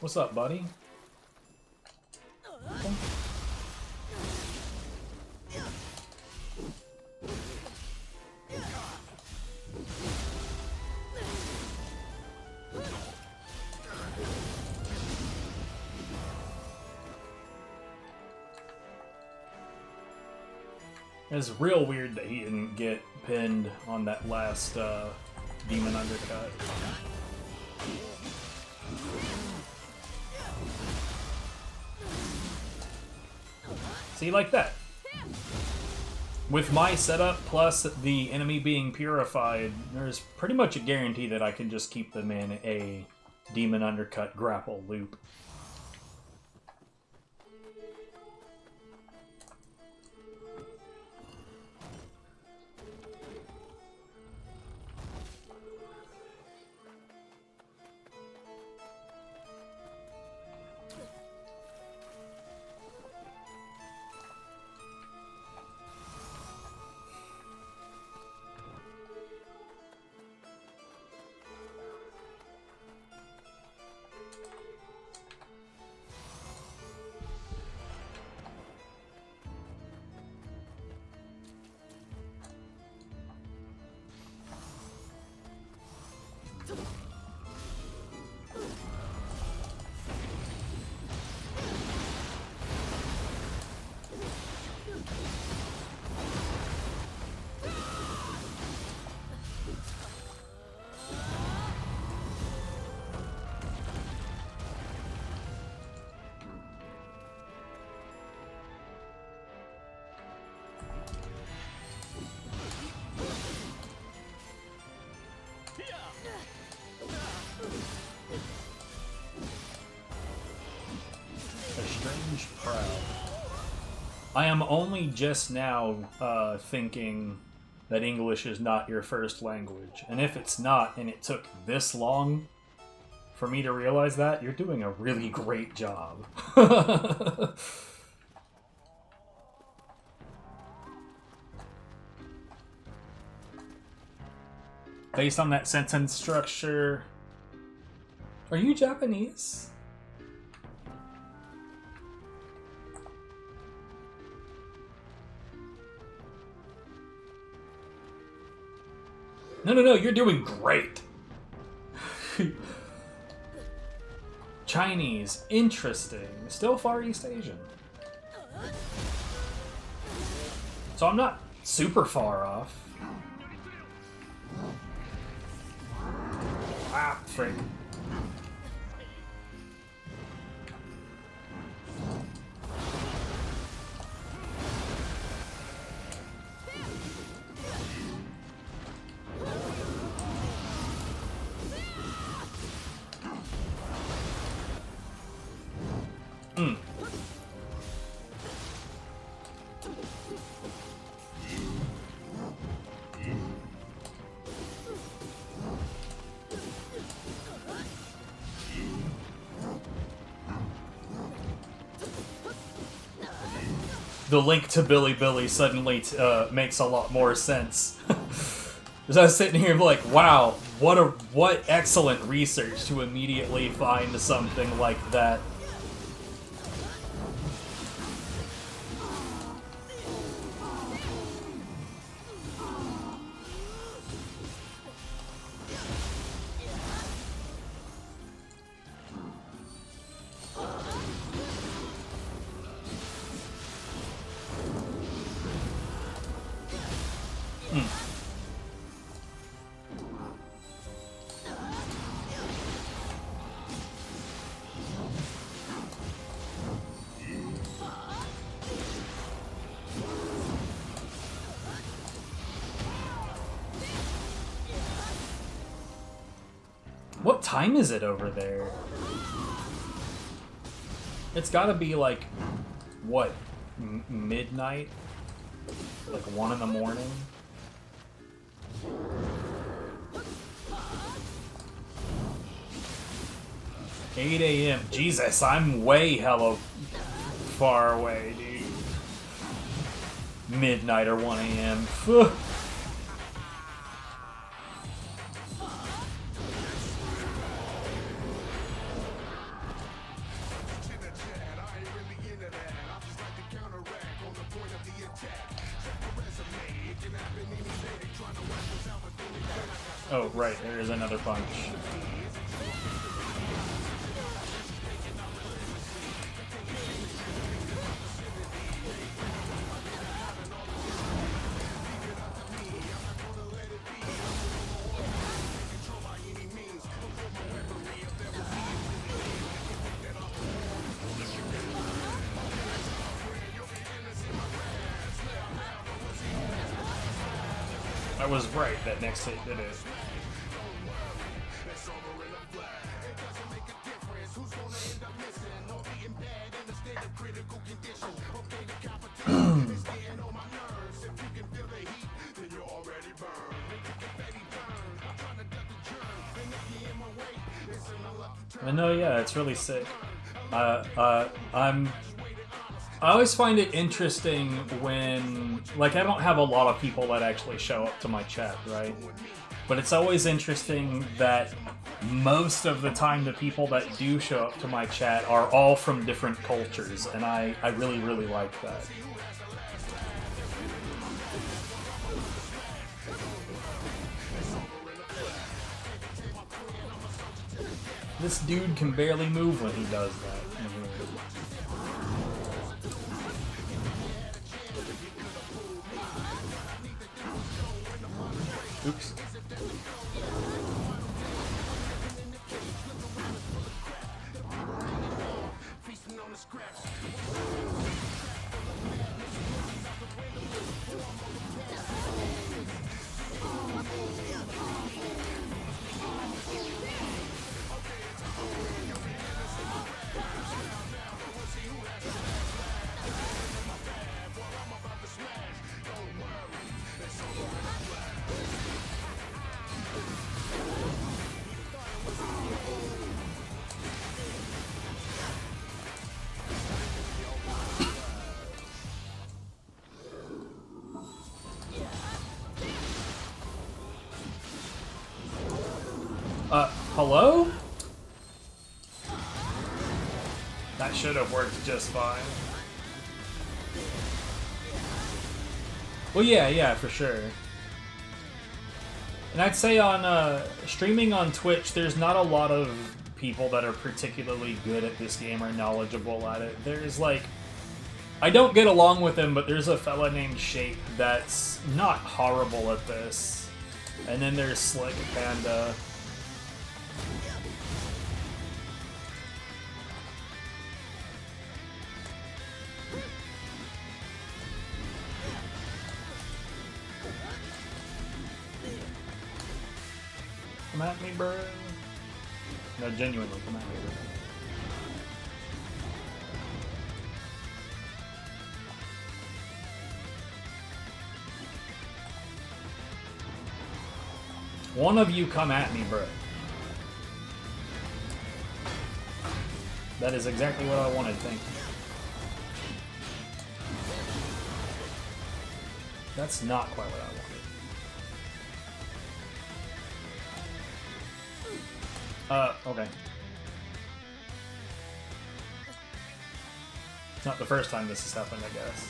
What's up, buddy? It's real weird that he didn't get pinned on that last demon undercut. See, like that. With my setup, plus the enemy being purified, there's pretty much a guarantee that I can just keep them in a demon undercut grapple loop. French proud. I am only just now thinking that English is not your first language. And if it's not, and it took this long for me to realize that, you're doing a really great job. Based on that sentence structure... Are you Japanese? No, you're doing great. Chinese, interesting. Still Far East Asian. So I'm not super far off. Ah, frick. The link to Billy Billy suddenly makes a lot more sense. As I was sitting here like, wow, what excellent research to immediately find something like that. What time is it over there? It's gotta be like, what, midnight? Like 1 in the morning? $8 a.m. Jesus, I'm way hella far away, dude. Midnight or 1 a.m. Oh, right, there is another punch. I was right, that next hit did it. I know, yeah, it's really sick. I always find it interesting when, like, I don't have a lot of people that actually show up to my chat, right? But it's always interesting that most of the time the people that do show up to my chat are all from different cultures, and I really, really like that. This dude can barely move when he does that. Oops. should have worked just fine. Well, yeah, for sure. And I'd say on streaming on Twitch, there's not a lot of people that are particularly good at this game or knowledgeable at it. There's like, I don't get along with him, but there's a fella named Shape that's not horrible at this. And then there's Slick Panda. Come at me, bro. No, genuinely, come at me, bro. One of you come at me, bro. That is exactly what I wanted, thank you. That's not quite what I wanted. Okay. It's not the first time this has happened, I guess.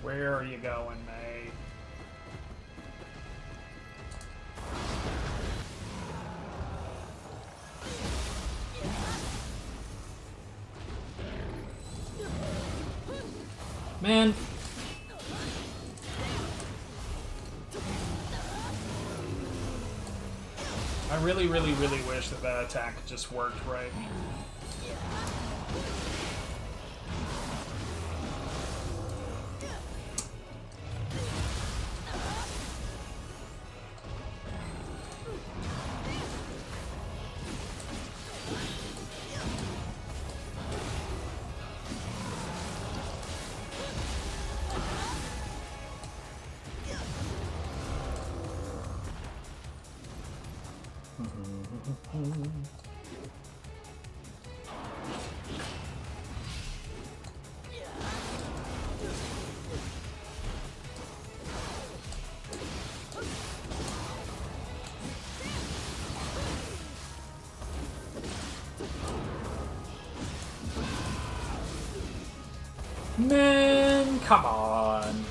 Where are you going, mate? Man. I really wish that that attack just worked right. Man, come on.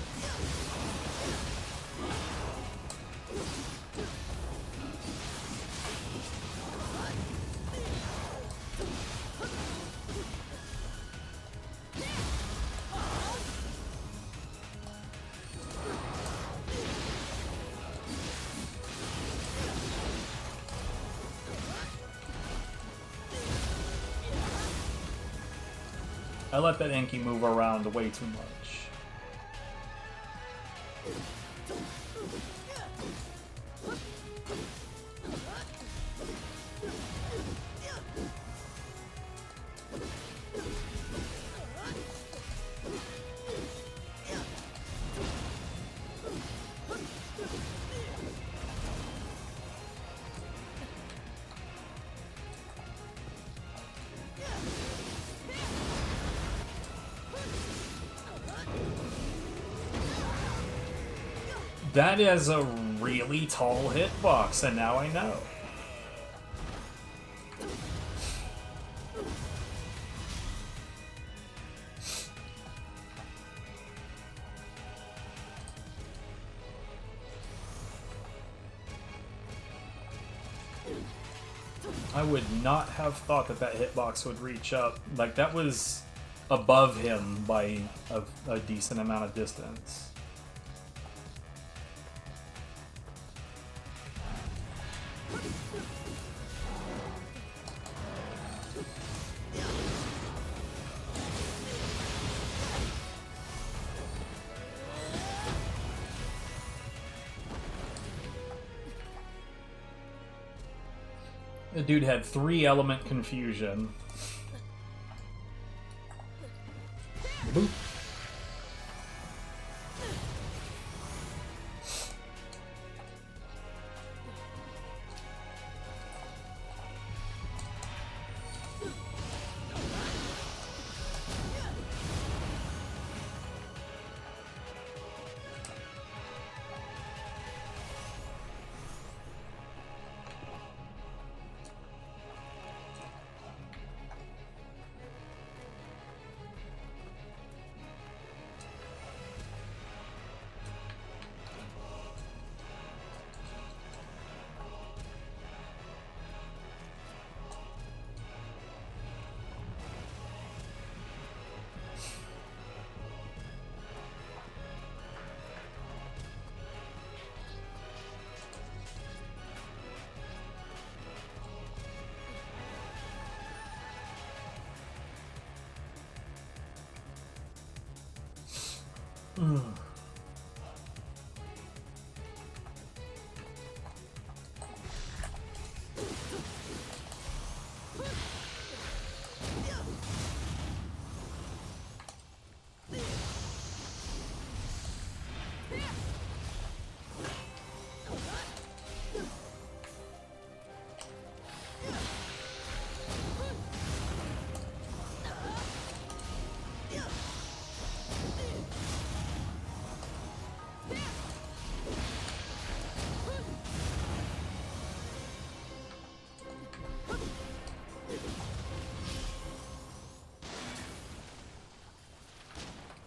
I let that Enki move around way too much. That is a really tall hitbox, and now I know. I would not have thought that that hitbox would reach up. Like, that was above him by a decent amount of distance. The dude had 3 element confusion. Boop.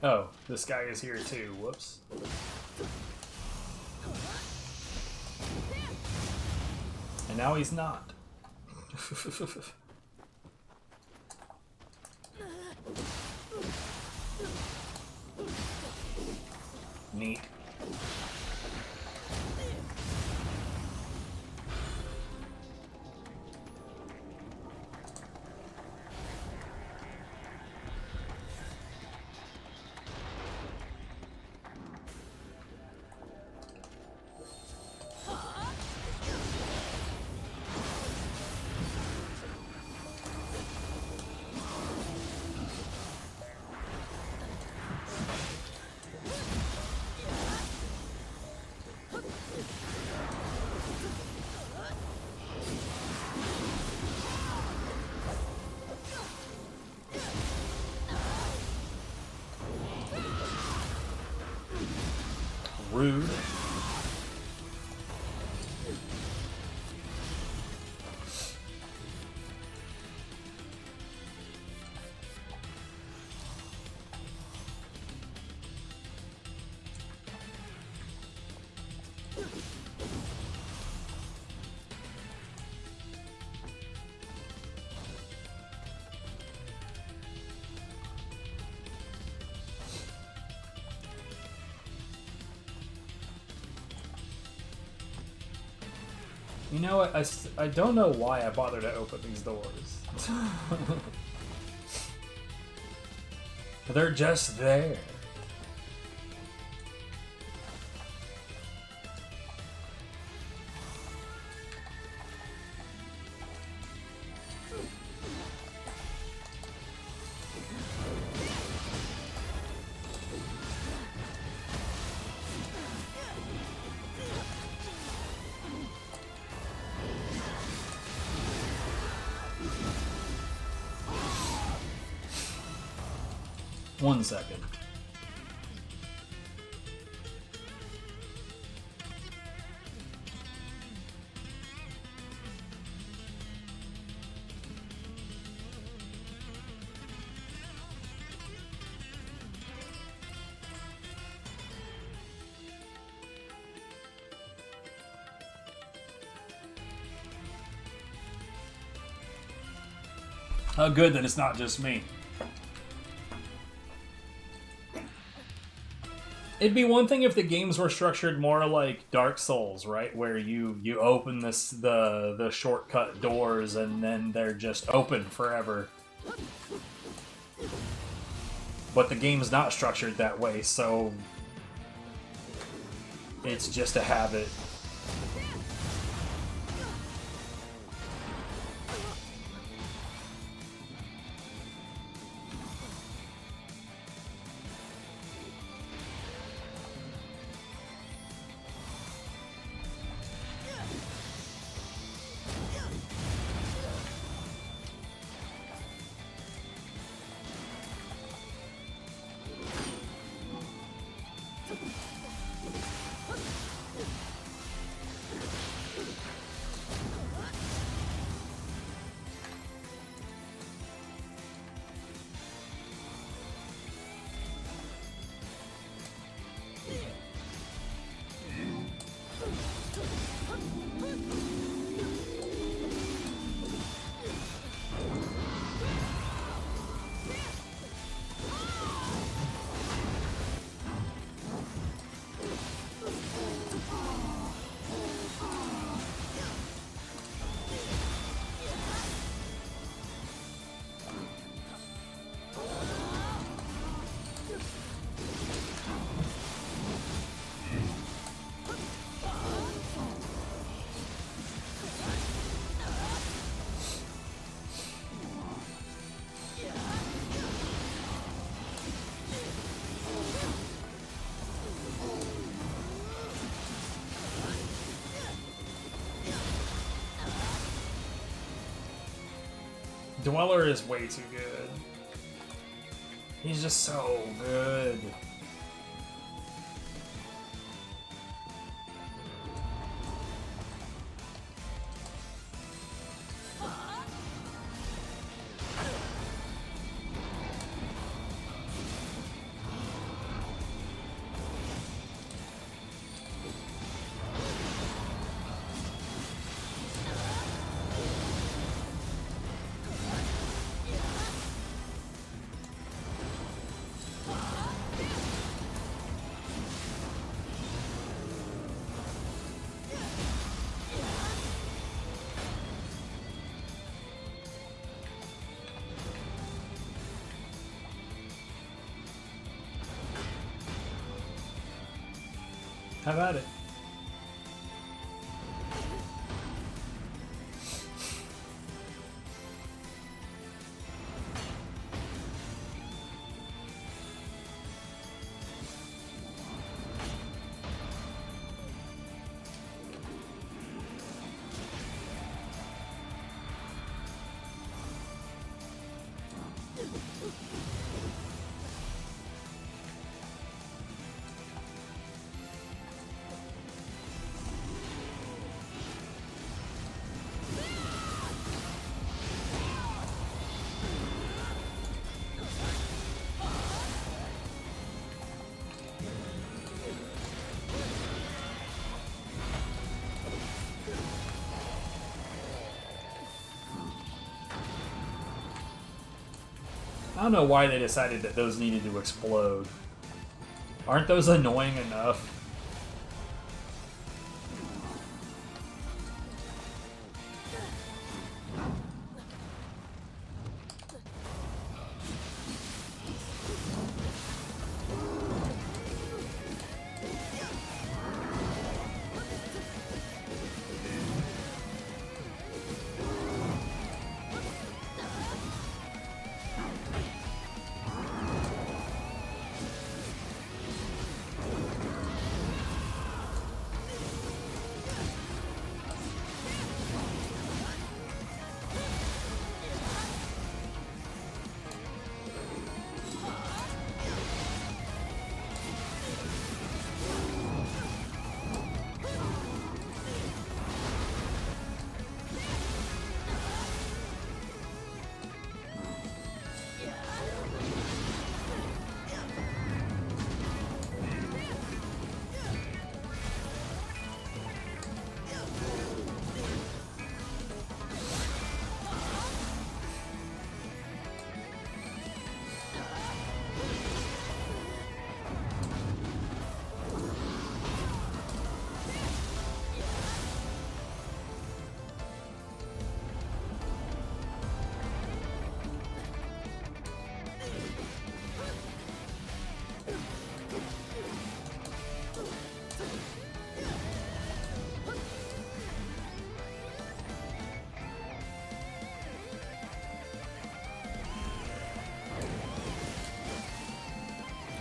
Oh, this guy is here too. Whoops. And now he's not. Neat. Rude. You know what? I don't know why I bother to open these doors. They're just there. One second. Oh, good that it's not just me. It'd be one thing if the games were structured more like Dark Souls, right? Where you open the shortcut doors and then they're just open forever. But the game's not structured that way, so it's just a habit. Dweller is way too good. He's just so good. How about it? I don't know why they decided that those needed to explode. Aren't those annoying enough?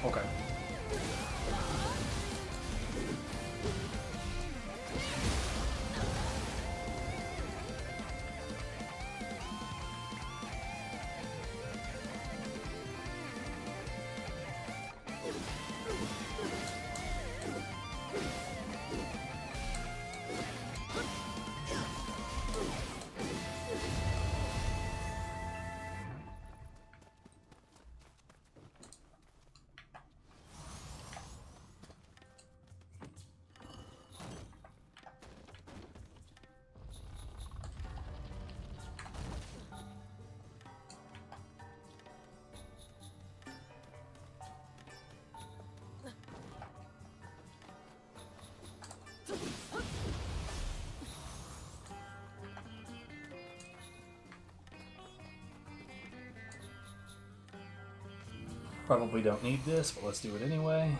Okay. Probably don't need this, but let's do it anyway.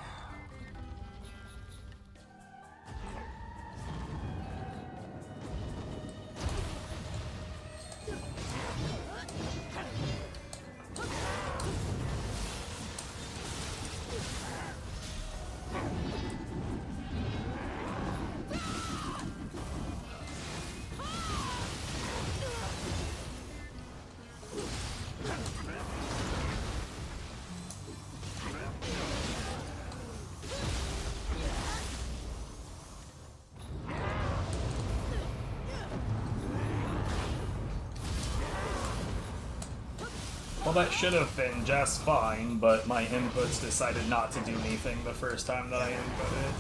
Well, that should have been just fine, but my inputs decided not to do anything the first time that I input it.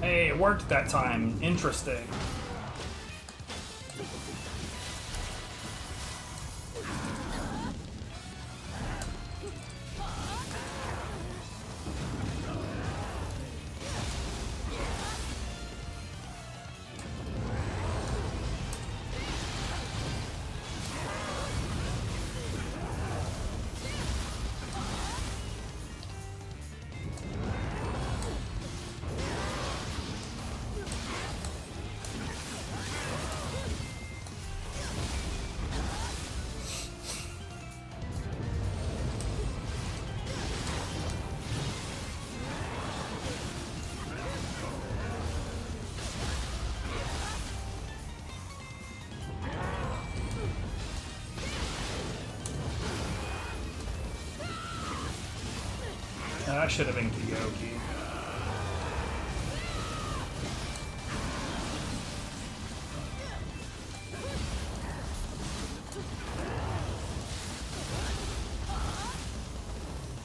Hey, it worked that time. Interesting. That should have been Kyoki.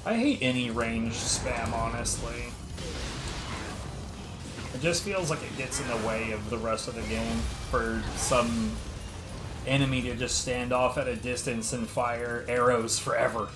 I hate any ranged spam, honestly. It just feels like it gets in the way of the rest of the game for some enemy to just stand off at a distance and fire arrows forever.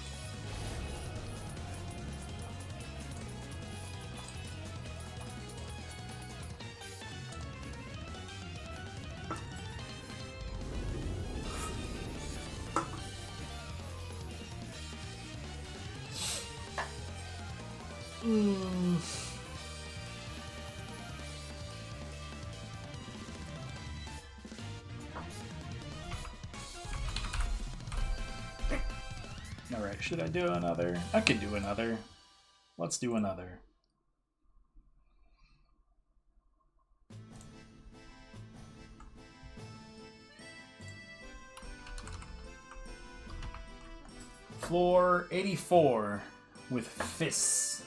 Alright, should I do another? I could do another. Let's do another. Floor 84 with fists.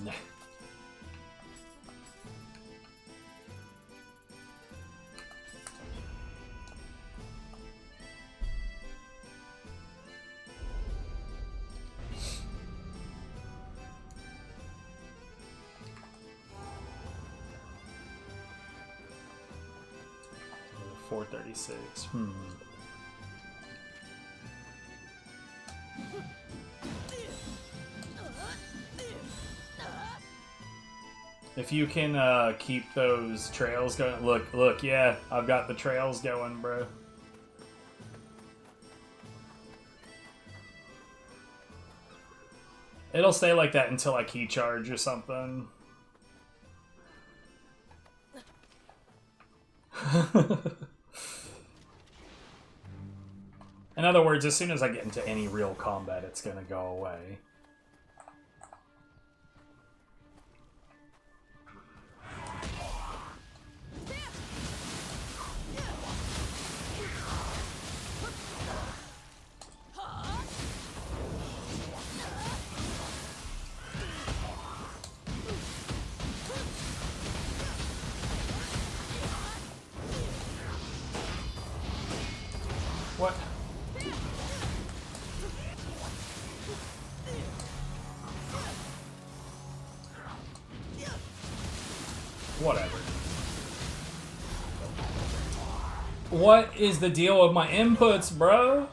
Nah. $436. If you can keep those trails going, look, yeah, I've got the trails going, bro. It'll stay like that until I key charge or something. In other words, as soon as I get into any real combat, it's gonna go away. What? Whatever. What is the deal with my inputs, bro?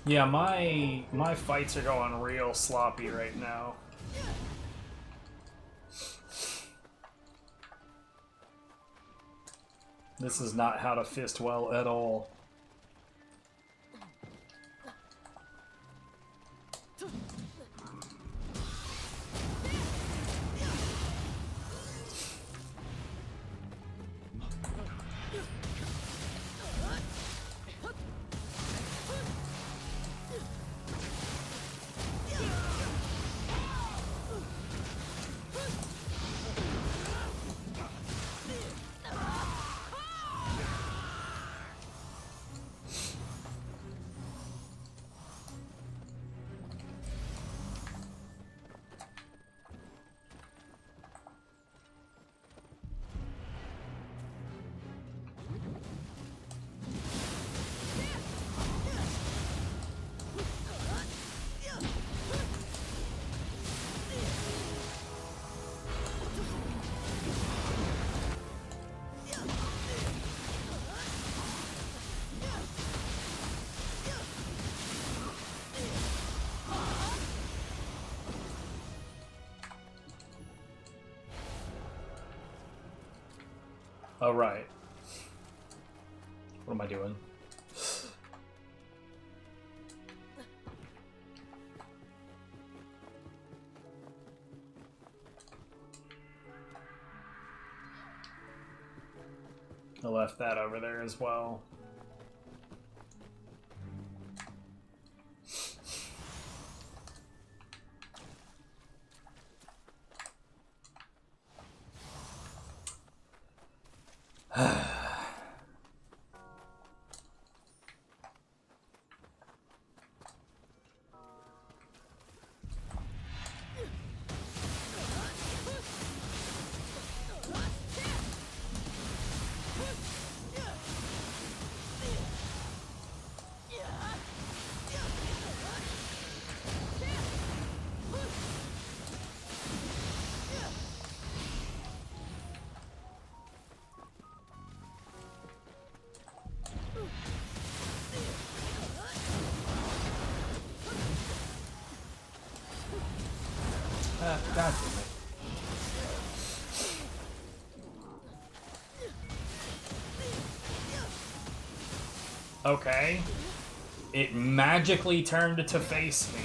Yeah, my fights are going real sloppy right now. This is not how to fist well at all. Oh, right. What am I doing? I left that over there as well. God damn it. Okay. It magically turned to face me.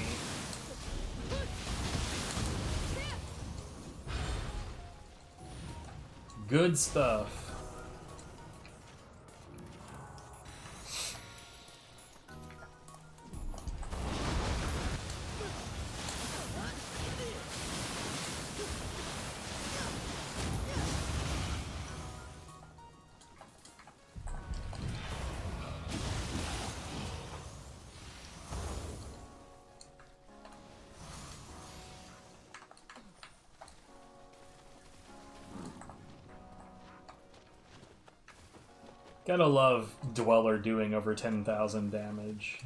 Good stuff. Gotta love Dweller doing over 10,000 damage.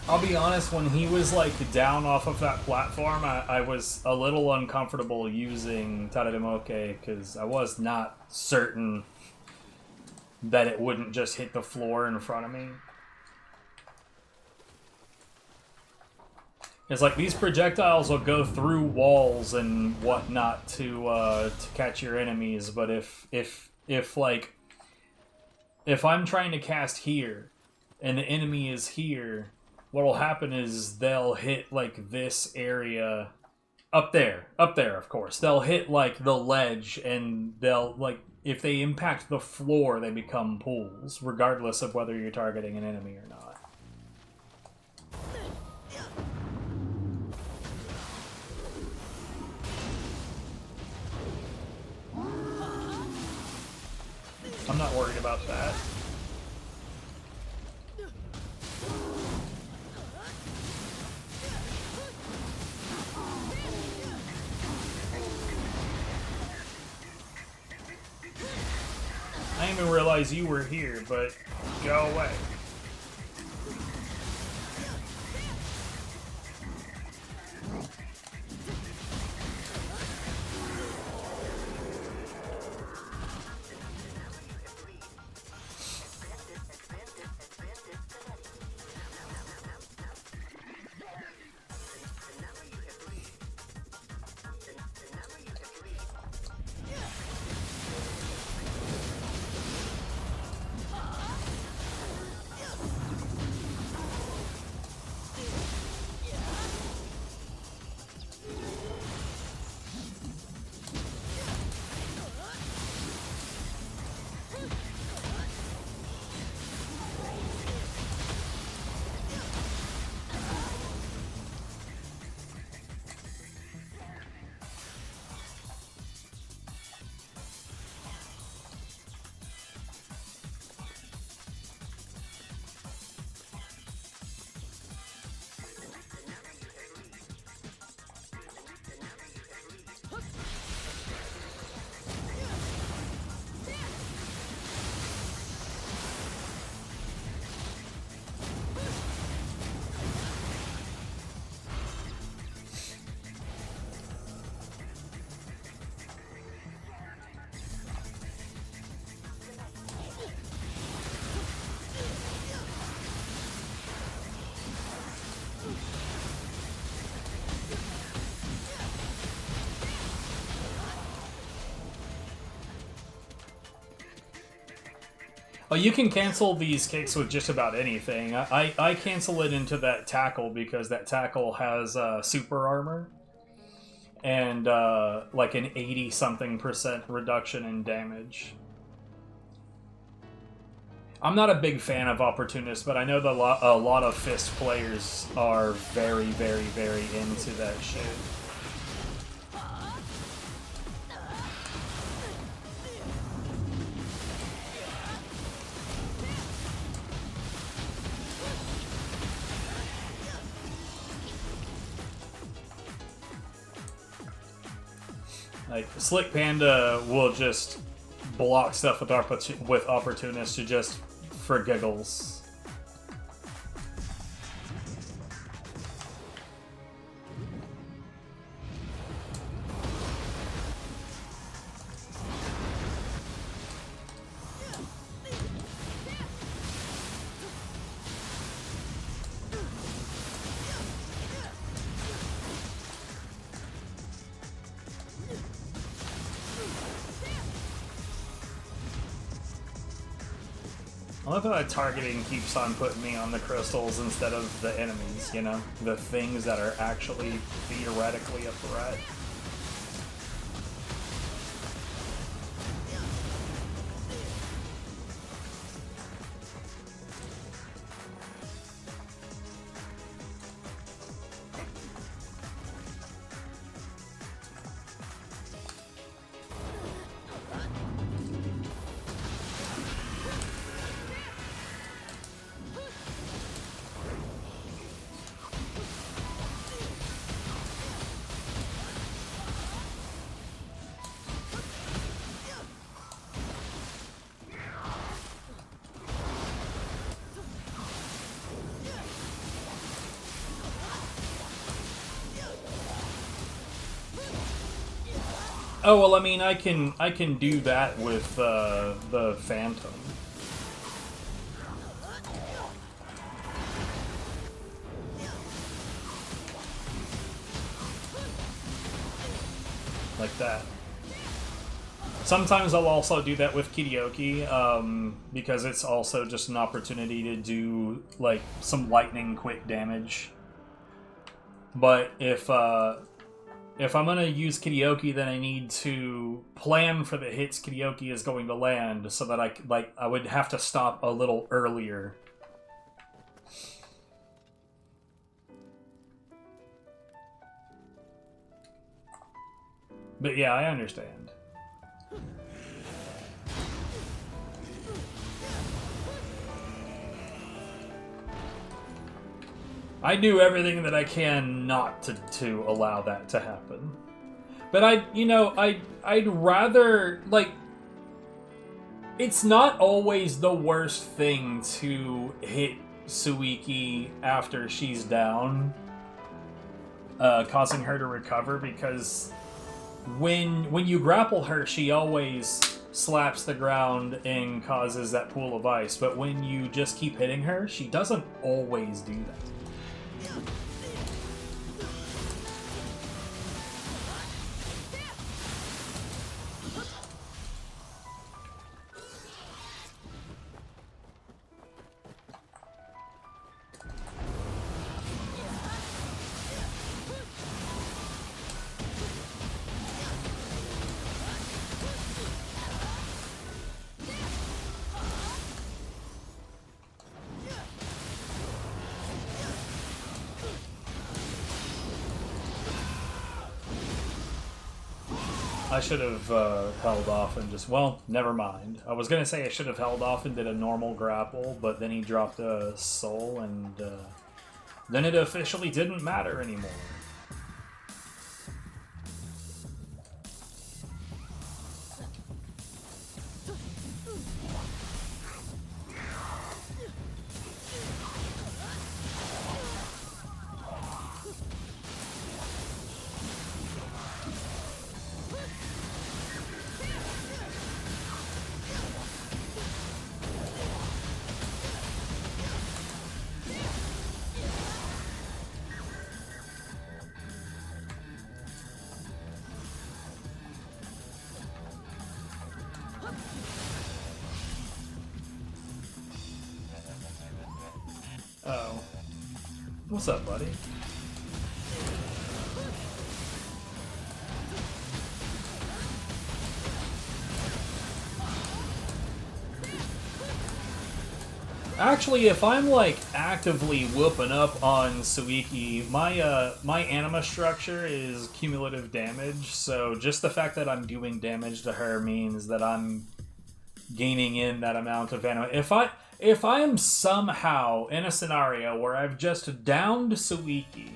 I'll be honest, when he was like down off of that platform, I was a little uncomfortable using Tarademoke because I was not certain that it wouldn't just hit the floor in front of me. It's like these projectiles will go through walls and whatnot to catch your enemies, but if I'm trying to cast here and the enemy is here, what'll happen is they'll hit like this area up there, of course. They'll hit like the ledge, and they'll like if they impact the floor, they become pools, regardless of whether you're targeting an enemy or not. I'm not worried about that. I didn't even realize you were here, but go away. Oh, you can cancel these kicks with just about anything. I cancel it into that tackle because that tackle has super armor and like an 80-something% reduction in damage. I'm not a big fan of Opportunist, but I know that a lot of Fist players are very, very, very into that shit. Like, Slick Panda will just block stuff with Opportunist to just for giggles. I love how that targeting keeps on putting me on the crystals instead of the enemies, you know? The things that are actually theoretically a threat. Oh well, I mean, I can do that with the Phantom. Like that. Sometimes I'll also do that with Karaoke, because it's also just an opportunity to do like some lightning quick damage. But if I'm gonna use Karaoke, then I need to plan for the hits Karaoke is going to land, so that I would have to stop a little earlier. But yeah, I understand. I do everything that I can not to allow that to happen. But I'd rather, like, it's not always the worst thing to hit Suiki after she's down, causing her to recover, because when you grapple her, she always slaps the ground and causes that pool of ice. But when you just keep hitting her, she doesn't always do that. I should have held off and just, well, never mind. I was going to say I should have held off and did a normal grapple, but then he dropped a soul, and then it officially didn't matter anymore. Oh. What's up, buddy? Actually, if I'm like actively whooping up on Suiki, my anima structure is cumulative damage, so just the fact that I'm doing damage to her means that I'm gaining in that amount of anima. If I am somehow in a scenario where I've just downed Suiki,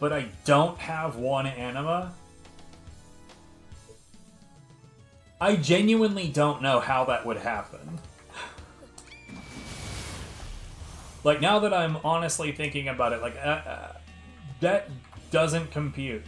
but I don't have one anima, I genuinely don't know how that would happen. Like, now that I'm honestly thinking about it, like, that doesn't compute.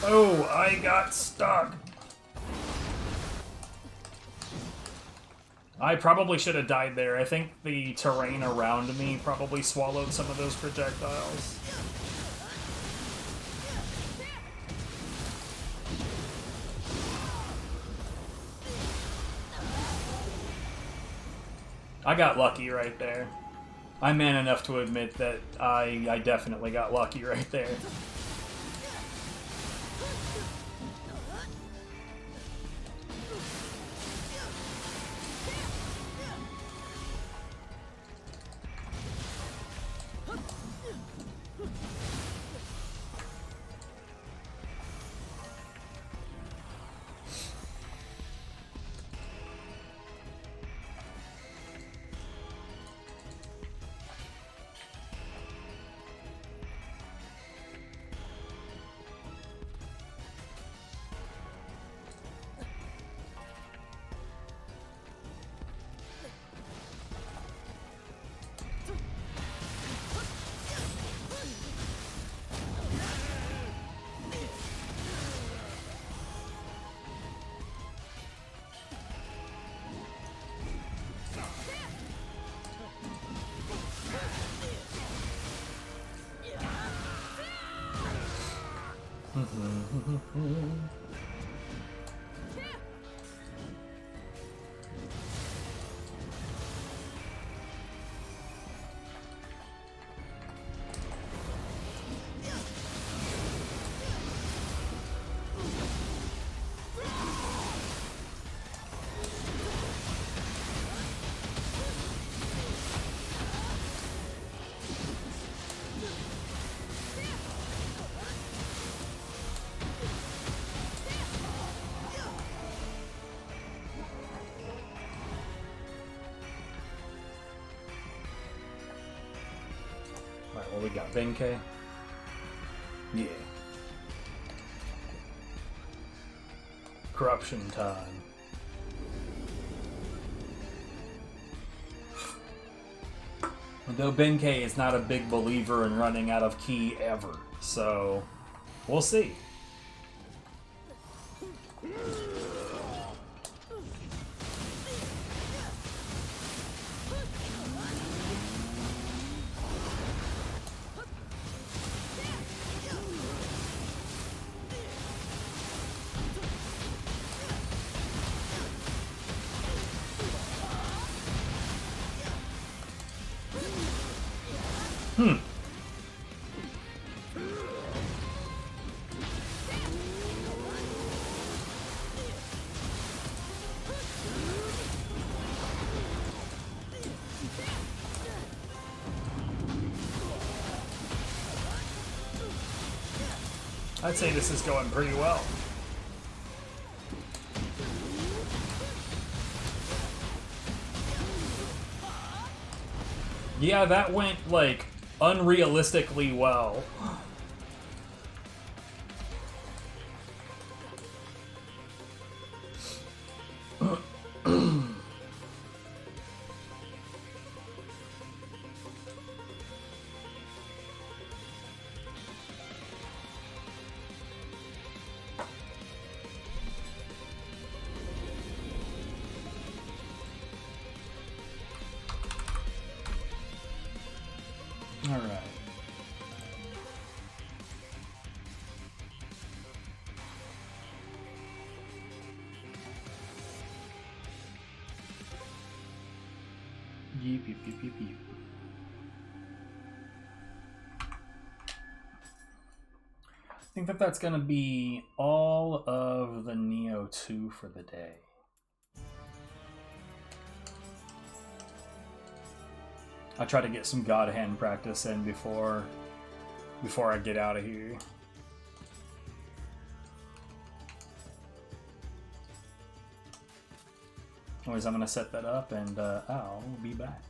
Oh, I got stuck. I probably should have died there. I think the terrain around me probably swallowed some of those projectiles. I got lucky right there. I'm man enough to admit that I definitely got lucky right there. Alright, what we got? Benkei? Yeah. Corruption time. Though Benkei is not a big believer in running out of ki ever, so we'll see. I'd say this is going pretty well. Yeah, that went, like, unrealistically well. All right. Yeep, yeep, yeep, yeep, yeep. I think that that's going to be all of the Nioh 2 for the day. I try to get some God Hand practice in before I get out of here. Anyways, I'm gonna set that up and I'll be back.